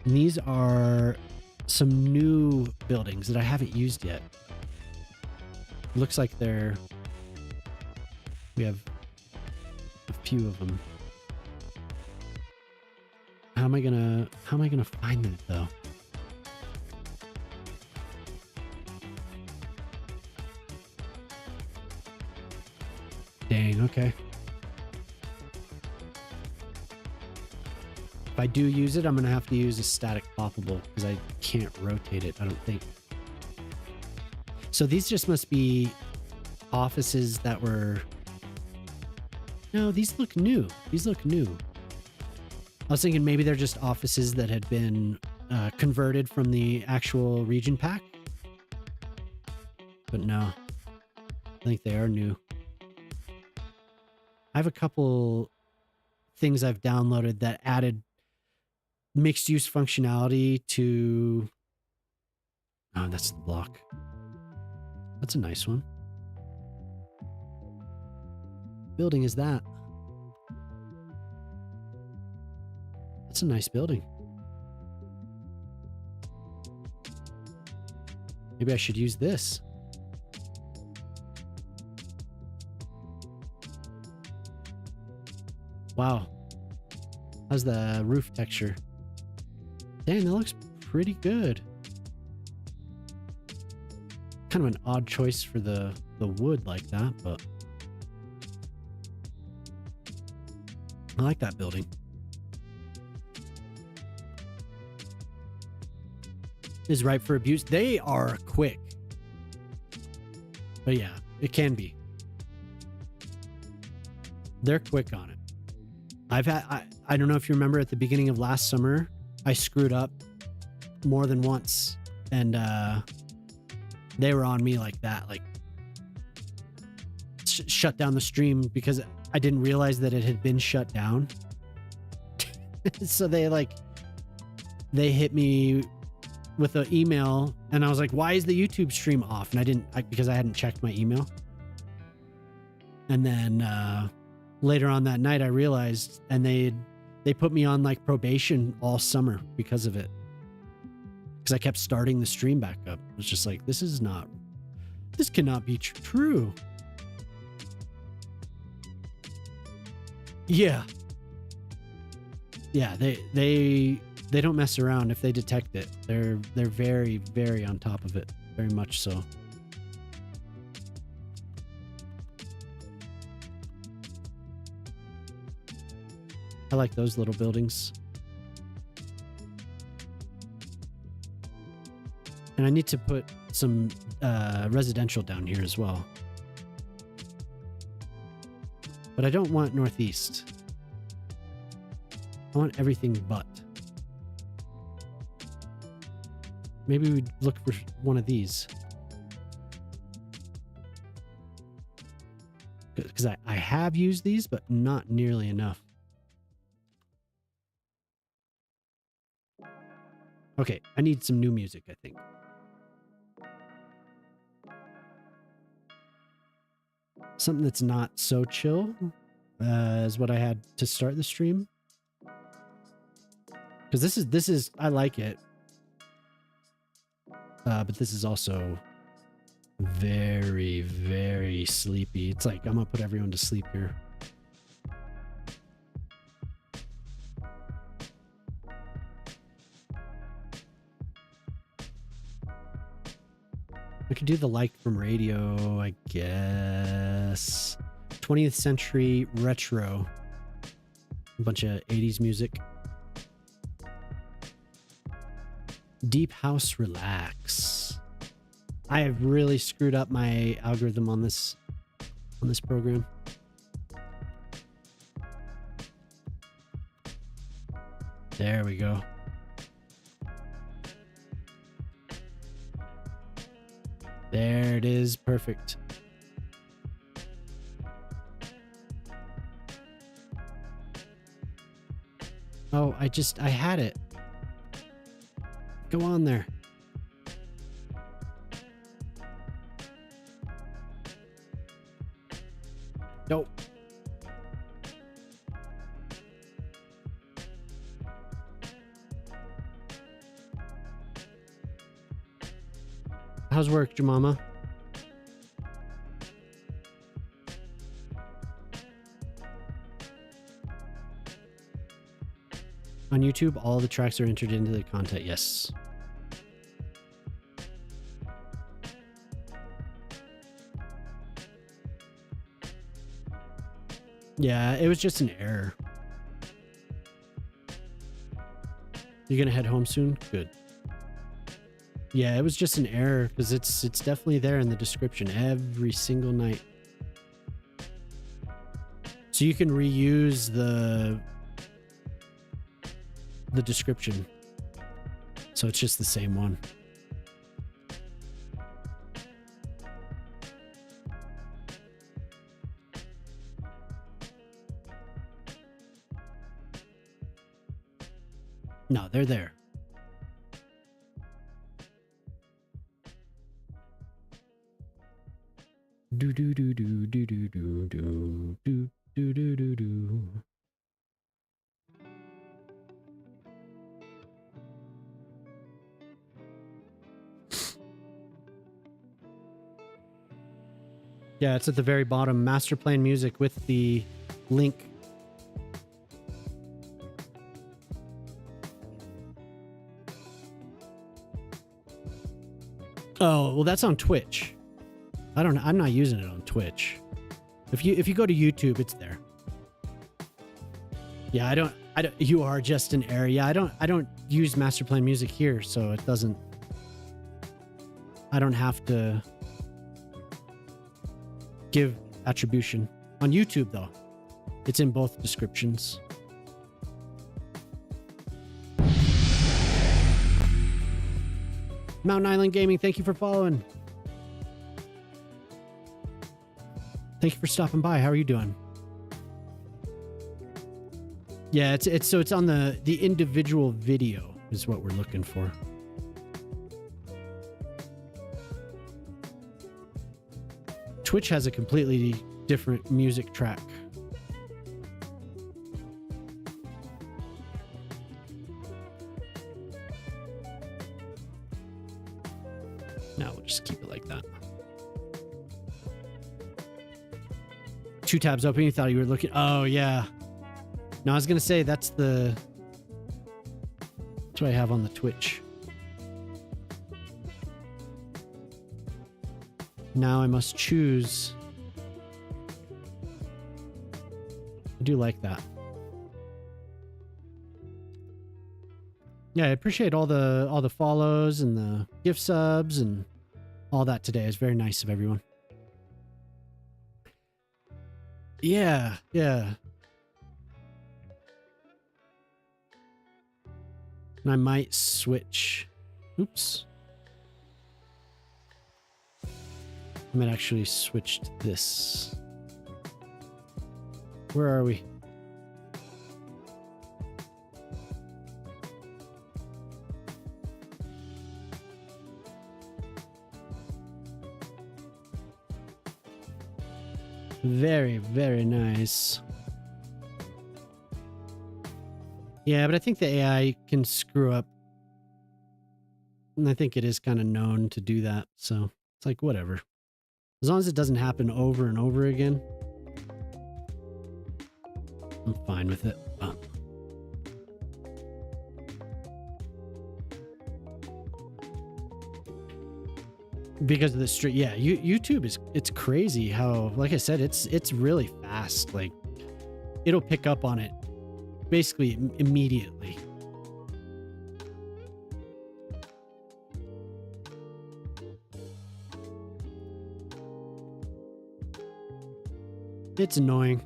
And these are some new buildings that I haven't used yet. Looks like we have a few of them. How am I gonna find them though? Dang, okay. If I do use it, I'm gonna have to use a static poppable because I can't rotate it, I don't think. So these just must be offices that were... No, these look new. These look new. I was thinking maybe they're just offices that had been converted from the actual region pack. But no, I think they are new. I have a couple things I've downloaded that added mixed use functionality to... Oh, that's the block. That's a nice one. Building is that? That's a nice building. Maybe I should use this. Wow. How's the roof texture? Dang, that looks pretty good. Kind of an odd choice for the wood like that, but I like that building. Is ripe for abuse. They are quick. But yeah, it can be. They're quick on it. I don't know if you remember at the beginning of last summer, I screwed up more than once, and they were on me like that, like shut down the stream because I didn't realize that it had been shut down. So they hit me with an email, and I was like, why is the YouTube stream off? And because I hadn't checked my email. And then later on that night I realized, and they put me on like probation all summer because of it. Because I kept starting the stream back up. It was just like, this cannot be true. Yeah. Yeah, they don't mess around if they detect it. They're very, very on top of it. Very much so. I like those little buildings. And I need to put some residential down here as well. But I don't want northeast. I want everything but. Maybe we'd look for one of these. Because I have used these, but not nearly enough. Okay, I need some new music, I think. Something that's not so chill as what I had to start the stream. Because this is I like it. But this is also very, very sleepy. It's like I'm gonna put everyone to sleep here. I could do the like from radio, I guess. 20th century retro. A bunch of 80s music. Deep house relax. I have really screwed up my algorithm on this program. There we go. There it is. Perfect. Oh, I had it. Go on there. Nope. How's work, Jemama? On YouTube, all the tracks are entered into the content. Yes. Yeah, it was just an error. You're gonna head home soon? Good. Yeah, it was just an error because it's definitely there in the description every single night. So you can reuse the description. So it's just the same one. No, they're there. Do do do do do do do do do do do do do. Yeah, it's at the very bottom. Master plan music with the link. Oh, well, that's on Twitch. I'm not using it on Twitch. If you go to YouTube, it's there. Yeah, I don't you are just an error. Yeah, I don't use master plan music here, so it doesn't. I don't have to give attribution. On YouTube though, it's in both descriptions. Mountain Island Gaming, thank you for following. Thank you for stopping by. How are you doing? Yeah, it's on the individual video is what we're looking for. Twitch has a completely different music track. Now we'll just keep it like that. 2 tabs open. You thought you were looking. Oh yeah. No, I was gonna say that's what I have on the Twitch. Now I must choose. I do like that. Yeah, I appreciate all the follows and the gift subs and all that today. It's very nice of everyone. Yeah, yeah. And I might switch. Oops. I might actually switch to this. Where are we? Very, very nice. Yeah, but I think the AI can screw up. And I think it is kind of known to do that. So it's like, whatever. As long as it doesn't happen over and over again, I'm fine with it. Because of the street, yeah, YouTube it's crazy how, like I said, it's really fast. Like it'll pick up on it basically immediately. It's annoying,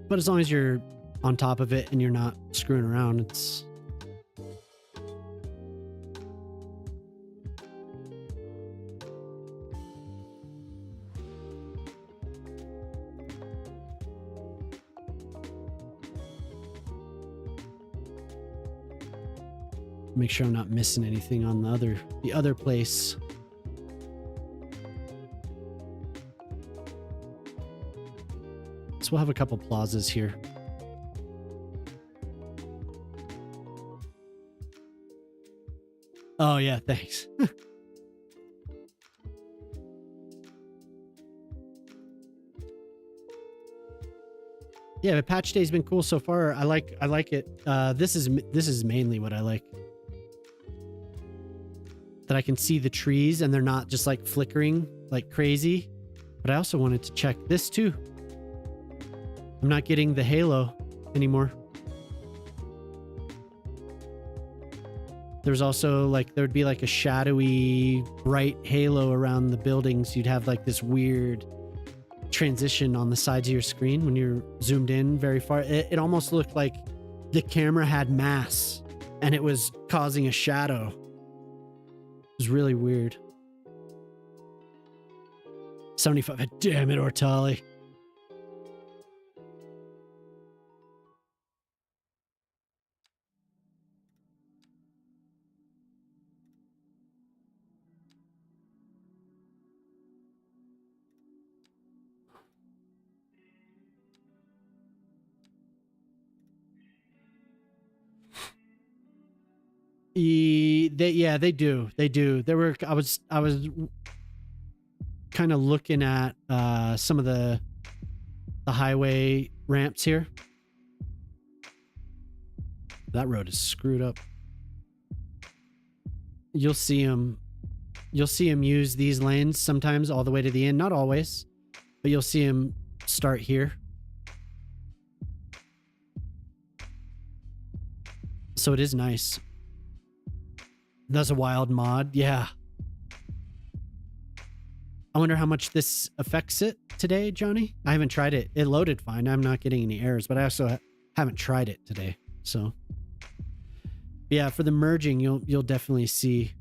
but as long as you're on top of it and you're not screwing around, it's make sure I'm not missing anything on the other place. So we'll have a couple plazas here. Oh yeah, thanks. Yeah, but patch day's been cool so far. I like it. This is mainly what I like. That I can see the trees and they're not just like flickering like crazy. But I also wanted to check this too. I'm not getting the halo anymore. There's also like, there would be like a shadowy bright halo around the buildings. You'd have like this weird transition on the sides of your screen when you're zoomed in very far. It almost looked like the camera had mass and it was causing a shadow. It was really weird. 75. Damn it, Ortali. They do. I was kind of looking at some of the highway ramps here. That road is screwed up. You'll see them use these lanes sometimes all the way to the end, not always, but you'll see them start here. So it is nice. That's a wild mod. Yeah. I wonder how much this affects it today, Johnny. I haven't tried it. It loaded fine. I'm not getting any errors, but I also haven't tried it today. So yeah, for the merging, you'll definitely see.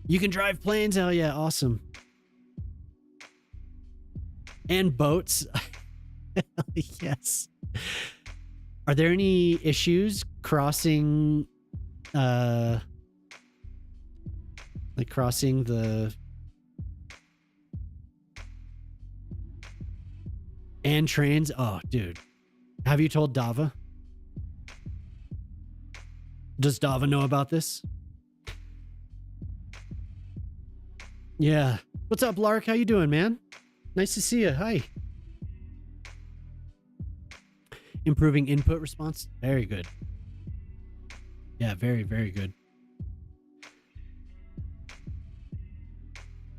You can drive planes. Hell yeah. Awesome. And boats. Yes. Are there any issues crossing like crossing the and trains? Oh, dude. Have you told Dava? Does Dava know about this? Yeah. What's up, Lark? How you doing, man? Nice to see you. Hi. Improving input response. Very good. Yeah, very, very good.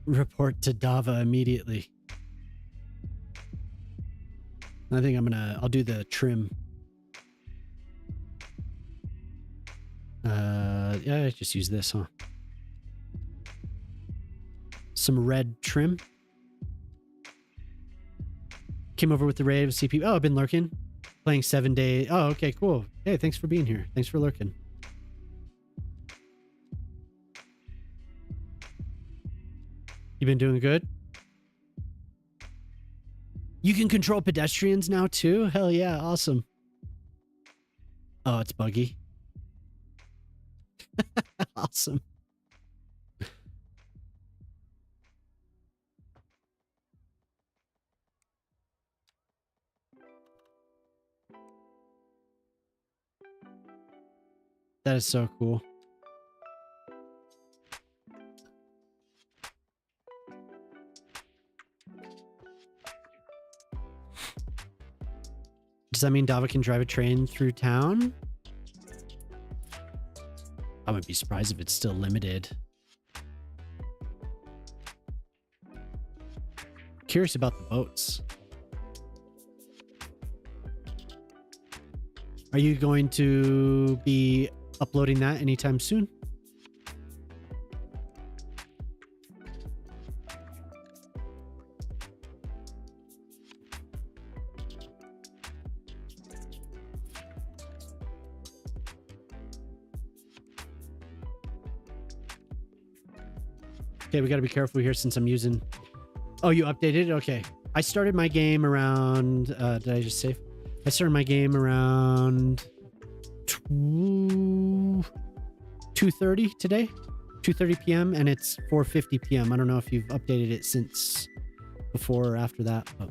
Report to Dava immediately. I think I'll do the trim. Yeah, just use this, huh? Some red trim. Came over with the rave CPU. Oh, I've been lurking. Playing 7 days. Oh, okay, cool. Hey, thanks for being here. Thanks for lurking. You been doing good? You can control pedestrians now too? Hell yeah, awesome. Oh, it's buggy. Awesome. That is so cool. Does that mean Dava can drive a train through town? I wouldn't be surprised if it's still limited. Curious about the boats. Are you going to be uploading that anytime soon? Okay, we got to be careful here since I'm using... Oh, you updated? Okay. I started my game around... did I just save? I started my game around 2:30 today. 2:30 p.m. and it's 4:50 p.m. I don't know if you've updated it since before or after that, but...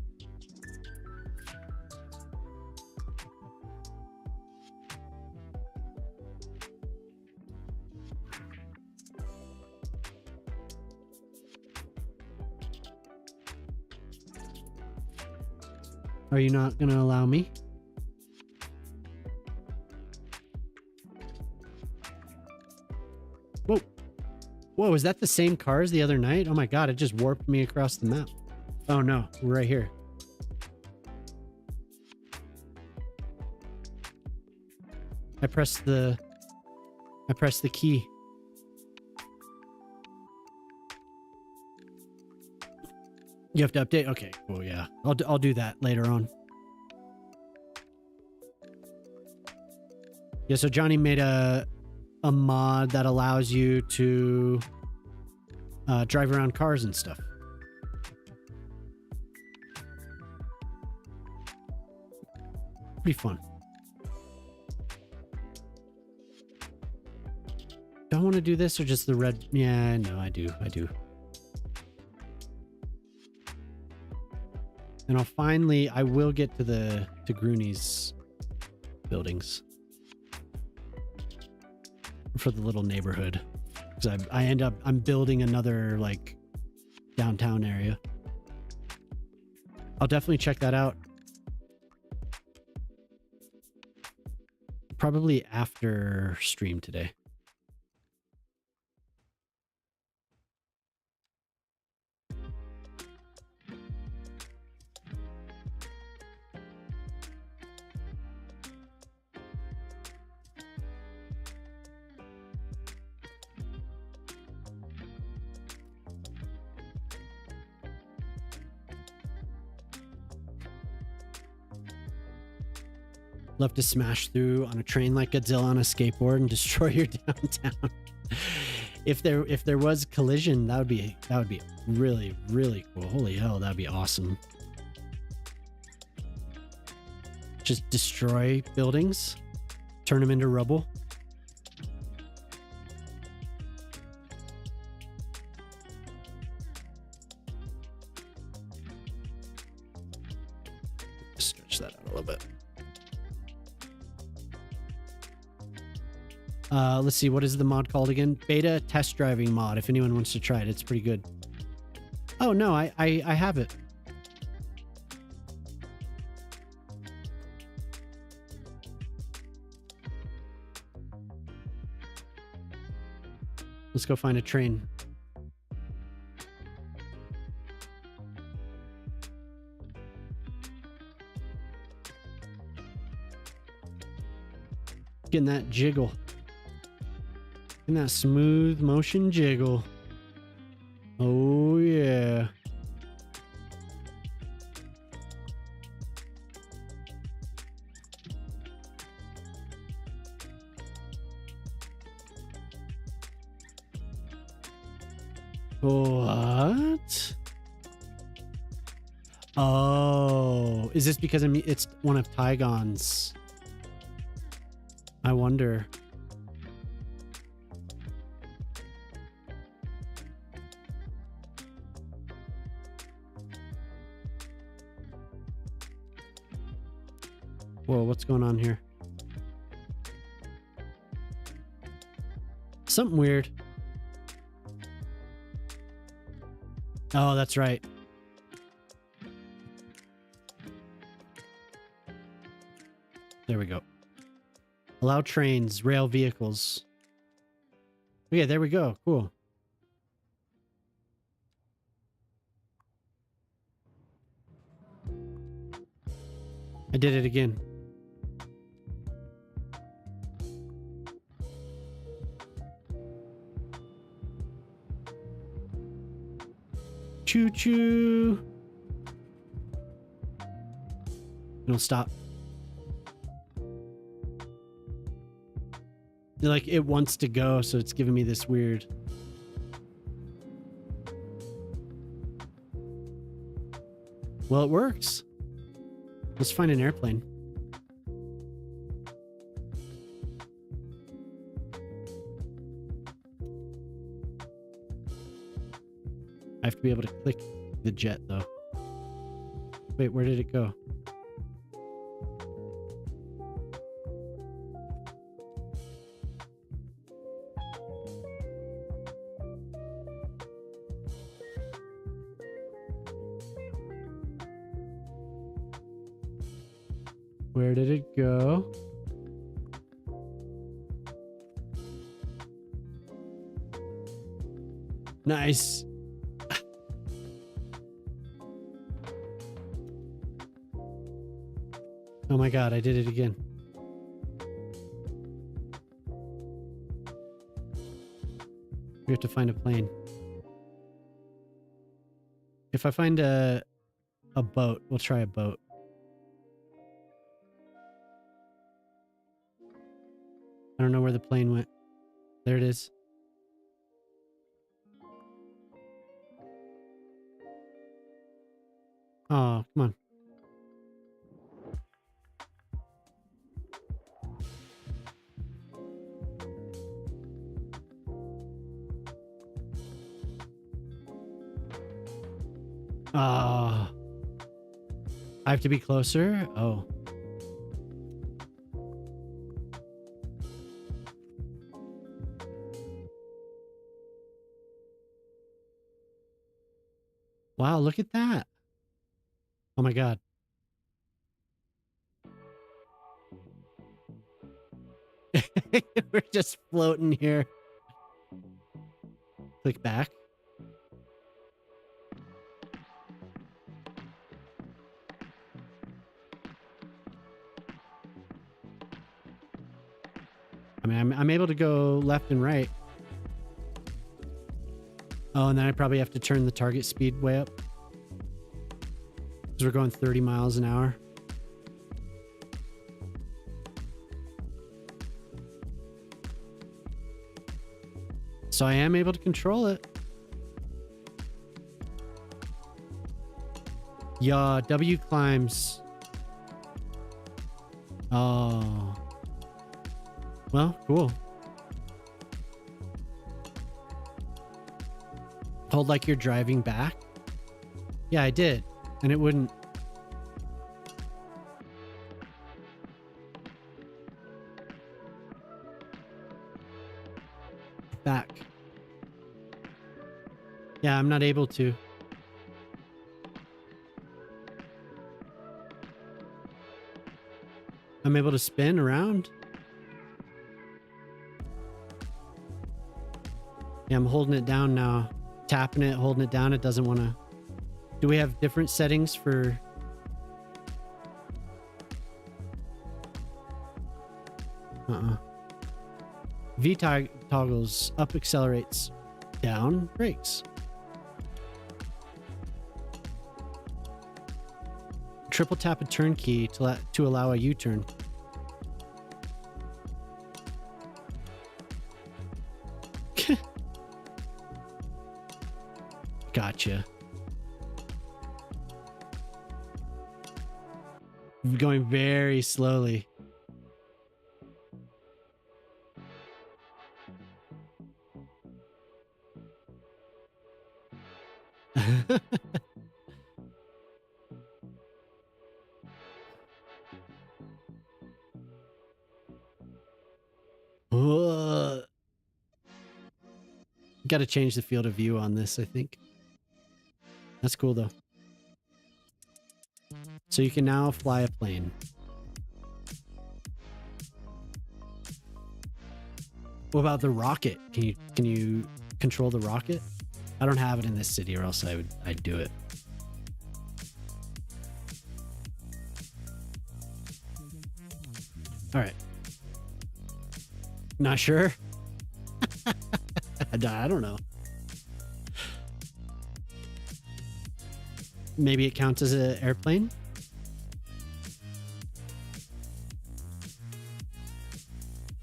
Are you not going to allow me? Whoa. Whoa, is that the same car as the other night? Oh my god, it just warped me across the map. Oh no, we're right here. I pressed the key. You have to update? Okay, cool, yeah. I'll do that later on. Yeah, so Johnny made a mod that allows you to drive around cars and stuff. Pretty fun. Do I want to do this or just the red? Yeah, no, I do. And I will get to Grooney's buildings for the little neighborhood. Because I'm building another like downtown area. I'll definitely check that out. Probably after stream today. Love to smash through on a train like Godzilla on a skateboard and destroy your downtown. If there was collision, that would be really, really cool. Holy hell, that'd be awesome. Just destroy buildings, turn them into rubble. Stretch that out a little bit. Let's see, what is the mod called again? Beta test driving mod. If anyone wants to try it, it's pretty good. Oh no, I have it. Let's go find a train. Getting that jiggle. Getting that smooth motion jiggle. Oh yeah. What? Oh, is this because it's one of Tygon's? I wonder. Whoa, what's going on here? Something weird. Oh, that's right. There we go. Allow trains, rail vehicles. Okay, there we go. Cool. I did it again. Choo choo. Don't stop. Like it wants to go, so it's giving me this weird. Well, it works. Let's find an airplane. I have to be able to click the jet though. Wait, where did it go? Where did it go? Nice. Oh my god, I did it again. We have to find a plane. If I find a boat, we'll try a boat. I don't know where the plane went. There it is. Oh, come on. Ah. I have to be closer? Oh. Wow, look at that. Oh my god. We're just floating here. Click back. I mean, I'm able to go left and right. Oh, and then I probably have to turn the target speed way up. Because we're going 30 miles an hour. So I am able to control it. Yeah, W climbs. Oh. Well, cool. Hold like you're driving back. Yeah, I did. And it wouldn't. Back. Yeah, I'm not able to. I'm able to spin around. Yeah, I'm holding it down now. Tapping it, holding it down. It doesn't want to. Do we have different settings for... V toggles. Up accelerates. Down brakes. Triple tap a turn key to allow a U-turn. Gotcha. Going very slowly. Got to change the field of view on this, I think. That's cool, though. So you can now fly a plane. What about the rocket? Can you control the rocket? I don't have it in this city, or else I'd do it. All right. Not sure. I don't know. Maybe it counts as an airplane.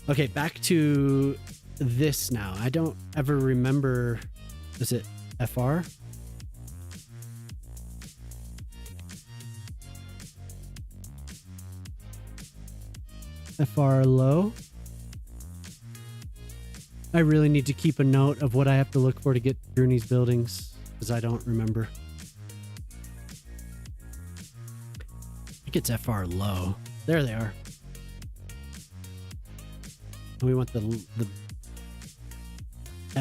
Okay, back to this now. I don't ever remember. Is it FR? FR low. I really need to keep a note of what I have to look for to get through these buildings, because I don't remember. I think it's FR low. There they are. We want the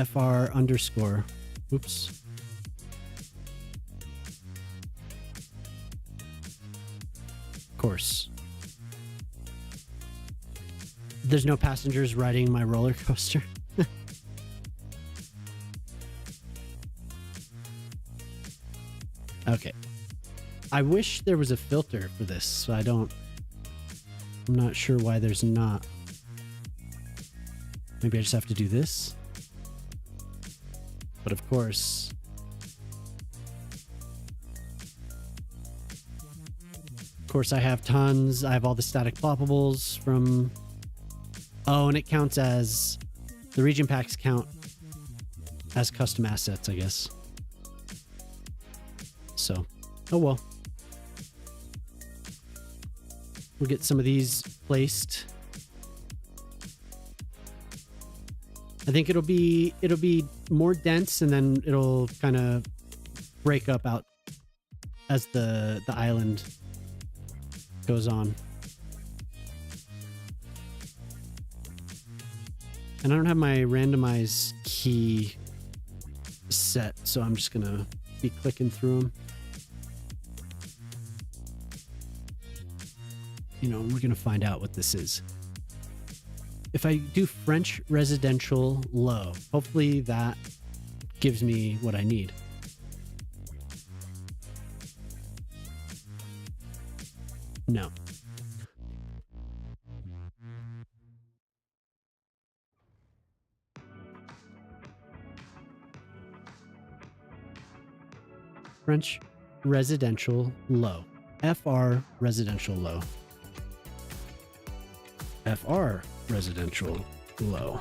FR underscore. Oops. Of course. There's no passengers riding my roller coaster. Okay. I wish there was a filter for this, so I'm not sure why there's not. Maybe I just have to do this. But of course, I have tons. I have all the static ploppables from... Oh, and it counts as... The region packs count as custom assets, I guess. So, oh well. We'll get some of these placed. I think it'll be more dense, and then it'll kind of break up out as the island goes on. And I don't have my randomized key set, so I'm just gonna be clicking through them. You know, we're gonna find out what this is. If I do French residential low, hopefully that gives me what I need. No. French residential low. FR residential low. FR residential low.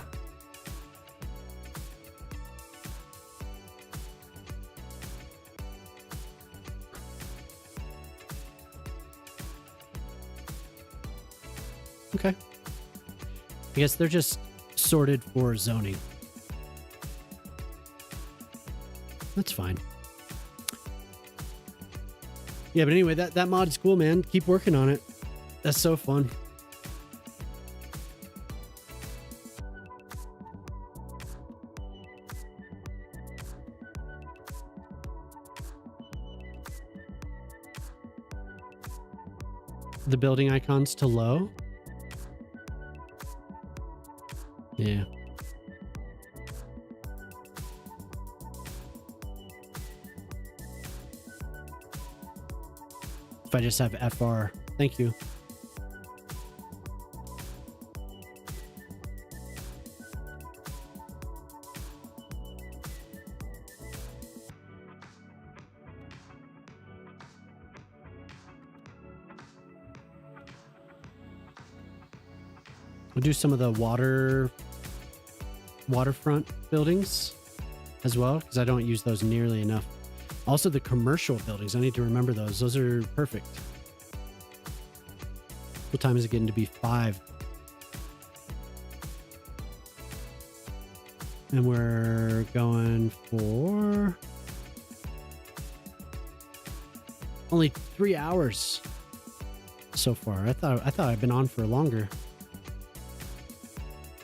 Okay. I guess they're just sorted for zoning. That's fine. Yeah, but anyway, that mod is cool, man. Keep working on it. That's so fun. The building icons to low. Yeah. If I just have FR. Thank you. We'll do some of the waterfront buildings as well, because I don't use those nearly enough. Also, the commercial buildings, I need to remember those. Those are perfect. What time is it getting to be? 5. And we're going for only 3 hours so far. I thought I'd been on for longer.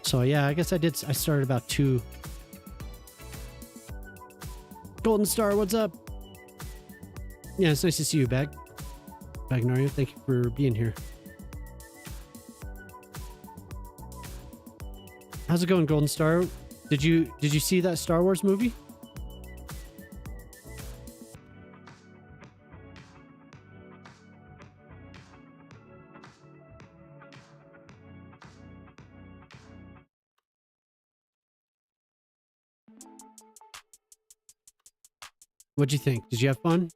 So yeah, I guess I started about 2. Golden Star, what's up? Yeah, it's nice to see you back. Bagnario, thank you for being here. How's it going, Golden Star? Did you see that Star Wars movie? What'd you think? Did you have fun?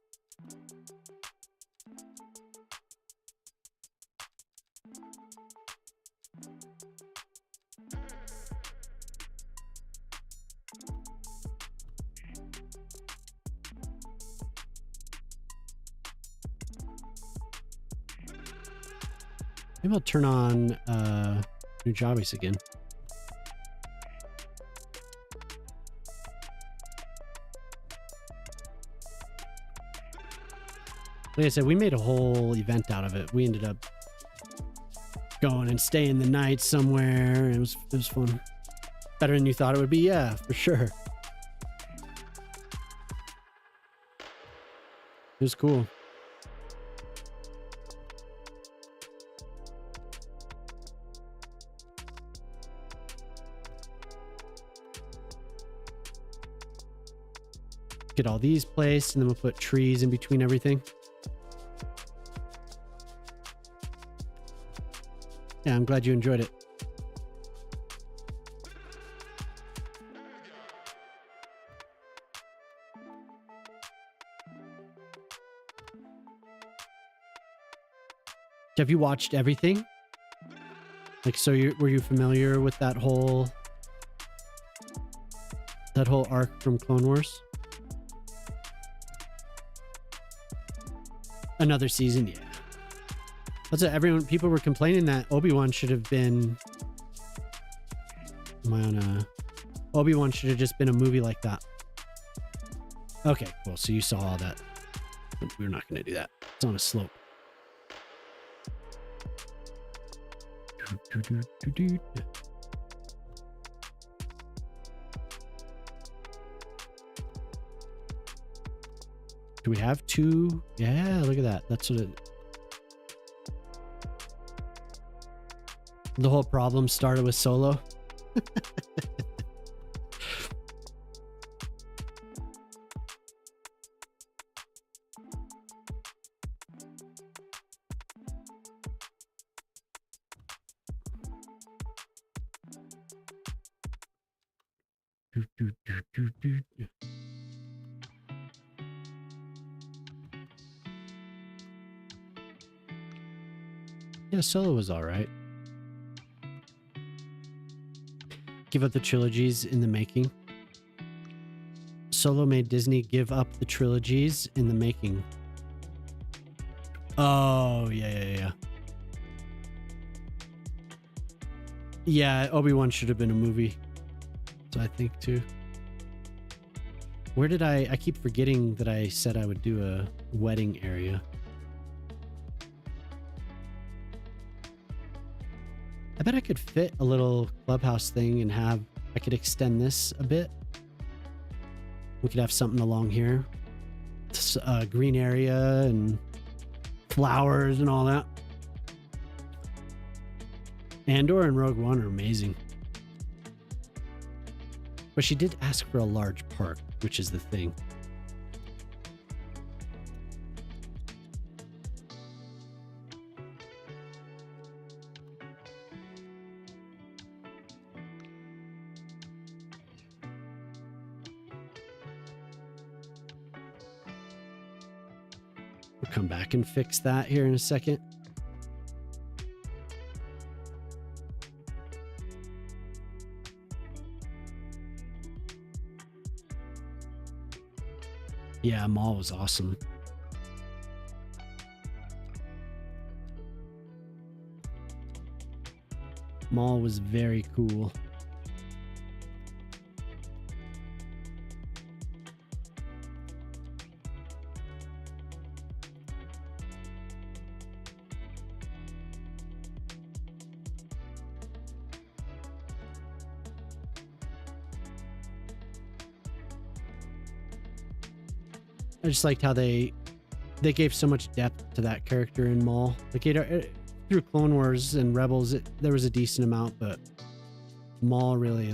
Maybe I'll turn on New Jobbies again. Like I said, we made a whole event out of it. We ended up going and staying the night somewhere. It was fun. Better than you thought it would be, yeah, for sure. It was cool. get all these placed, and then we'll put trees in between everything. Yeah, I'm glad you enjoyed it. Have you watched everything? Like, so were you familiar with that whole arc from Clone Wars? Another season, yeah. That's what people were complaining that Obi-Wan should have been. Obi-Wan should have just been a movie like that. Okay, cool. So you saw all that. We're not going to do that. It's on a slope. Do we have two? Yeah, look at that. That's what it. The whole problem started with Solo. Yeah, Solo was all right. Give up the trilogies in the making. Solo made Disney give up the trilogies in the making. Oh, yeah. Yeah, Obi-Wan should have been a movie. So I think too. Where did I keep forgetting that I said I would do a wedding area. I bet I could fit a little clubhouse thing and I could extend this a bit. We could have something along here. Green area and flowers and all that. Andor and Rogue One are amazing. But she did ask for a large park, which is the thing. We'll come back and fix that here in a second. Yeah, Maul was awesome. Maul was very cool. I just liked how they gave so much depth to that character in Maul. Like through Clone Wars and Rebels, there was a decent amount, but Maul really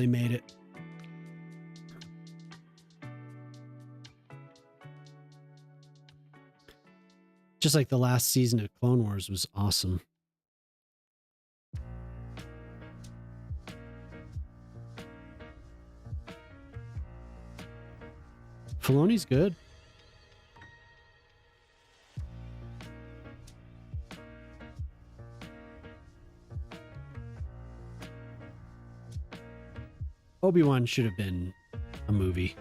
made it. Just like the last season of Clone Wars was awesome. Filoni's good. Obi-Wan should have been a movie.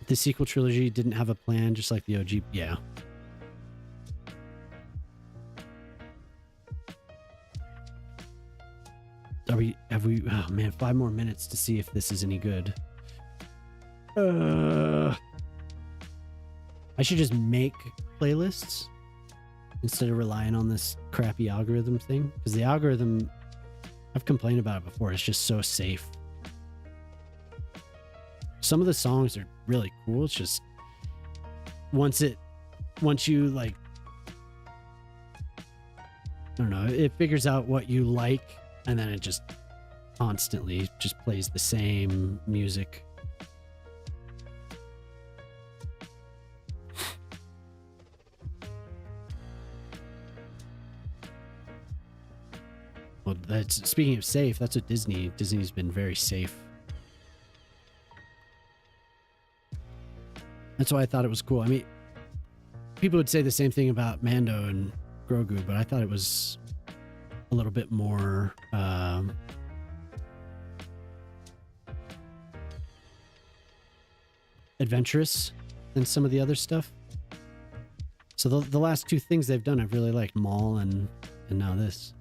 The sequel trilogy didn't have a plan, just like the OG. Yeah. Have we, oh man, 5 more minutes to see if this is any good. I should just make playlists instead of relying on this crappy algorithm thing, because the algorithm, I've complained about it before, it's just so safe. Some of the songs are really cool. It's just once you like, I don't know, it figures out what you like, and then it just constantly just plays the same music. Well, that's speaking of safe, that's what Disney's been very safe. That's why I thought it was cool. I mean, people would say the same thing about Mando and Grogu, but I thought it was a little bit more adventurous than some of the other stuff. So the last two things they've done I've really liked, Maul and now this.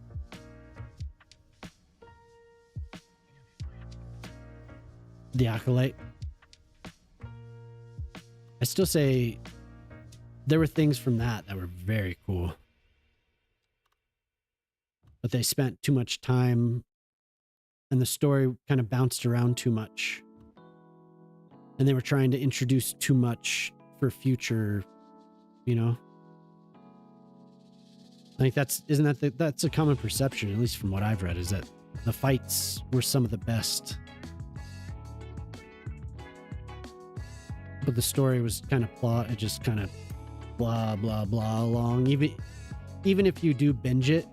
The Acolyte. I still say there were things from that were very cool. But they spent too much time and the story kind of bounced around too much. And they were trying to introduce too much for future, you know? I think that's a common perception, at least from what I've read, is that the fights were some of the best. But the story was kind of plot, it just kind of blah, blah, blah along. Even if you do binge it,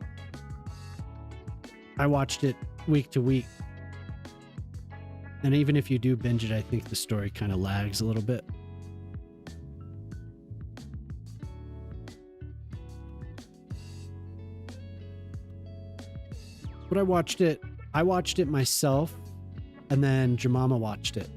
I watched it week to week. And even if you do binge it, I think the story kind of lags a little bit. But I watched it myself, and then Jemima watched it.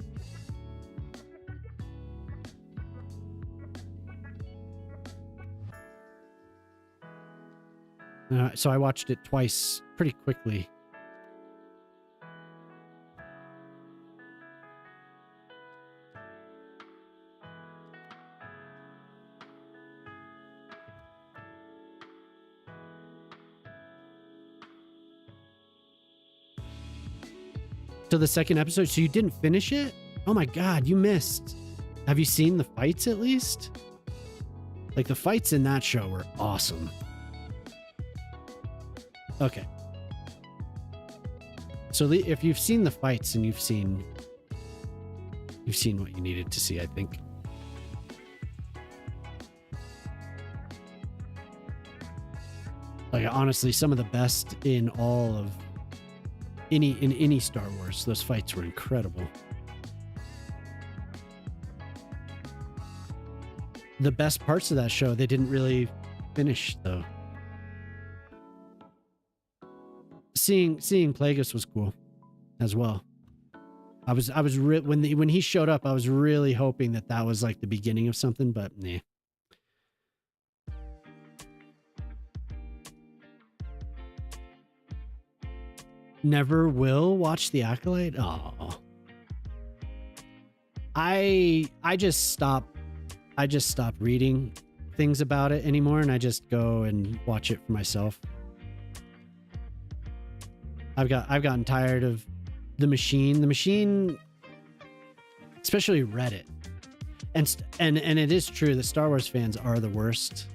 So I watched it twice pretty quickly. To the second episode, so you didn't finish it? Oh my god, you missed. Have you seen the fights at least? Like, the fights in that show were awesome. Okay. So if you've seen the fights, and you've seen what you needed to see, I think. Like, honestly, some of the best in all of any Star Wars. Those fights were incredible. The best parts of that show, they didn't really finish though. Seeing Plagueis was cool as well. When he showed up, I was really hoping that was like the beginning of something, but nah. Never will watch The Acolyte? Oh. I just stopped reading things about it anymore, and I just go and watch it for myself. I've gotten tired of the machine, especially Reddit. And it is true that Star Wars fans are the worst.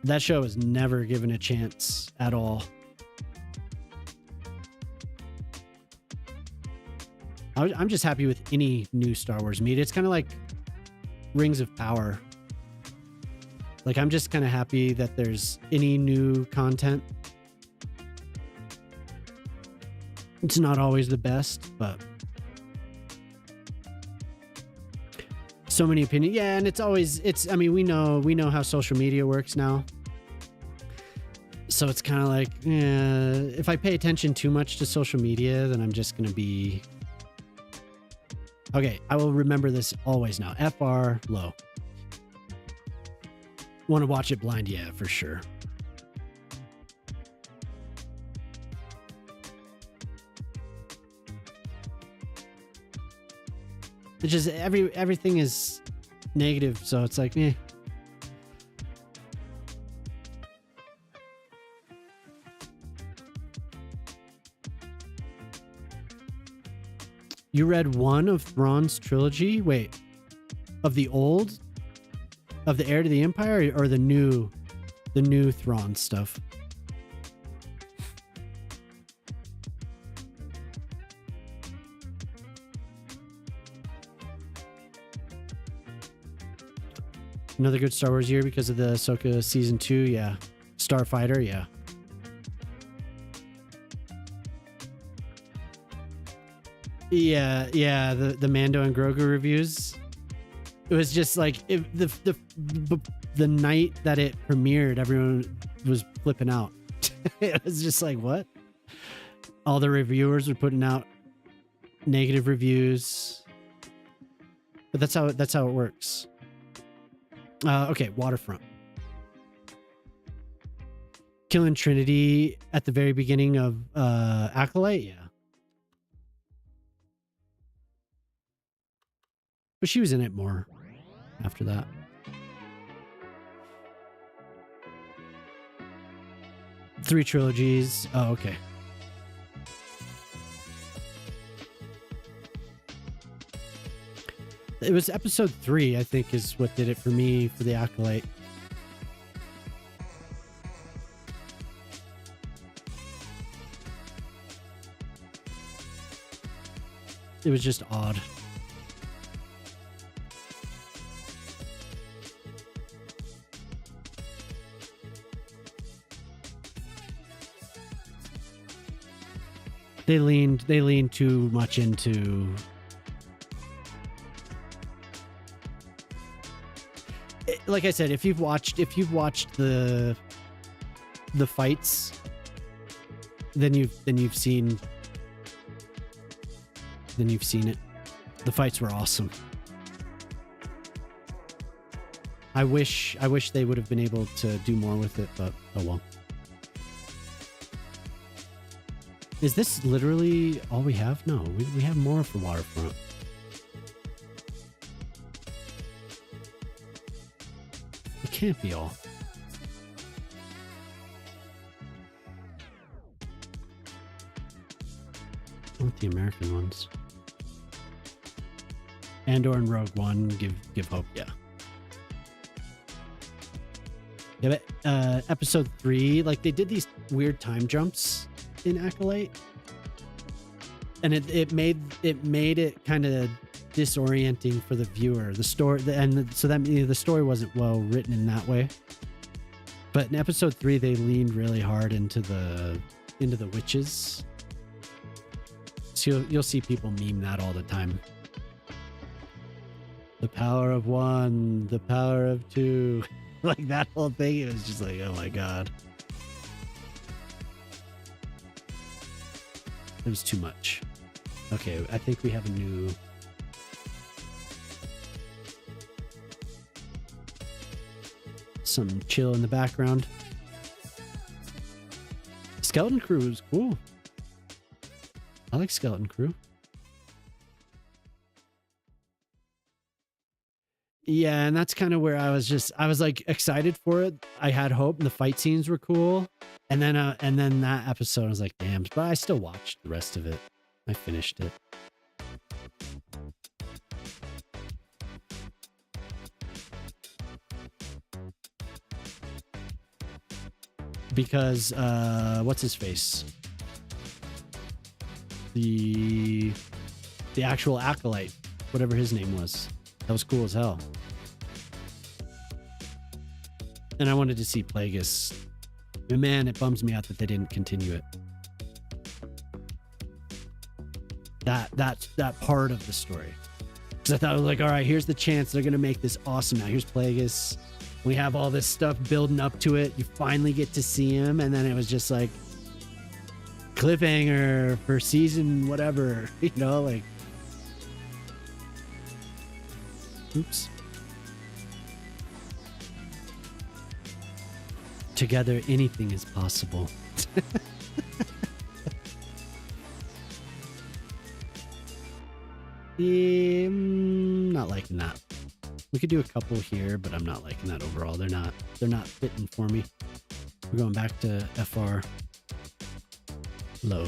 That show was never given a chance at all. I'm just happy with any new Star Wars media. It's kind of like Rings of Power. Like, I'm just kind of happy that there's any new content. It's not always the best, but so many opinions. Yeah, and I mean, we know how social media works now. So it's kind of like, if I pay attention too much to social media, then I'm just going to be... Okay, I will remember this always now. FR low. Want to watch it blind? Yeah, for sure. It's just everything is negative, so it's like, eh. You read one of Thrawn's trilogy? Wait, of the old? Of the Heir to the Empire, or the new Thrawn stuff? Another good Star Wars year because of the Ahsoka season 2. Yeah. Starfighter. Yeah. Yeah. The Mando and Grogu reviews. It was just like the night that it premiered, everyone was flipping out. It was just like, what? All the reviewers were putting out negative reviews. But that's how it works. Okay, Waterfront. Killing Trinity at the very beginning of Acolyte, yeah. But she was in it more after that. Three trilogies. Oh, okay. It was episode 3, I think, is what did it for me for the Acolyte. It was just odd. They leaned too much into like I said, if you've watched the fights, then you've seen it. The fights were awesome. I wish they would have been able to do more with it, but oh well. Is this literally all we have? No, we have more for Waterfront. It can't be all. I want the American ones. Andor and Rogue One give hope, yeah. Yeah, but episode 3, like they did these weird time jumps in Acolyte, and it made it kind of disorienting for the viewer. The story, so that the story wasn't well written in that way. But in episode 3, they leaned really hard into the witches. So you'll see people meme that all the time. The power of one, the power of two, like that whole thing. It was just like, oh my god. It was too much. Okay, I think we have a new... Some chill in the background. Skeleton Crew is cool. I like Skeleton Crew. Yeah, and that's kind of where I was like excited for it. I had hope, and the fight scenes were cool. And then that episode, I was like, damn. But I still watched the rest of it. I finished it. Because what's his face? The actual Acolyte, whatever his name was. That was cool as hell. And I wanted to see Plagueis. And man, it bums me out that they didn't continue it. That part of the story. Because I thought it was like, all right, here's the chance they're going to make this awesome now. Here's Plagueis. We have all this stuff building up to it. You finally get to see him. And then it was just like cliffhanger for season whatever, you know, like, oops. Together, anything is possible. Not liking that. We could do a couple here, but I'm not liking that overall. They're not fitting for me. We're going back to FR low.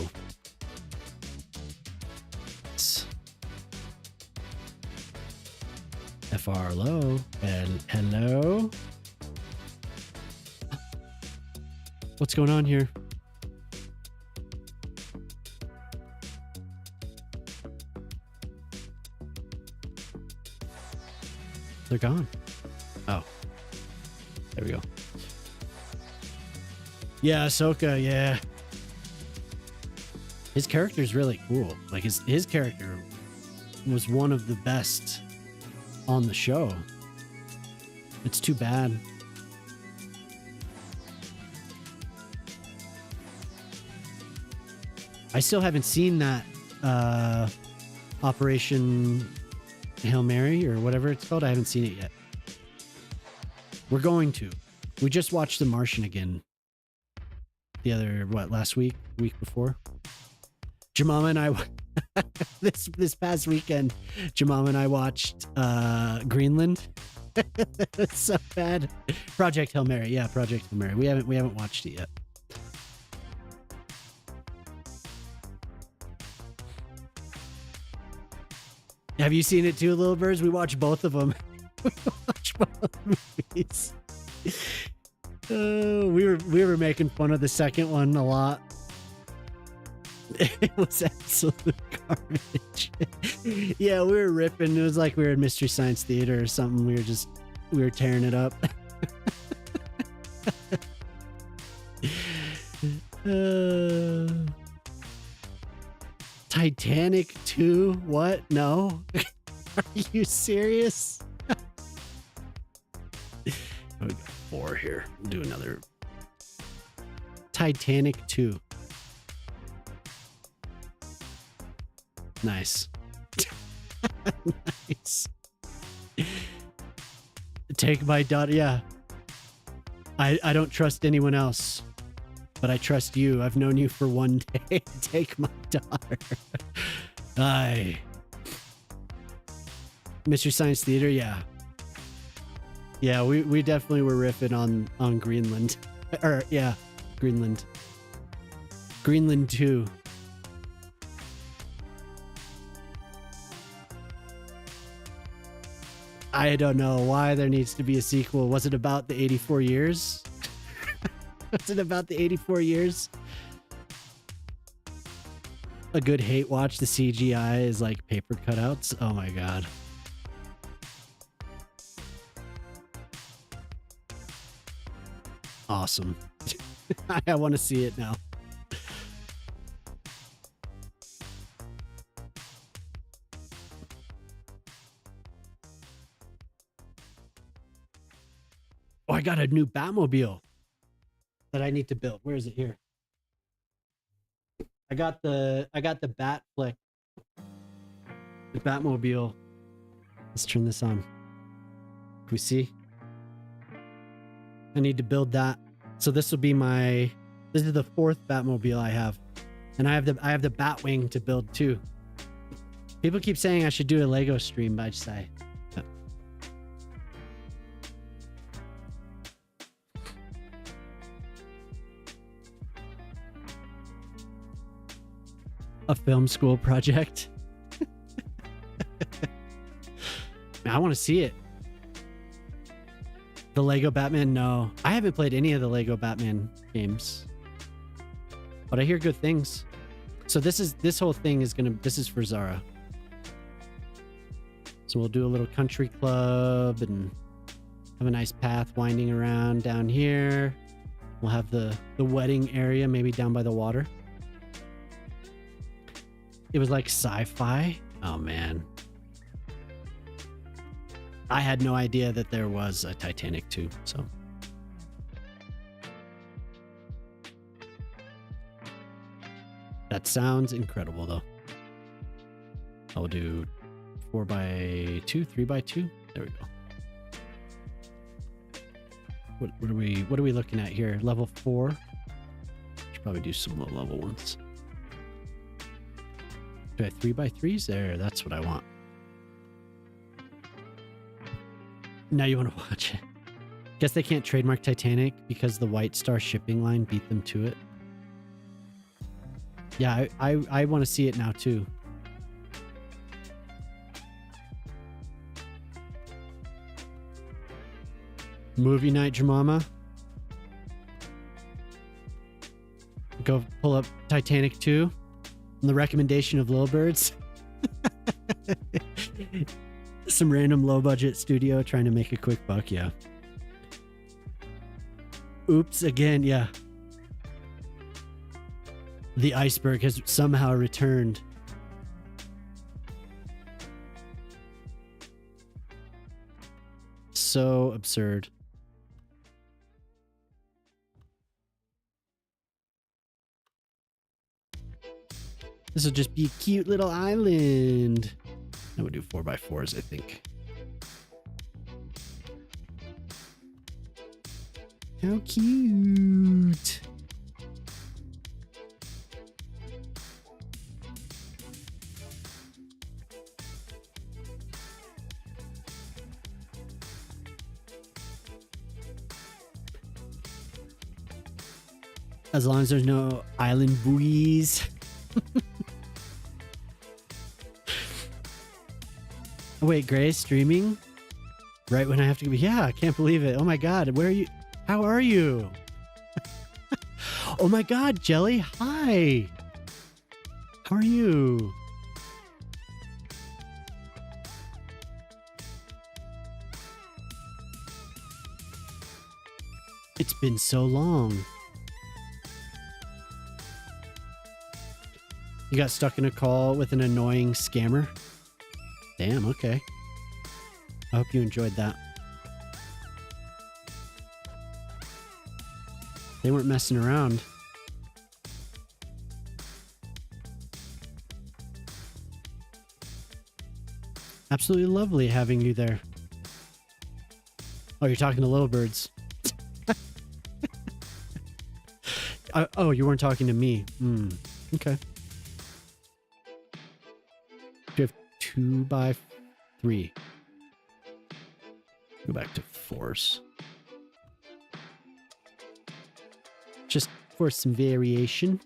FR low. Hello? What's going on here? They're gone. Oh, there we go. Yeah, Ahsoka, yeah. His character's really cool. Like his character was one of the best on the show. It's too bad. I still haven't seen that Operation Hail Mary or whatever it's called. I haven't seen it yet. We're going to. We just watched The Martian again. The other, last week before. Jamama and I, this past weekend, Jamama and I watched Greenland. It's so bad. Project Hail Mary. Yeah, Project Hail Mary. We haven't watched it yet. Have you seen it too, Little Birds? We watched both of them. We watched both movies. We were making fun of the second one a lot. It was absolute garbage. Yeah, we were ripping. It was like we were in Mystery Science Theater or something. We were tearing it up. Titanic 2? What? No? Are you serious? We got 4 here. Do another. Titanic 2. Nice. Nice. Take my daughter. Yeah. I don't trust anyone else, but I trust you. I've known you for one day. Take my daughter. Aye. Mystery Science Theater, yeah. Yeah, we definitely were riffing on Greenland. Or, yeah, Greenland. Greenland 2. I don't know why there needs to be a sequel. Was it about the 84 years? Was it about the 84 years? A good hate watch. The CGI is like paper cutouts. Oh my god. Awesome. I want to see it now. Oh, I got a new Batmobile that I need to build. Where is it here? I got the Bat Flick. The Batmobile. Let's turn this on. Can we see? I need to build that. So this will be this is the 4th Batmobile I have. And I have the Batwing to build too. People keep saying I should do a Lego stream, but I just say a film school project. I want to see it. The Lego Batman? No. I haven't played any of the Lego Batman games. But I hear good things. So this whole thing is this is for Zara. So we'll do a little country club and have a nice path winding around down here. We'll have the wedding area maybe down by the water. It was like sci-fi. Oh man. I had no idea that there was a Titanic 2, so. That sounds incredible though. I'll do 4x2, 3x2. There we go. What are we looking at here? Level 4. Should probably do some low level ones. Do I have 3x3s? There, that's what I want. Now you want to watch it. Guess they can't trademark Titanic because the White Star shipping line beat them to it. Yeah, I want to see it now too. Movie night, Jamama. Go pull up Titanic 2 on the recommendation of Little Birds. Some random low budget studio trying to make a quick buck. Yeah. Oops again. Yeah. The iceberg has somehow returned. So absurd. This will just be a cute little island. I would do 4x4s, I think. How cute. As long as there's no island buoys. Oh, wait, Gray streaming? Right when I have to go. Yeah, I can't believe it. Oh my God, where are you? How are you? Oh my God, Jelly, hi. How are you? It's been so long. You got stuck in a call with an annoying scammer? Damn, okay. I hope you enjoyed that. They weren't messing around. Absolutely lovely having you there. Oh, you're talking to little birds. Oh, you weren't talking to me. Okay. You have 2x3. Go back to force. Just for some variation.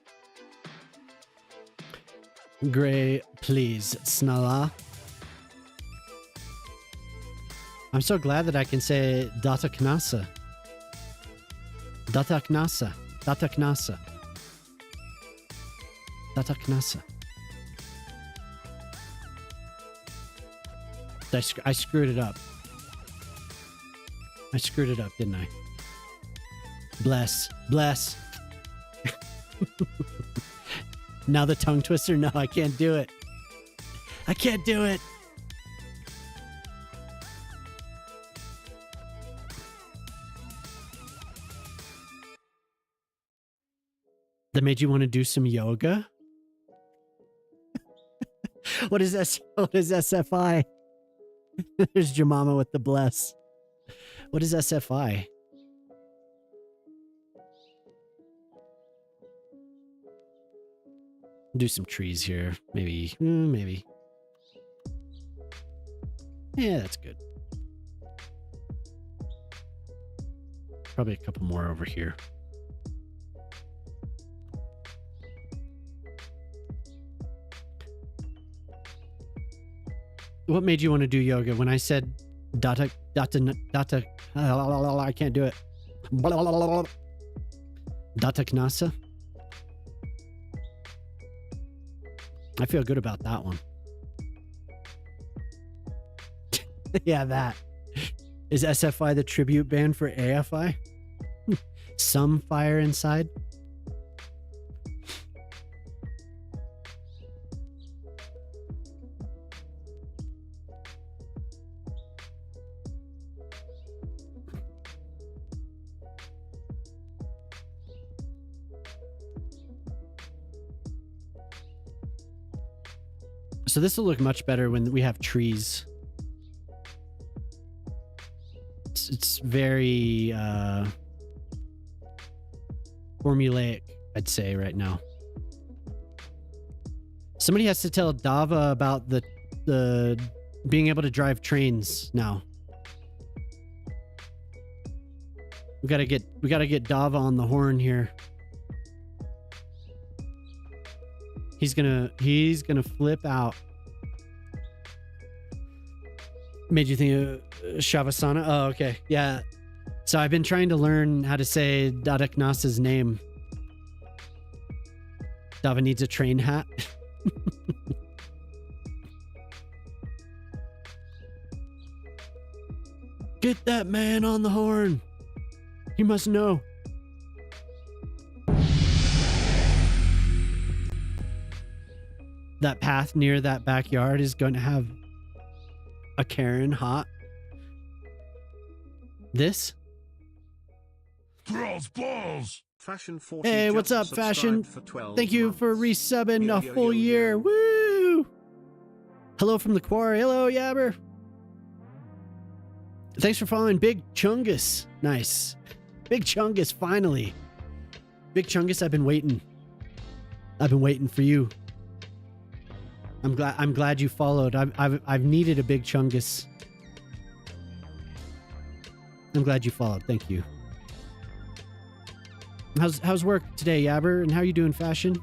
Gray, please, Snala. I'm so glad that I can say Data Knasa. Data Knasa. Data Knasa. Data Knasa. I screwed it up. I screwed it up, didn't I? Bless. Bless. Now the tongue twister? No, I can't do it. I can't do it. That made you want to do some yoga? What is this? What is SFI? There's Jemama with the bless. What is SFI? Do some trees here. Maybe. Maybe. Yeah, that's good. Probably a couple more over here. What made you want to do yoga? When I said data, I can't do it. Data Knasa? I feel good about that one. Yeah, that. Is SFI the tribute band for AFI? Some fire inside? So this will look much better when we have trees. It's very formulaic, I'd say, right now. Somebody has to tell Dava about the being able to drive trains now. We gotta get Dava on the horn here. He's gonna flip out. Made you think of Shavasana? Oh, okay. Yeah. So I've been trying to learn how to say Dadaknasa's name. Dava needs a train hat. Get that man on the horn. He must know. That path near that backyard is going to have a Karen hot. This? Girls balls. Fashion 40 Hey, what's just up, Fashion? subscribed for 12 Thank you months. for resubbing Yo, a yo, full yo, year. yo. Woo! Hello from the quarry. Hello, Yabber. Thanks for following Big Chungus. Nice. Big Chungus, finally. Big Chungus, I've been waiting. I've been waiting for you. I'm glad you followed. I've needed a Big Chungus. I'm glad you followed. Thank you. How's work today, Yabber? And how you doing, Fashion?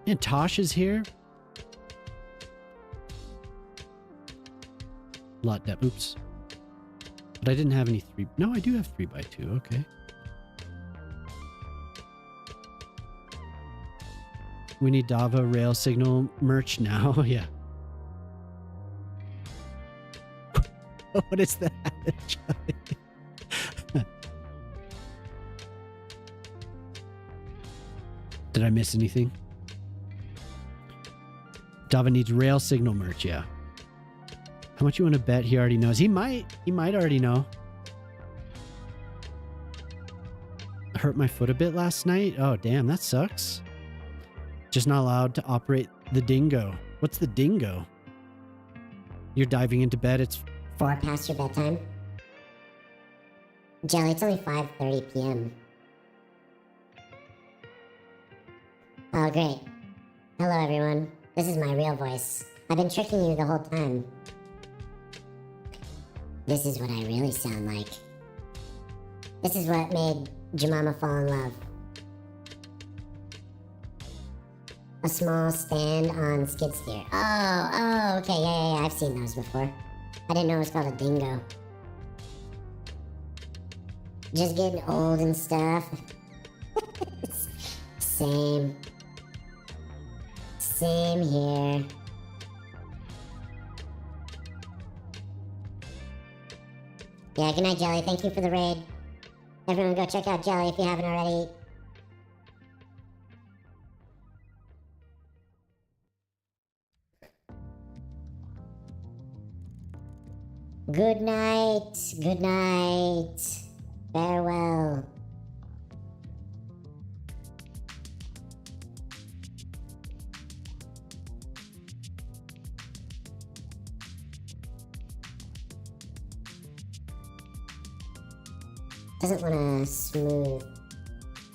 And Tosh is here. Lot depth. Oops. But I didn't have any 3. No, I do have 3x2. Okay. We need Dava rail signal merch now. Yeah. What is that? Did I miss anything? Dava needs rail signal merch, yeah. How much you want to bet he already knows? He might already know. I hurt my foot a bit last night. Oh, damn, that sucks. Just not allowed to operate the dingo. What's the dingo? You're diving into bed. It's 4 past your bedtime. Jelly, it's only 5:30 p.m. Oh, great. Hello, everyone. This is my real voice. I've been tricking you the whole time. This is what I really sound like. This is what made Jemima fall in love. A small stand on skid steer. Oh, okay, yeah, I've seen those before. I didn't know it was called a dingo. Just getting old and stuff. Same here. Yeah, good night, Jelly. Thank you for the raid. Everyone go check out Jelly if you haven't already. Good night. Good night. Farewell. Doesn't want to smooth.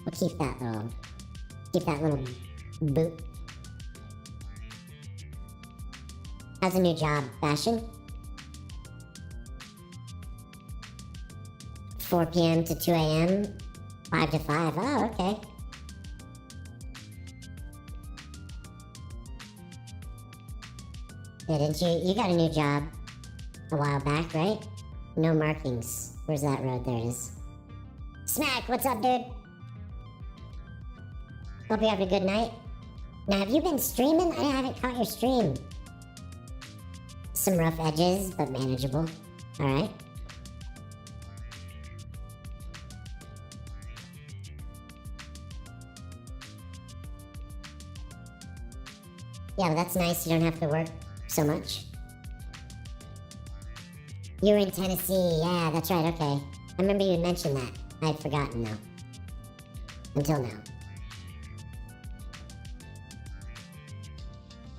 We'll keep that little boot. How's a new job, Fashion? 4 p.m. to 2 a.m., 5 to 5. Oh, okay. Yeah, didn't you got a new job a while back, right? No markings. Where's that road? There it is. Smack, what's up, dude? Hope you're having a good night. Now, have you been streaming? I haven't caught your stream. Some rough edges, but manageable. Alright. Yeah, but that's nice. You don't have to work so much. You were in Tennessee. Yeah, that's right. Okay. I remember you mentioned that. I'd forgotten, though. Until now.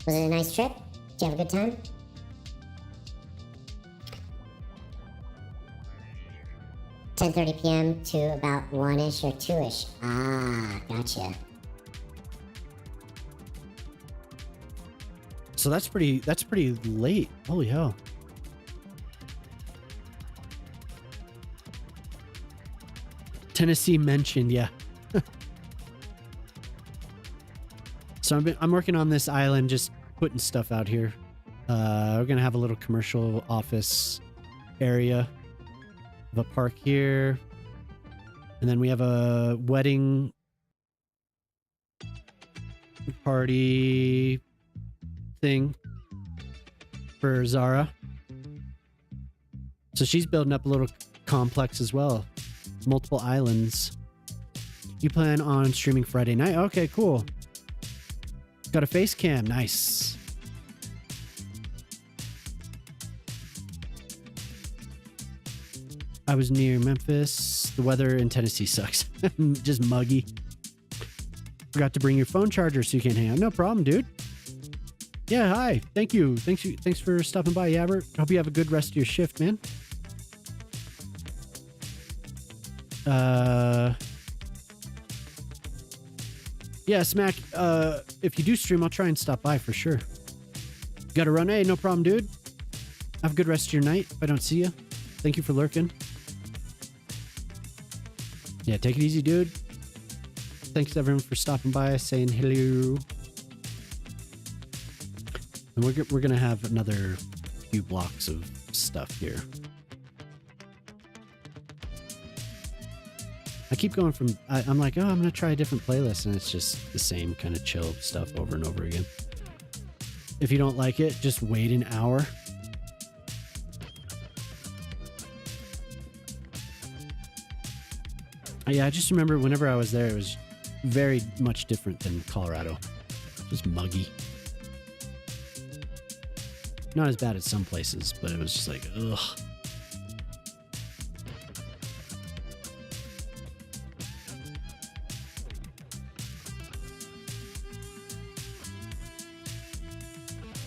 Was it a nice trip? Did you have a good time? $10:30 p.m. to about 1-ish or 2-ish. Ah, gotcha. so that's pretty late. Holy hell. Tennessee mentioned, yeah. So I'm working on this island, just putting stuff out here. We're gonna have a little commercial office area. Have a park here, and then we have a wedding party thing for Zara. So she's building up a little complex as well. Multiple islands. You plan on streaming Friday night? Okay, cool. Got a face cam. Nice. I was near Memphis. The weather in Tennessee sucks. Just muggy. Forgot to bring your phone charger so you can hang out. No problem, dude. Yeah, hi. Thank you. Thanks for stopping by, Yabbert. Hope you have a good rest of your shift, man. Yeah, Smack, if you do stream, I'll try and stop by for sure. Gotta run. Hey, no problem, dude. Have a good rest of your night if I don't see you. Thank you for lurking. Yeah, take it easy, dude. Thanks everyone for stopping by, saying hello. And we're gonna have another few blocks of stuff here. I keep going from, I'm like, oh, I'm gonna try a different playlist, and it's just the same kind of chill stuff over and over again. If you don't like it, just wait an hour. Yeah, I just remember whenever I was there, it was very much different than Colorado. Just muggy. Not as bad as some places, but it was just like, ugh.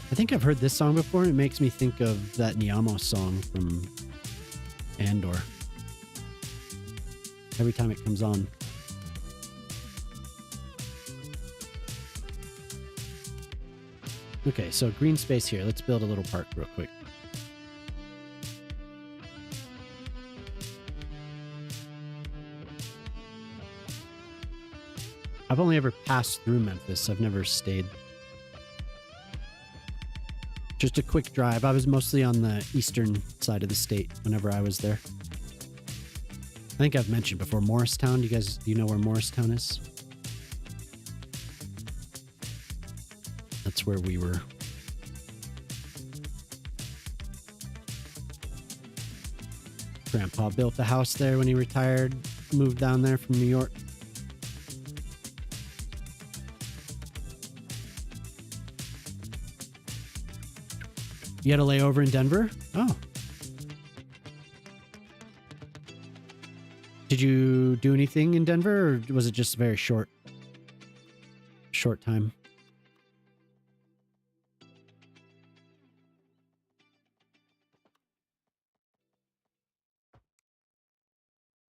I think I've heard this song before, and it makes me think of that Niamo song from Andor. Every time it comes on. Okay, so green space here. Let's build a little park real quick. I've only ever passed through Memphis. I've never stayed. Just a quick drive. I was mostly on the eastern side of the state whenever I was there. I think I've mentioned before, Morristown. Do you know where Morristown is? That's where we were. Grandpa built a house there when he retired, moved down there from New York. You had a layover in Denver? Oh. Did you do anything in Denver, or was it just very short time?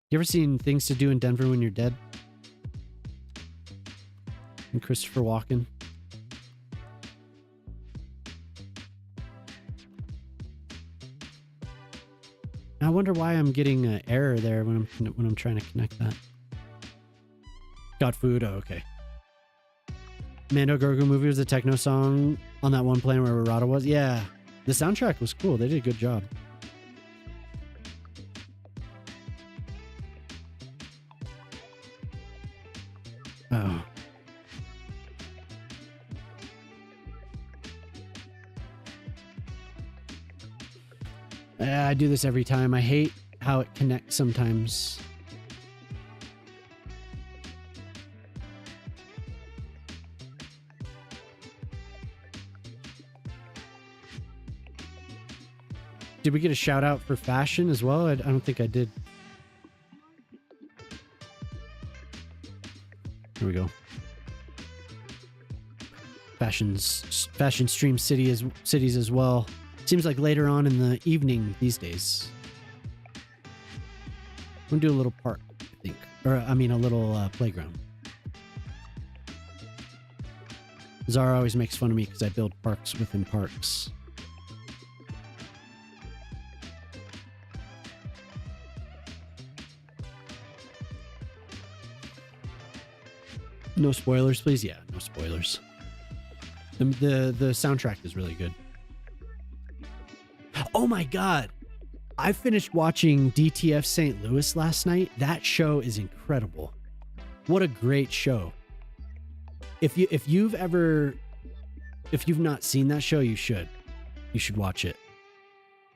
You ever seen Things to Do in Denver When You're Dead? And Christopher Walken? I wonder why I'm getting an error there when I'm trying to connect that. Got food? Oh, okay. Mando Grogu movie was a techno song on that one plane where Rada was? Yeah. The soundtrack was cool. They did a good job. Oh. I do this every time. I hate how it connects sometimes. Did we get a shout out for fashion as well? I don't think I did. Here we go. Fashion stream cities as well. Seems like later on in the evening these days. I'm gonna do a little park, I think. Or, I mean, a little playground. Zara always makes fun of me because I build parks within parks. No spoilers, please? Yeah, no spoilers. The soundtrack is really good. Oh my god! I finished watching DTF St. Louis last night. That show is incredible. What a great show. If you've not seen that show, you should watch it.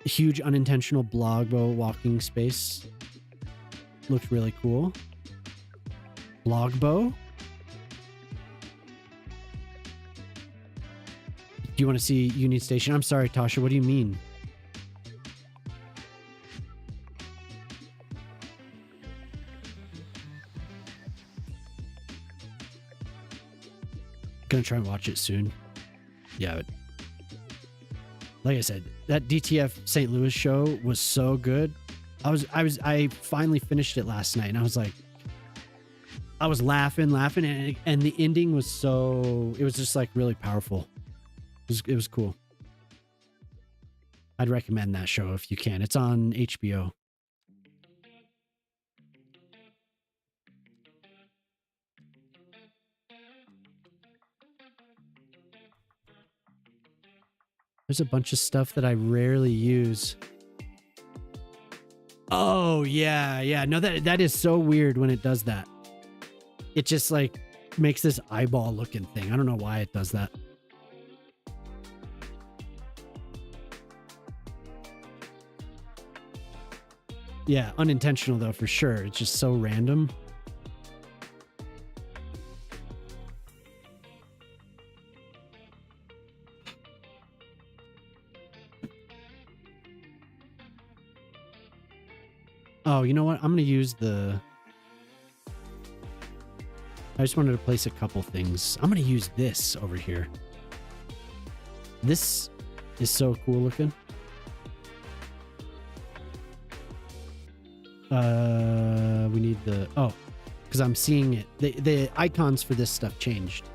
huge unintentional blogbo walking space. Looked really cool. Blogbo? Do you want to see Union Station? I'm sorry, Tasha. What do you mean? Gonna try and watch it soon. Yeah, but like I said, that DTF St. Louis show was so good. I finally finished it last night, and I was like, I was laughing, and the ending was so, it was just like really powerful. It was cool. I'd recommend that show if you can. It's on HBO. There's a bunch of stuff that I rarely use. Oh, yeah. No, that is so weird when it does that. It just like makes this eyeball looking thing. I don't know why it does that. Yeah, unintentional though, for sure. It's just so random. Oh, you know what? I'm going to use the... I just wanted to place a couple things. I'm going to use this over here. This is so cool looking. We need the... Oh, because I'm seeing it. The icons for this stuff changed.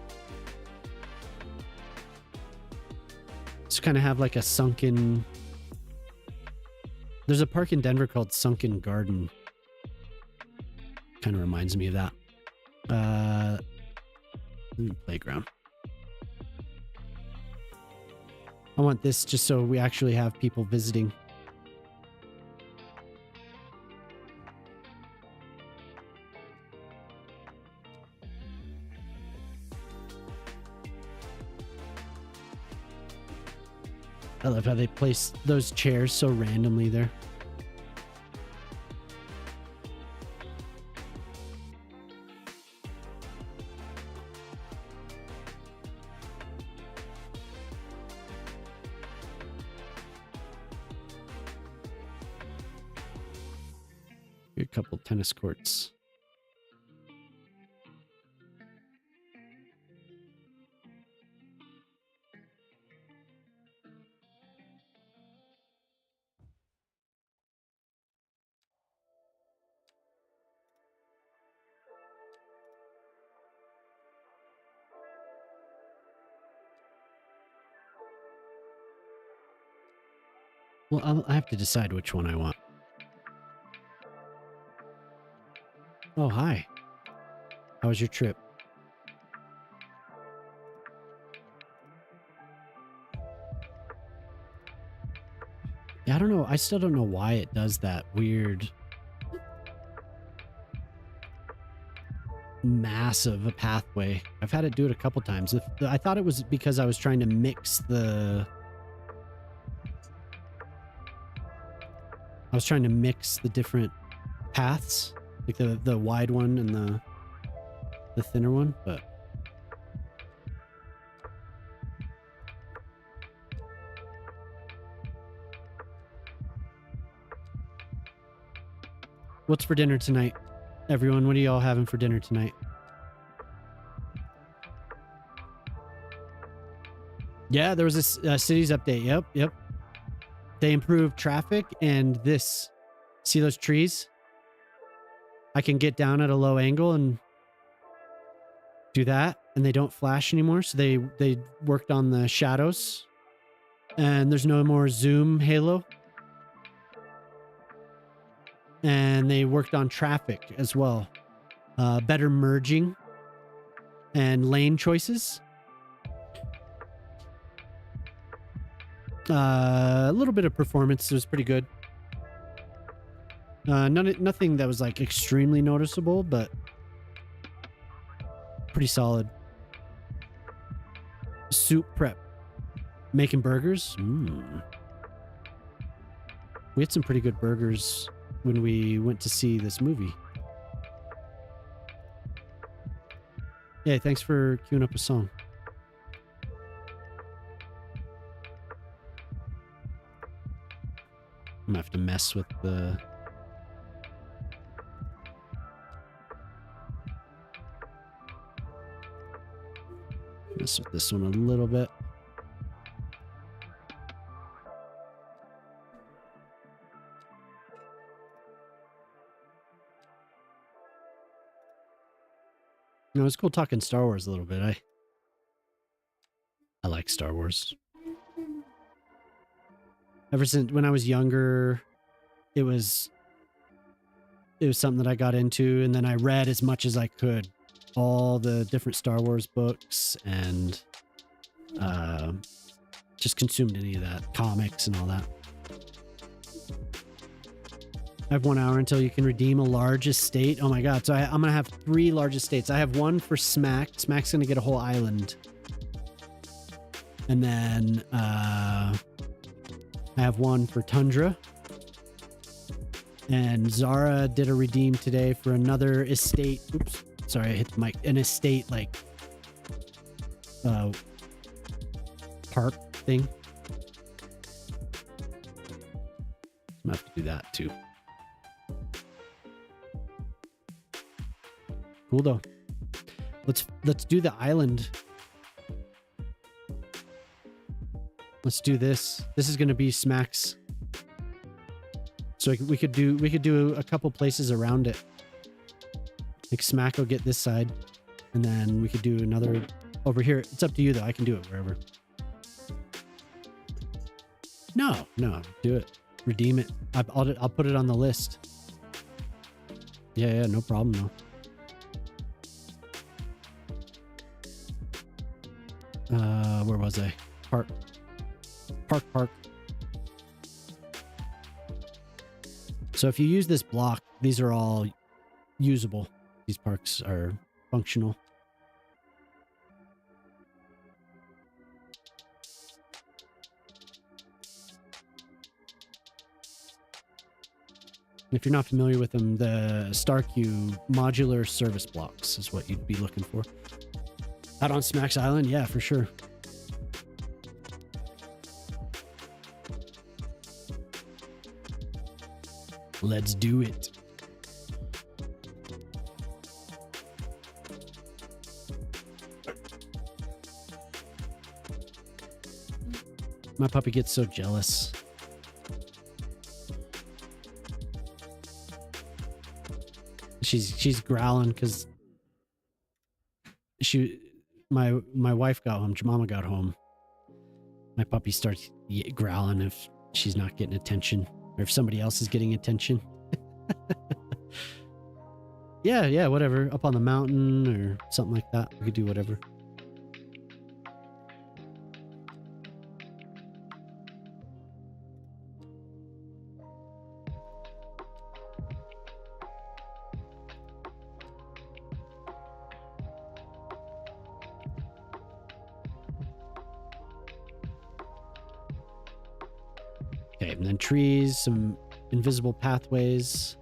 Just kind of have like a sunken... There's a park in Denver called Sunken Garden. Kind of reminds me of that. Playground. I want this just so we actually have people visiting. I love how they place those chairs so randomly there. A couple tennis courts. Well, I have to decide which one I want. Oh, hi. How was your trip? Yeah, I don't know. I still don't know why it does that weird massive pathway. I've had it do it a couple times. I thought it was because I was trying to mix the... I was trying to mix the different paths, like the wide one and the thinner one, but what's for dinner tonight, everyone? What are y'all having for dinner tonight? Yeah, there was a cities update. Yep. They improved traffic and this. See those trees? I can get down at a low angle and do that, and they don't flash anymore. So they worked on the shadows, and there's no more zoom halo. And they worked on traffic as well. Better merging and lane choices. A little bit of performance was pretty good. Nothing that was like extremely noticeable, but pretty solid. Soup prep. Making burgers. We had some pretty good burgers when we went to see this movie. Yeah, thanks for queuing up a song. I'm gonna have to mess with the... Mess with this one a little bit. You know, it's cool talking Star Wars a little bit. I like Star Wars. Ever since when I was younger, it was something that I got into, and then I read as much as I could, all the different Star Wars books, and just consumed any of that, comics and all that. I have 1 hour until you can redeem a large estate. Oh my god, so I'm gonna have 3 large estates. I have one for Smack. Smack's gonna get a whole island. And then I have one for Tundra. And Zara did a redeem today for another estate. Oops, sorry, I hit the mic. An estate, like, park thing. I'm gonna have to do that too. Cool though. Let's do the island. Let's do this. This is gonna be Smack's. So we could do a couple places around it. Like Smack will get this side, and then we could do another over here. It's up to you though. I can do it wherever. No, do it. Redeem it. I'll put it on the list. Yeah, no problem though. Where was I? Park. So if you use this block, these are all usable. These parks are functional. If you're not familiar with them, the StarQ modular service blocks is what you'd be looking for. Out on Smack's Island? Yeah, for sure. Let's do it. My puppy gets so jealous. She's growling because my wife got home. Jemima got home. My puppy starts growling if she's not getting attention, or if somebody else is getting attention. Yeah, whatever. Up on the mountain or something like that. We could do whatever. Okay, and then trees, some invisible pathways.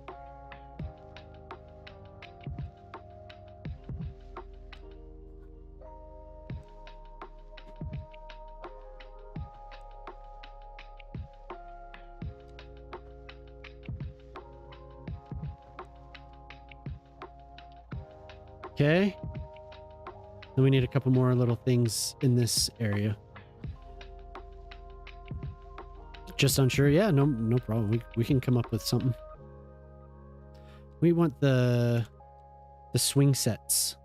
Okay. Then we need a couple more little things in this area. Just unsure. Yeah, no problem. We can come up with something. We want the swing sets.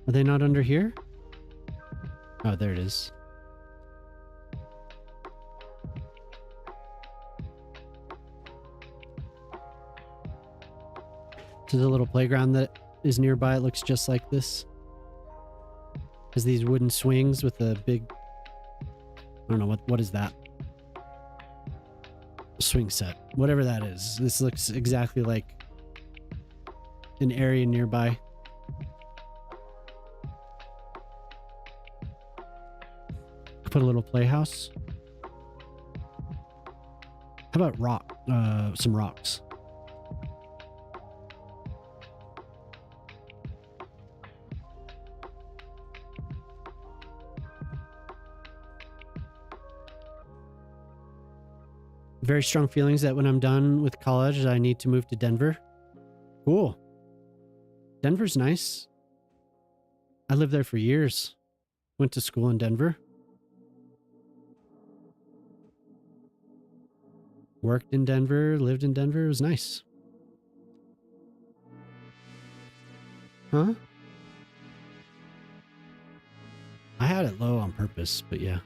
Are they not under here? Oh, there it is. To the little playground that is nearby, it looks just like this. Has these wooden swings with a big... I don't know, what is that? swing set, whatever that is. This looks exactly like an area nearby. Put a little playhouse. How about some rocks? Very strong feelings that when I'm done with college, I need to move to Denver. Cool. Denver's nice. I lived there for years. Went to school in Denver. Worked in Denver, lived in Denver. It was nice. Huh? I had it low on purpose, but yeah.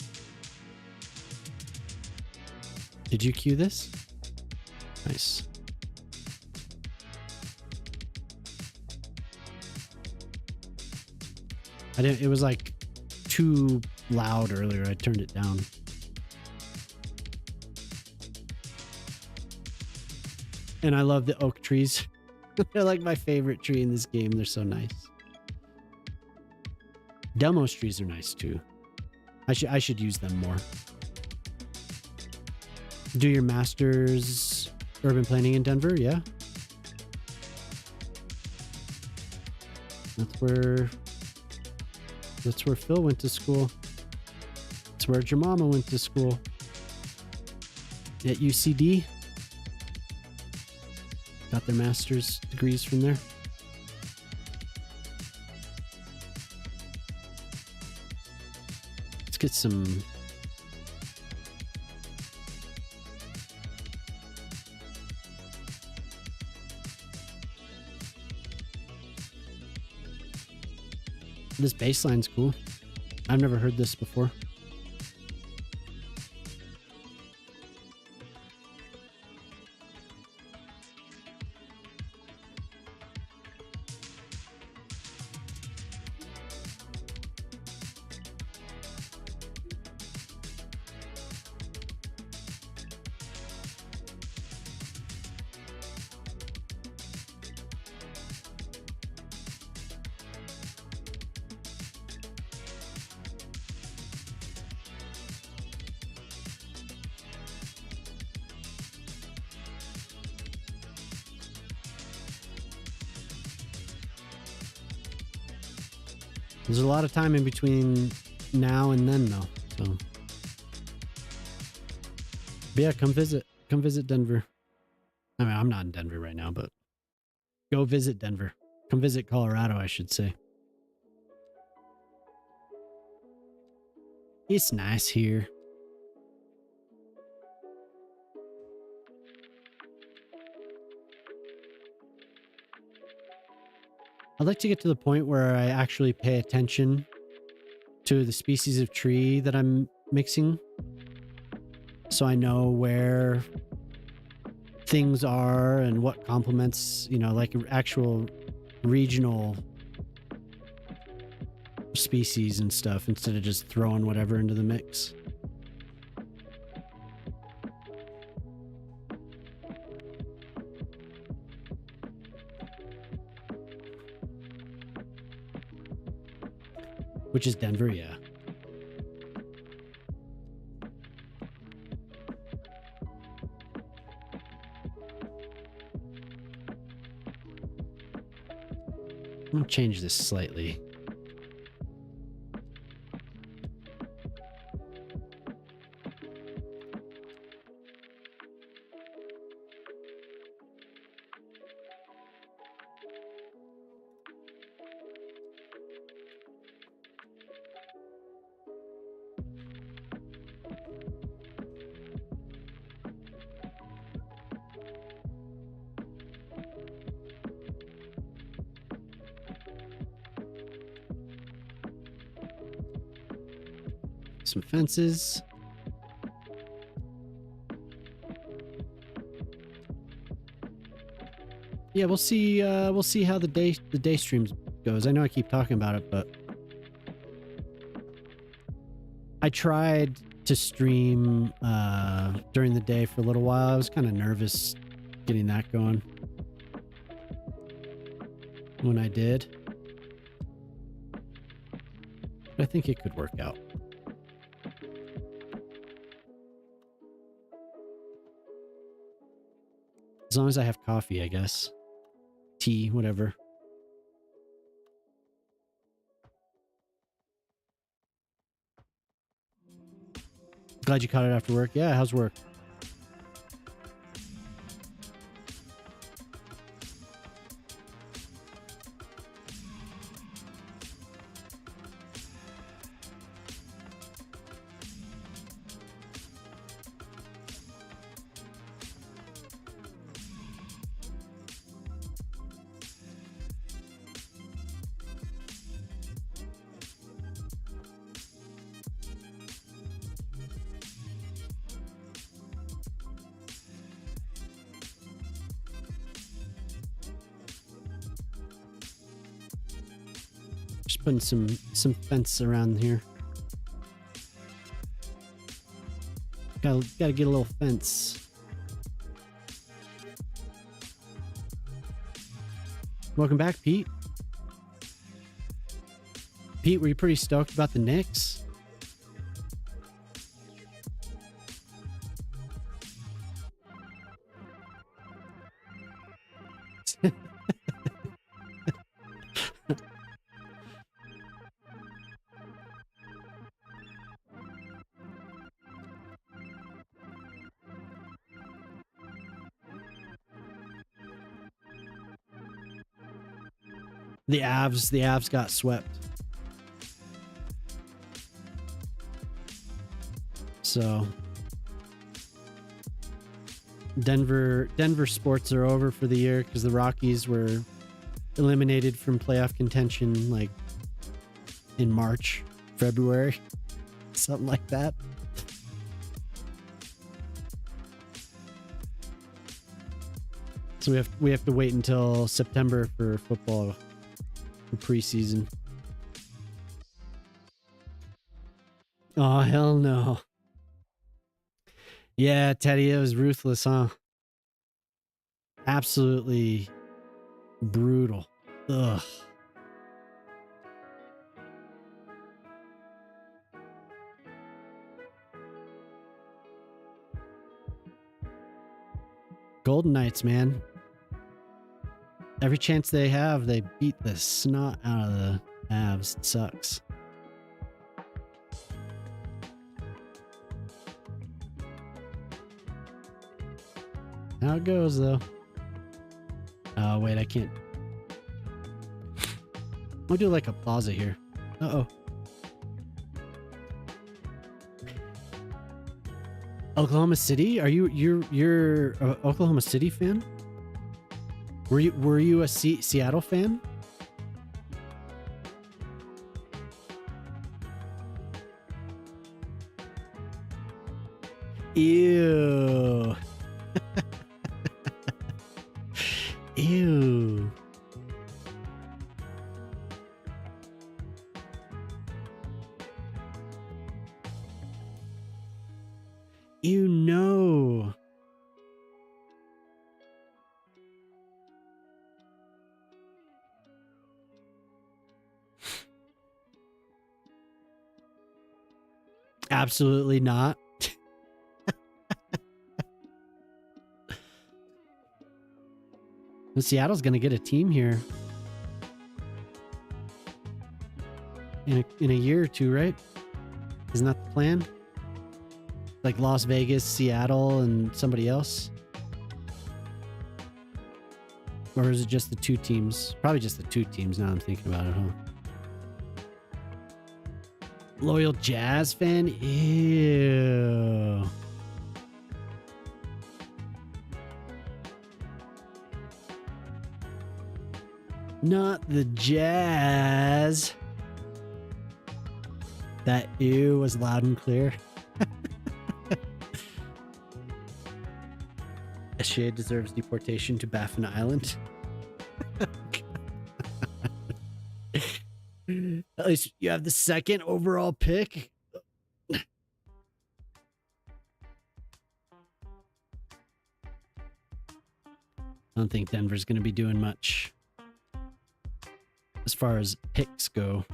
Did you cue this? Nice. I didn't, it was like too loud earlier. I turned it down. And I love the oak trees. They're like my favorite tree in this game. They're so nice. Delmos trees are nice too. I should use them more. Do your master's urban planning in Denver, yeah. That's where Phil went to school. That's where your mama went to school. At UCD. Got their master's degrees from there. Let's get some this baseline's cool. I've never heard this before. There's a lot of time in between now and then, though. So, but yeah, come visit Denver. I mean, I'm not in Denver right now, but go visit Denver. Come visit Colorado, I should say. It's nice here. I'd like to get to the point where I actually pay attention to the species of tree that I'm mixing, so I know where things are and what complements, you know, like actual regional species and stuff, instead of just throwing whatever into the mix. Which is Denver, yeah. I'm gonna change this slightly. Some fences. Yeah, we'll see how the day streams goes. I know I keep talking about it, but I tried to stream during the day for a little while. I was kind of nervous getting that going when I did. But I think it could work out. As long as I have coffee, I guess. Tea, whatever. Glad you caught it after work. Yeah, how's work? Just putting some fence around here. Gotta get a little fence. Welcome back, Pete. Pete, were you pretty stoked about the Knicks? The Avs got swept. So Denver sports are over for the year because the Rockies were eliminated from playoff contention like in March, February, something like that. So we have to wait until September for football preseason. Oh, hell no. Yeah, Teddy, it was ruthless, huh? Absolutely brutal. Ugh. Golden Knights, man. Every chance they have, they beat the snot out of the Avs. It sucks. How it goes, though. Oh, wait, I can't. I'll do like a plaza here. Uh-oh. Oklahoma City? You're a Oklahoma City fan? Were you a Seattle fan? Ew. Ew. You know. Absolutely not. Seattle's going to get a team here in a year or two, right? Isn't that the plan? Like Las Vegas, Seattle, and somebody else? Or is it just the two teams? Probably just the two teams now I'm thinking about it, huh? Loyal Jazz fan? Ew. Not the Jazz. That ew was loud and clear. SGA deserves deportation to Baffin Island. At least you have the second overall pick. don't think Denver's going to be doing much as far as picks go.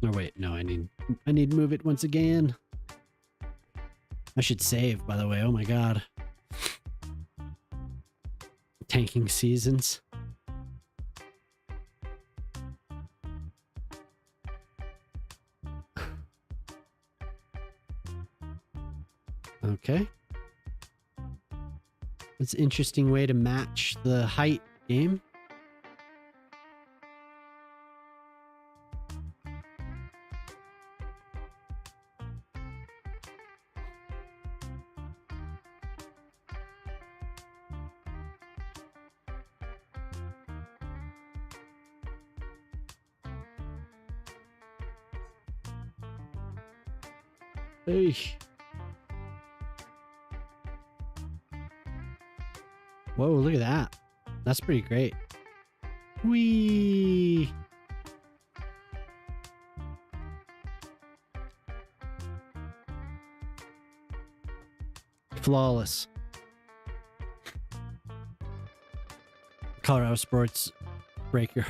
Oh wait, no, I need to move it once again. I should save, by the way. Oh my god. Tanking seasons. Okay. That's an interesting way to match the height game. Hey. Whoa, look at that. That's pretty great. Whee! Flawless. Colorado Sports Breaker.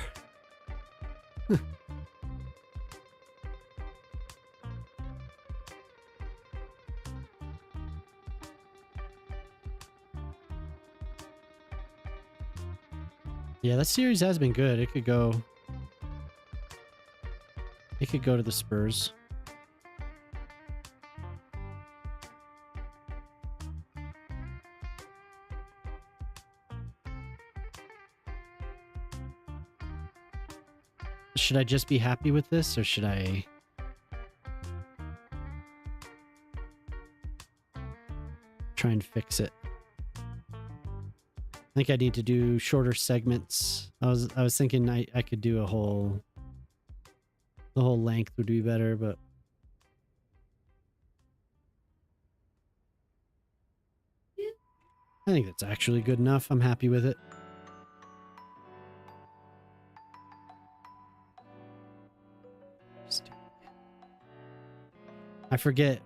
Yeah, that series has been good. It could go to the Spurs. Should I just be happy with this, or should I try and fix it? I think I need to do shorter segments. I was thinking I could do the whole length would be better, but I think that's actually good enough. I'm happy with it. I forget,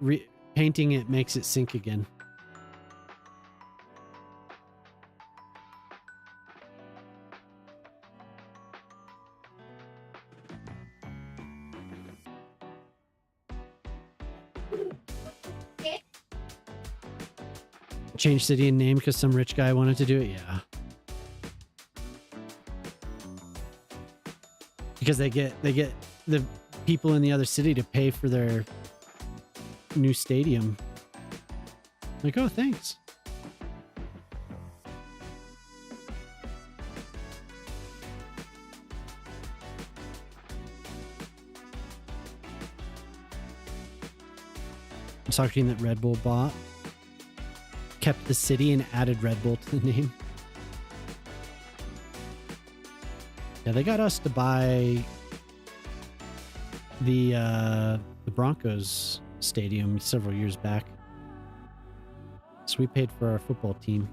painting it makes it sync again. Change city and name because some rich guy wanted to do it? Yeah. Because they get the people in the other city to pay for their new stadium. Like, oh, thanks. I'm talking that Red Bull bought. Kept the city and added Red Bull to the name. Yeah, they got us to buy the Broncos stadium several years back. So we paid for our football team.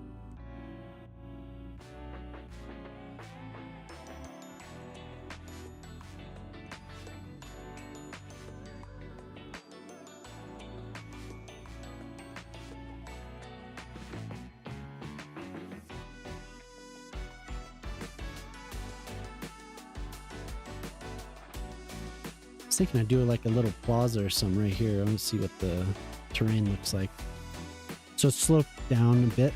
Thinking I'd do like a little plaza or something right here. I want to see what the terrain looks like. So it's sloped down a bit.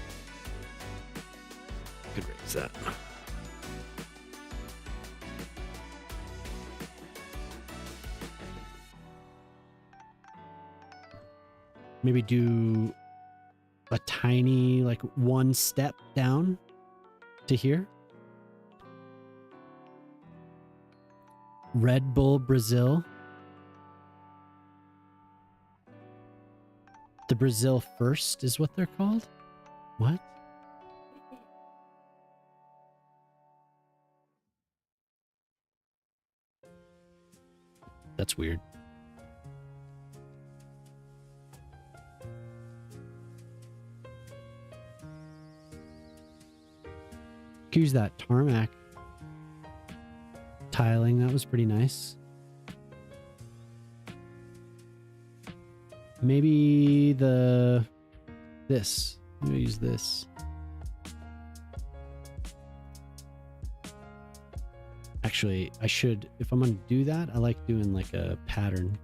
Could raise that. Maybe do a tiny, like one step down to here. Red Bull Brazil. The Brazil First is what they're called? What? That's weird. Use that tarmac tiling. That was pretty nice. Maybe this. Maybe use this. Actually, I should, if I'm gonna do that, I like doing like a pattern.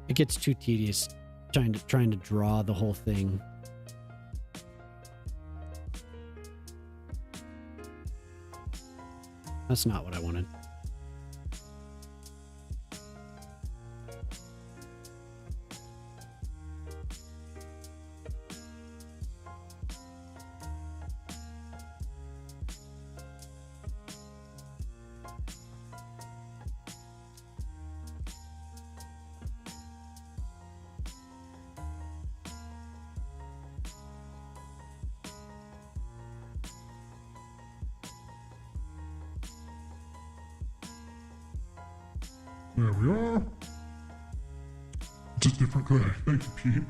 It gets too tedious trying to draw the whole thing. That's not what I wanted. There we are. It's a different guy. Thank you, Pete.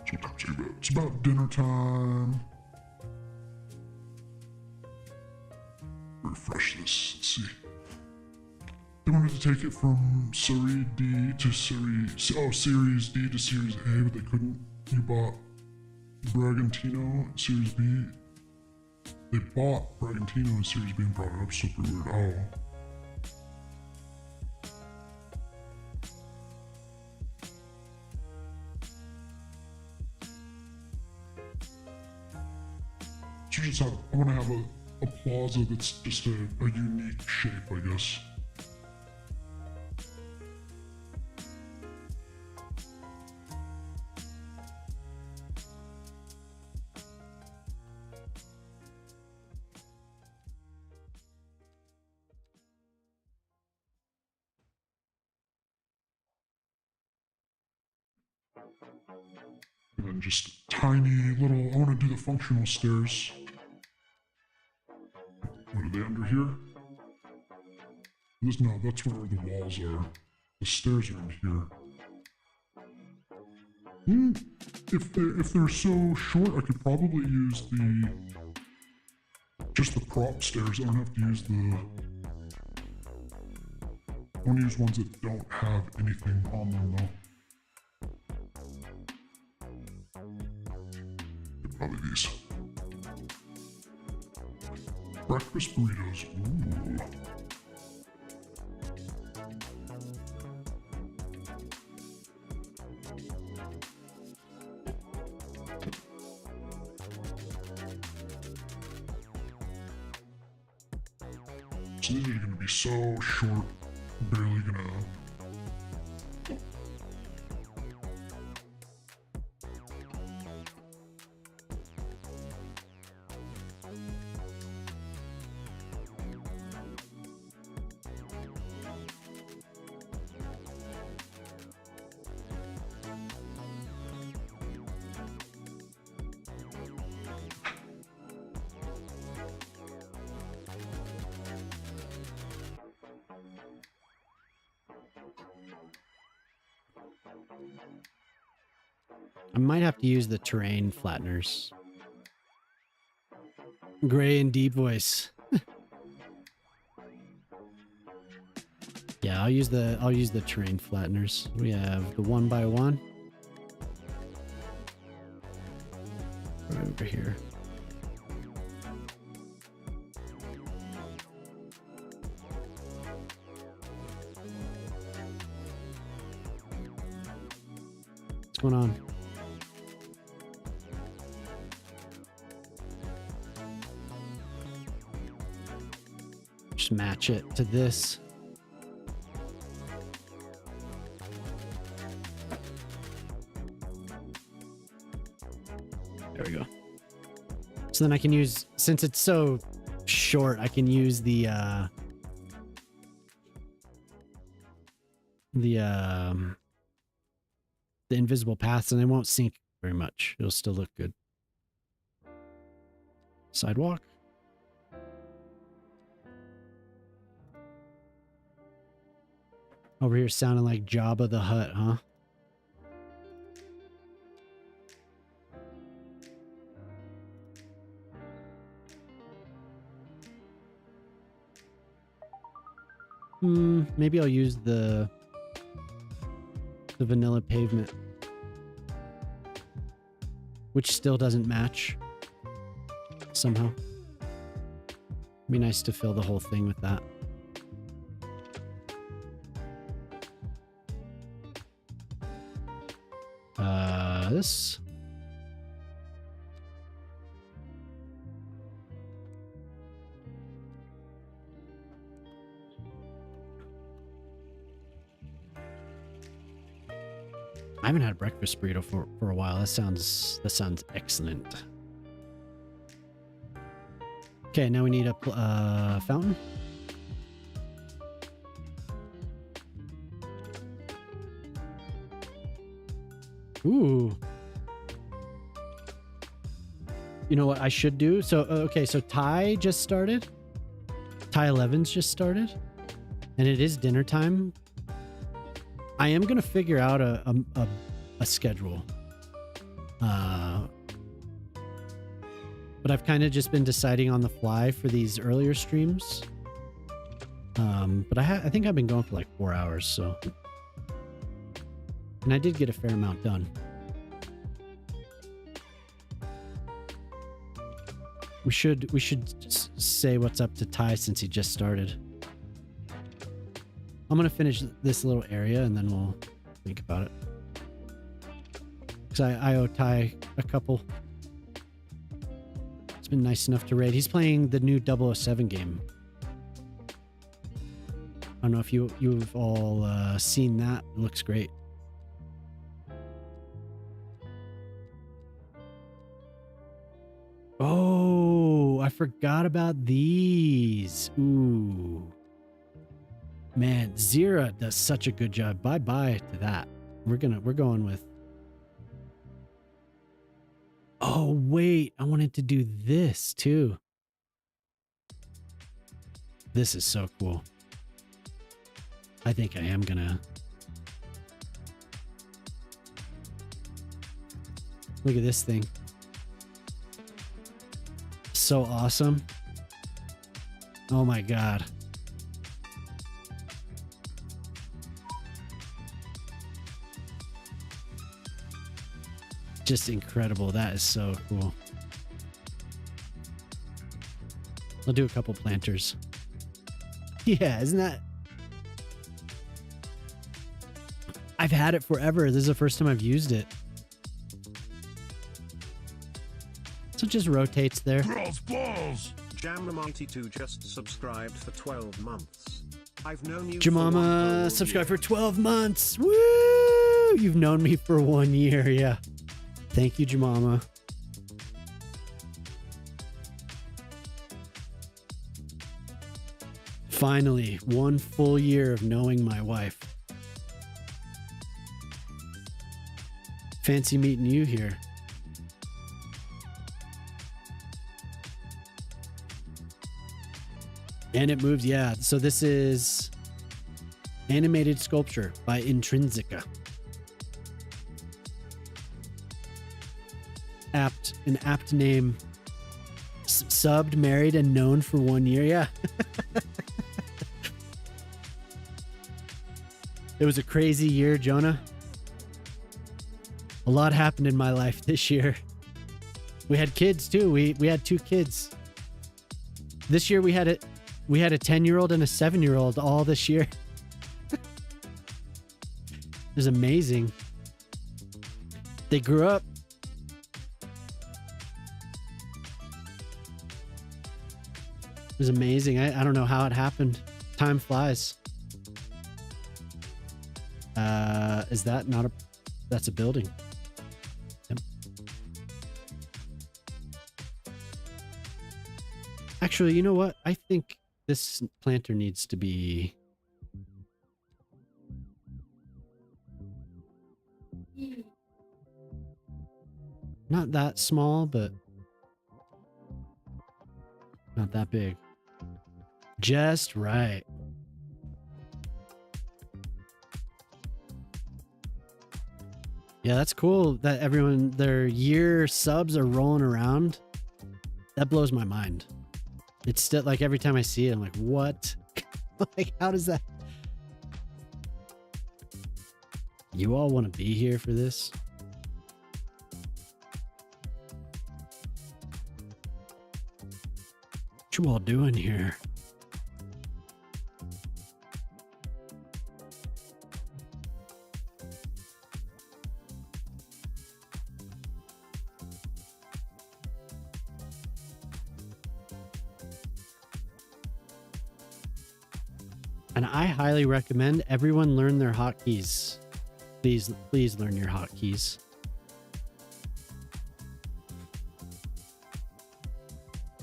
Sometimes it's about dinner time. Refresh this. Let's see. They wanted to take it from Series D to Series D to Series A, but they couldn't. You bought Bragantino and Series B. They bought Bragantino and Series B and brought it up. Super weird. Oh. So just have, I want to have a plaza that's just a unique shape, I guess. And then just tiny little, I want to do the functional stairs. What are they under here? No, that's where the walls are. The stairs are in here. If they're so short, I could probably use just the prop stairs. I don't have to use I want to use ones that don't have anything on them though. Probably these. Breakfast burritos. Ooh. So these are going to be so short, barely going to... I might have to use the terrain flatteners. Gray and deep voice. Yeah, I'll use the terrain flatteners. We have the 1x1. Right over here. What's going on? Just match it to this. There we go. So then I can use, since it's so short, I can use the invisible paths, and they won't sink very much. It'll still look good. Sidewalk. Over here sounding like Jabba the Hutt, huh? Maybe I'll use the vanilla pavement, which still doesn't match somehow. Be nice to fill the whole thing with that. This. I haven't had a breakfast burrito for a while. That sounds excellent. Okay, now we need a fountain. Ooh. You know what I should do? So, okay, so Thai just started. Thai 11's just started. And it is dinner time. I am going to figure out a schedule. But I've kind of just been deciding on the fly for these earlier streams. But I think I've been going for like 4 hours, so. And I did get a fair amount done. We should say what's up to Ty since he just started. I'm gonna finish this little area and then we'll think about it. Because I owe Ty a couple. It's been nice enough to raid. He's playing the new 007 game. I don't know if you've all seen that. It looks great. Oh, I forgot about these. Ooh. Man, Zira does such a good job. Bye-bye to that. We're going with. Oh, wait. I wanted to do this too. This is so cool. I think I am gonna. Look at this thing. So awesome. Oh my God. Just incredible. That is so cool. I'll do a couple planters. Yeah, isn't that? I've had it forever. This is the first time I've used it. So it just rotates there. Balls. Jamma92 just subscribed for 12 months. I've known you. Jamama subscribed for 12 months. Woo! You've known me for 1 year. Yeah. Thank you, Jamama. Finally, 1 full year of knowing my wife. Fancy meeting you here. And it moves, yeah. So this is animated sculpture by Intrinsica. An apt name. Subbed, married, and known for 1 year. Yeah. It was a crazy year, Jonah. A lot happened in my life this year. We had kids too. We had 2 kids. This year we had a 10-year-old and a 7-year-old all this year. It was amazing. They grew up. It was amazing. I don't know how it happened. Time flies. Is that not a... That's a building. Yep. Actually, you know what? I think this planter needs to be... Not that small, but not that big. Just right. Yeah, that's cool that everyone, their year subs are rolling around. That blows my mind. It's still like every time I see it, I'm like, what? Like, how does that? You all want to be here for this? What you all doing here? And I highly recommend everyone learn their hotkeys. Please learn your hotkeys.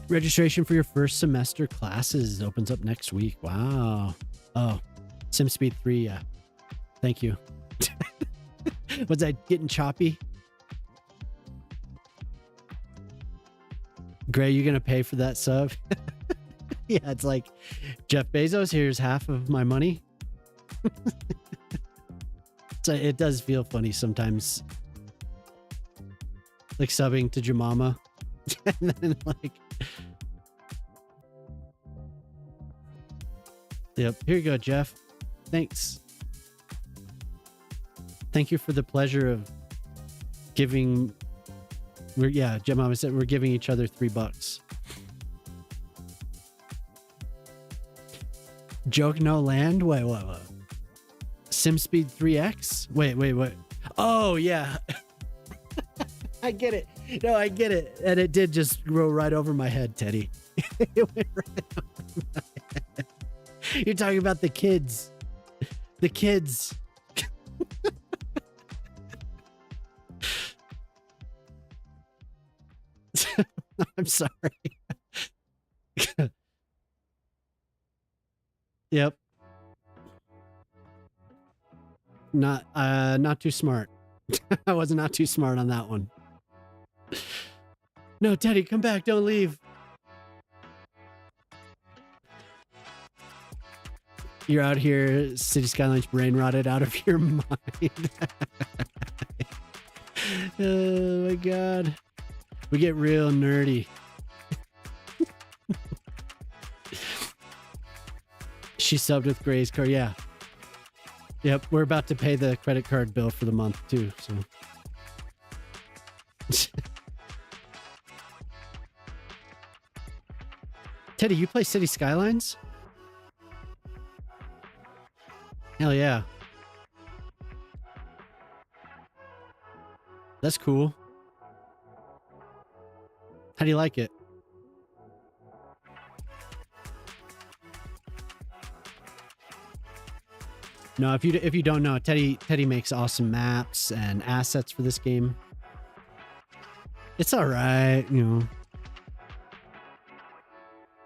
Registration for your first semester classes opens up next week. Wow. Oh, SimSpeed 3, yeah. Thank you. Was I getting choppy? Gray, you gonna pay for that sub? Yeah, it's like, Jeff Bezos, here's half of my money. So it does feel funny sometimes. Like subbing to Jemama. And then like... Yep, here you go, Jeff. Thanks. Thank you for the pleasure of giving... Jemama said we're giving each other $3. Joke no land? Wait, what? SimSpeed 3X? Wait. Oh, yeah. I get it. No, I get it. And it did just go right over my head, Teddy. It went right over my head. You're talking about the kids. The kids. I'm sorry. Yep. Not too smart. I was not too smart on that one. No, Teddy, come back. Don't leave. You're out here, City Skylines brain rotted out of your mind. Oh my God. We get real nerdy. She subbed with Gray's card. Yeah. Yep. We're about to pay the credit card bill for the month too. So. Teddy, you play City Skylines? Hell yeah. That's cool. How do you like it? No, if you don't know, Teddy makes awesome maps and assets for this game. It's all right, you know.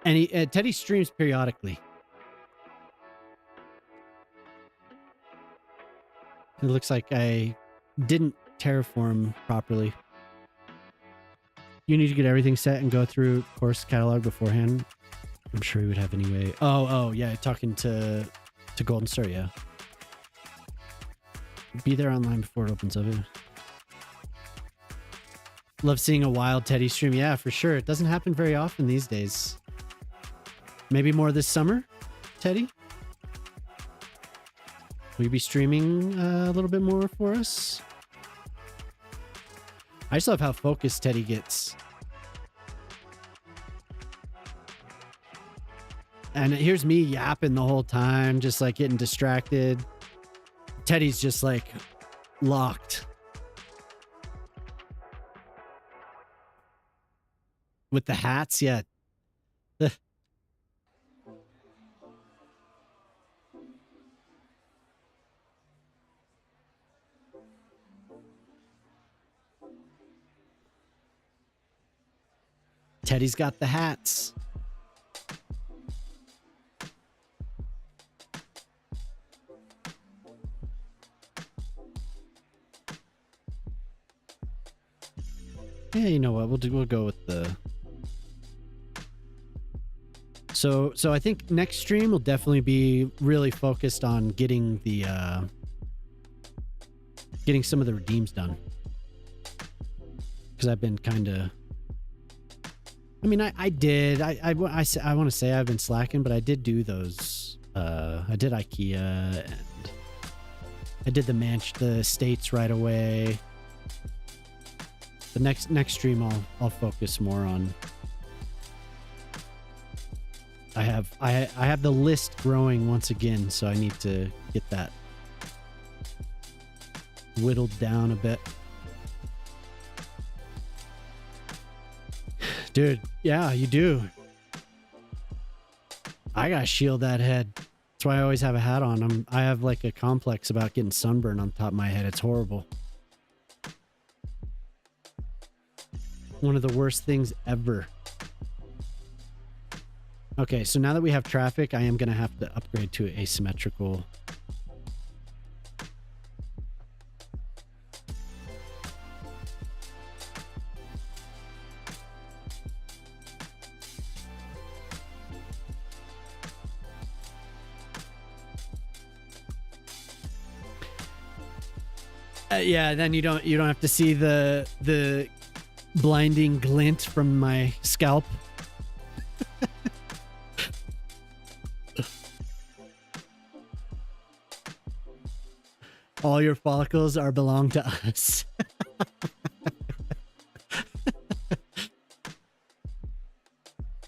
And Teddy streams periodically. It looks like I didn't terraform properly. You need to get everything set and go through course catalog beforehand. I'm sure we would have anyway. Oh, yeah, talking to Golden Star, yeah. Be there online before it opens up. Love seeing a wild Teddy stream. Yeah, for sure. It doesn't happen very often these days. Maybe more this summer, Teddy? Will you be streaming a little bit more for us? I just love how focused Teddy gets. And here's me yapping the whole time, just like getting distracted. Teddy's just like locked. With the hats, yeah. Teddy's got the hats. Yeah, you know what? We'll go with the. So I think next stream will definitely be really focused on getting the getting some of the redeems done. Because I've been kind of. I mean, I did. I want to say I've been slacking, but I did do those. I did IKEA and I did the estates right away. The next stream I'll focus more on. I have the list growing once again, so I need to get that whittled down a bit. Dude, yeah, you do. I gotta shield that head. That's why I always have a hat on. I have like a complex about getting sunburn on top of my head. It's horrible. One of the worst things ever. Okay, so now that we have traffic, I am gonna have to upgrade to asymmetrical. Yeah, then you don't have to see the blinding glint from my scalp. All your follicles belong to us.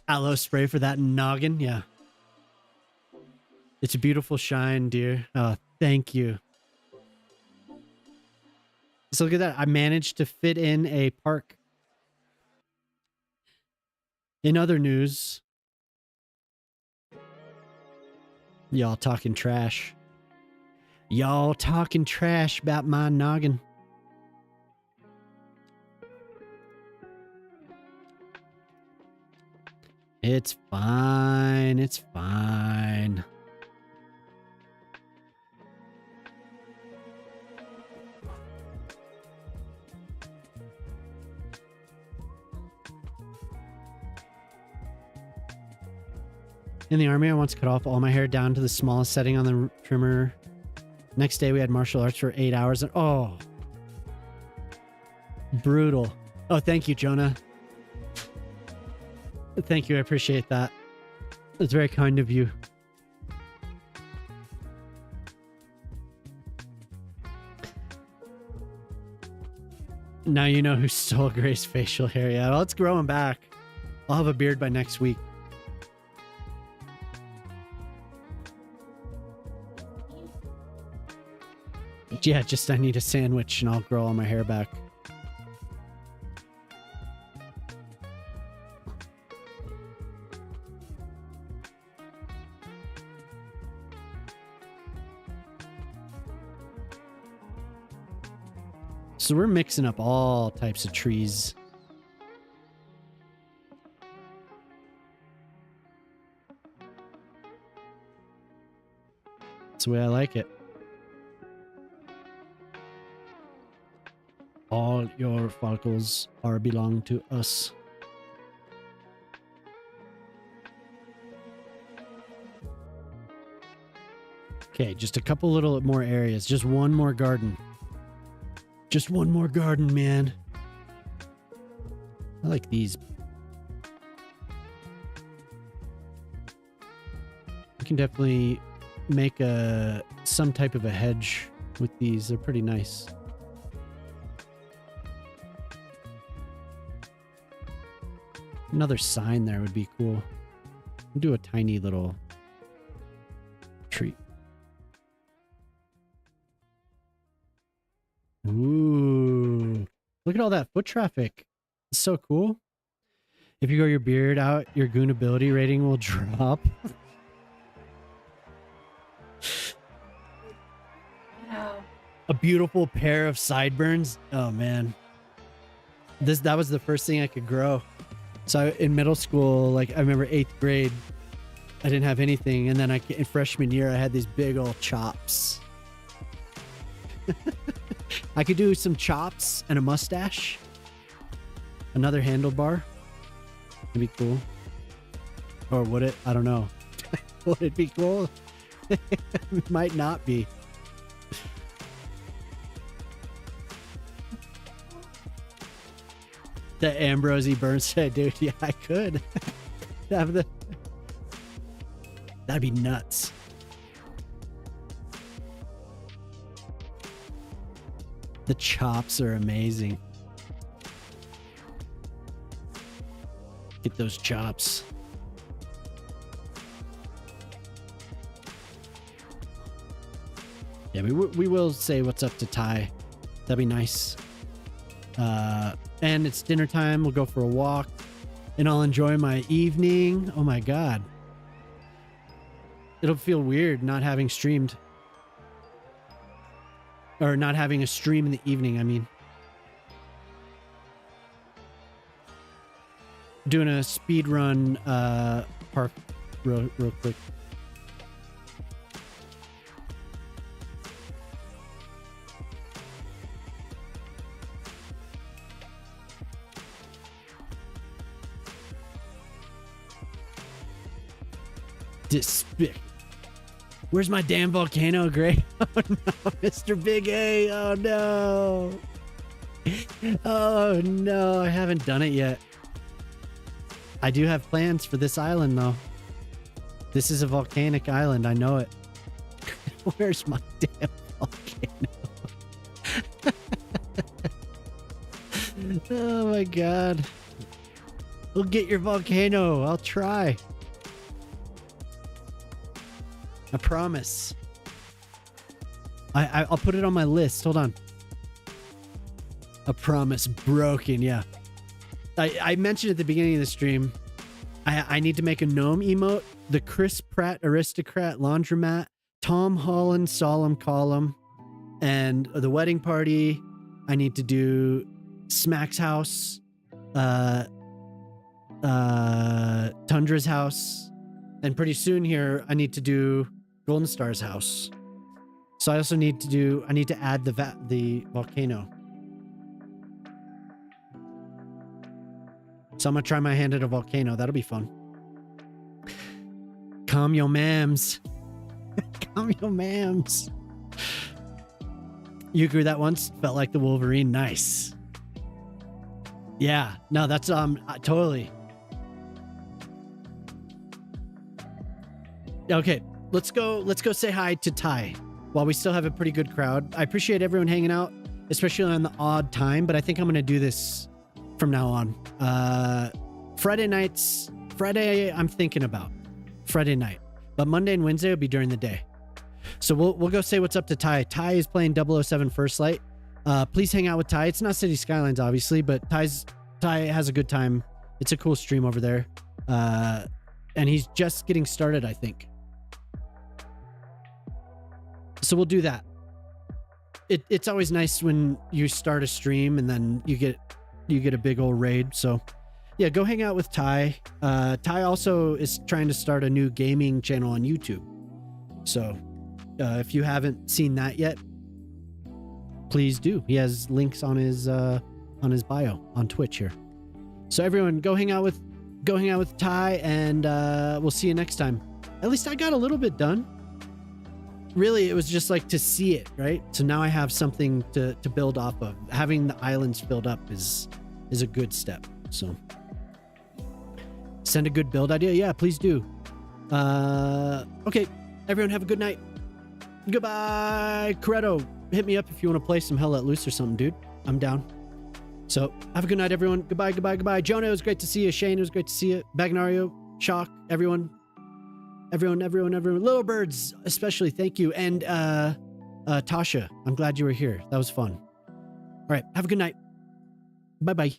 Aloe spray for that noggin, yeah. It's a beautiful shine, dear. Oh, thank you. So look at that. I managed to fit in a park. In other news, y'all talking trash. Y'all talking trash about my noggin. It's fine. It's fine. In the army, I once cut off all my hair down to the smallest setting on the trimmer. Next day, we had martial arts for 8 hours. And oh, brutal. Oh, thank you, Jonah. Thank you. I appreciate that. It's very kind of you. Now you know who stole Grace's facial hair. Yeah, well, it's growing back. I'll have a beard by next week. Yeah, just I need a sandwich and I'll grow all my hair back. So we're mixing up all types of trees. That's the way I like it. All your follicles belong to us. Okay, just a couple little more areas. Just one more garden. Just one more garden, man. I like these. You can definitely make some type of a hedge with these. They're pretty nice. Another sign there would be cool. Do a tiny little tree. Ooh, look at all that foot traffic. It's so cool. If you grow your beard out, your goon ability rating will drop. Wow. A beautiful pair of sideburns. Oh man. That was the first thing I could grow. So in middle school, like I remember 8th grade, I didn't have anything. And then in freshman year, I had these big old chops. I could do some chops and a mustache. Another handlebar. That'd be cool. Or would it? I don't know. Would it be cool? It might not be. The Ambrosie Burns said, dude, yeah, I could. That'd be nuts. The chops are amazing. Get those chops. Yeah, we will say what's up to Ty. That'd be nice. And it's dinner time. We'll go for a walk and I'll enjoy my evening. Oh my God. It'll feel weird not having streamed. Or not having a stream in the evening, I mean. Doing a speed run park real quick. Despic. Where's my damn volcano, Gray? Oh no, Mr. Big A. Oh no. Oh no, I haven't done it yet. I do have plans for this island though. This is a volcanic island, I know it. Where's my damn volcano? Oh my God. We'll get your volcano. I'll try. I promise. I'll put it on my list. Hold on. A promise broken. Yeah. I mentioned at the beginning of the stream, I need to make a gnome emote, the Chris Pratt aristocrat laundromat, Tom Holland solemn column, and the wedding party. I need to do Smack's house, Tundra's house, and pretty soon here I need to do Golden Star's house. So I also need to add the volcano. So I'm gonna try my hand at a volcano. That'll be fun. Calm your mams. Calm your mams. You grew that once? Felt like the Wolverine. Nice. Yeah. No, that's totally. Okay. Let's go say hi to Ty while we still have a pretty good crowd. I appreciate everyone hanging out, especially on the odd time, but I think I'm going to do this from now on. Friday nights, I'm thinking about Friday night, but Monday and Wednesday will be during the day. So we'll go say what's up to Ty. Ty is playing 007 First Light. Please hang out with Ty. It's not City Skylines, obviously, but Ty has a good time. It's a cool stream over there. And he's just getting started, I think. So we'll do that. It's always nice when you start a stream and then you get a big old raid. So yeah, go hang out with Ty. Ty also is trying to start a new gaming channel on YouTube. So if you haven't seen that yet, please do. He has links on his bio on Twitch here. So everyone go hang out with Ty, and we'll see you next time. At least I got a little bit done. Really, it was just like to see it, right? So now I have something to build off of. Having the islands filled up is a good step. So send a good build idea. Yeah, please do. Okay, everyone have a good night. Goodbye. Coretto, hit me up if you want to play some Hell Let Loose or something, dude. I'm down. So have a good night, everyone. Goodbye, goodbye, goodbye. Jonah, it was great to see you. Shane, it was great to see you. Bagnario, Shock, everyone. Little Birds, especially, thank you. And Tasha, I'm glad you were here. That was fun. All right, have a good night. Bye-bye.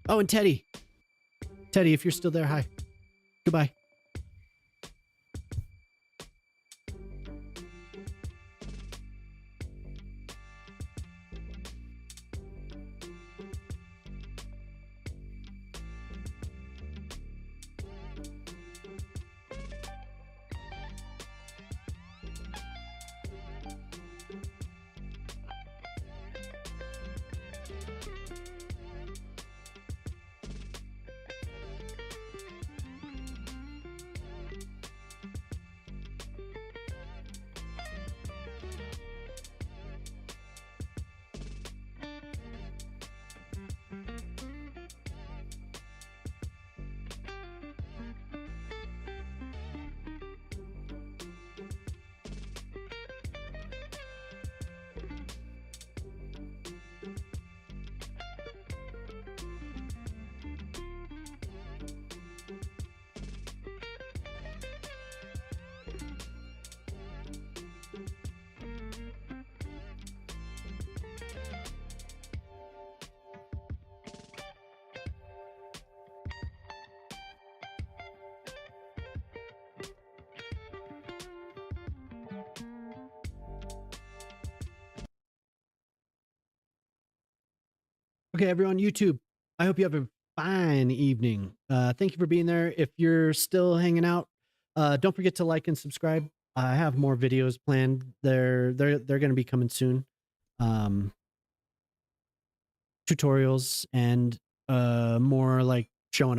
Oh, and Teddy. Teddy, if you're still there, hi. Goodbye. Okay, everyone, YouTube, I hope you have a fine evening. Thank you for being there. If you're still hanging out, don't forget to like and subscribe. I have more videos planned. They're going to be coming soon. Tutorials and more like showing off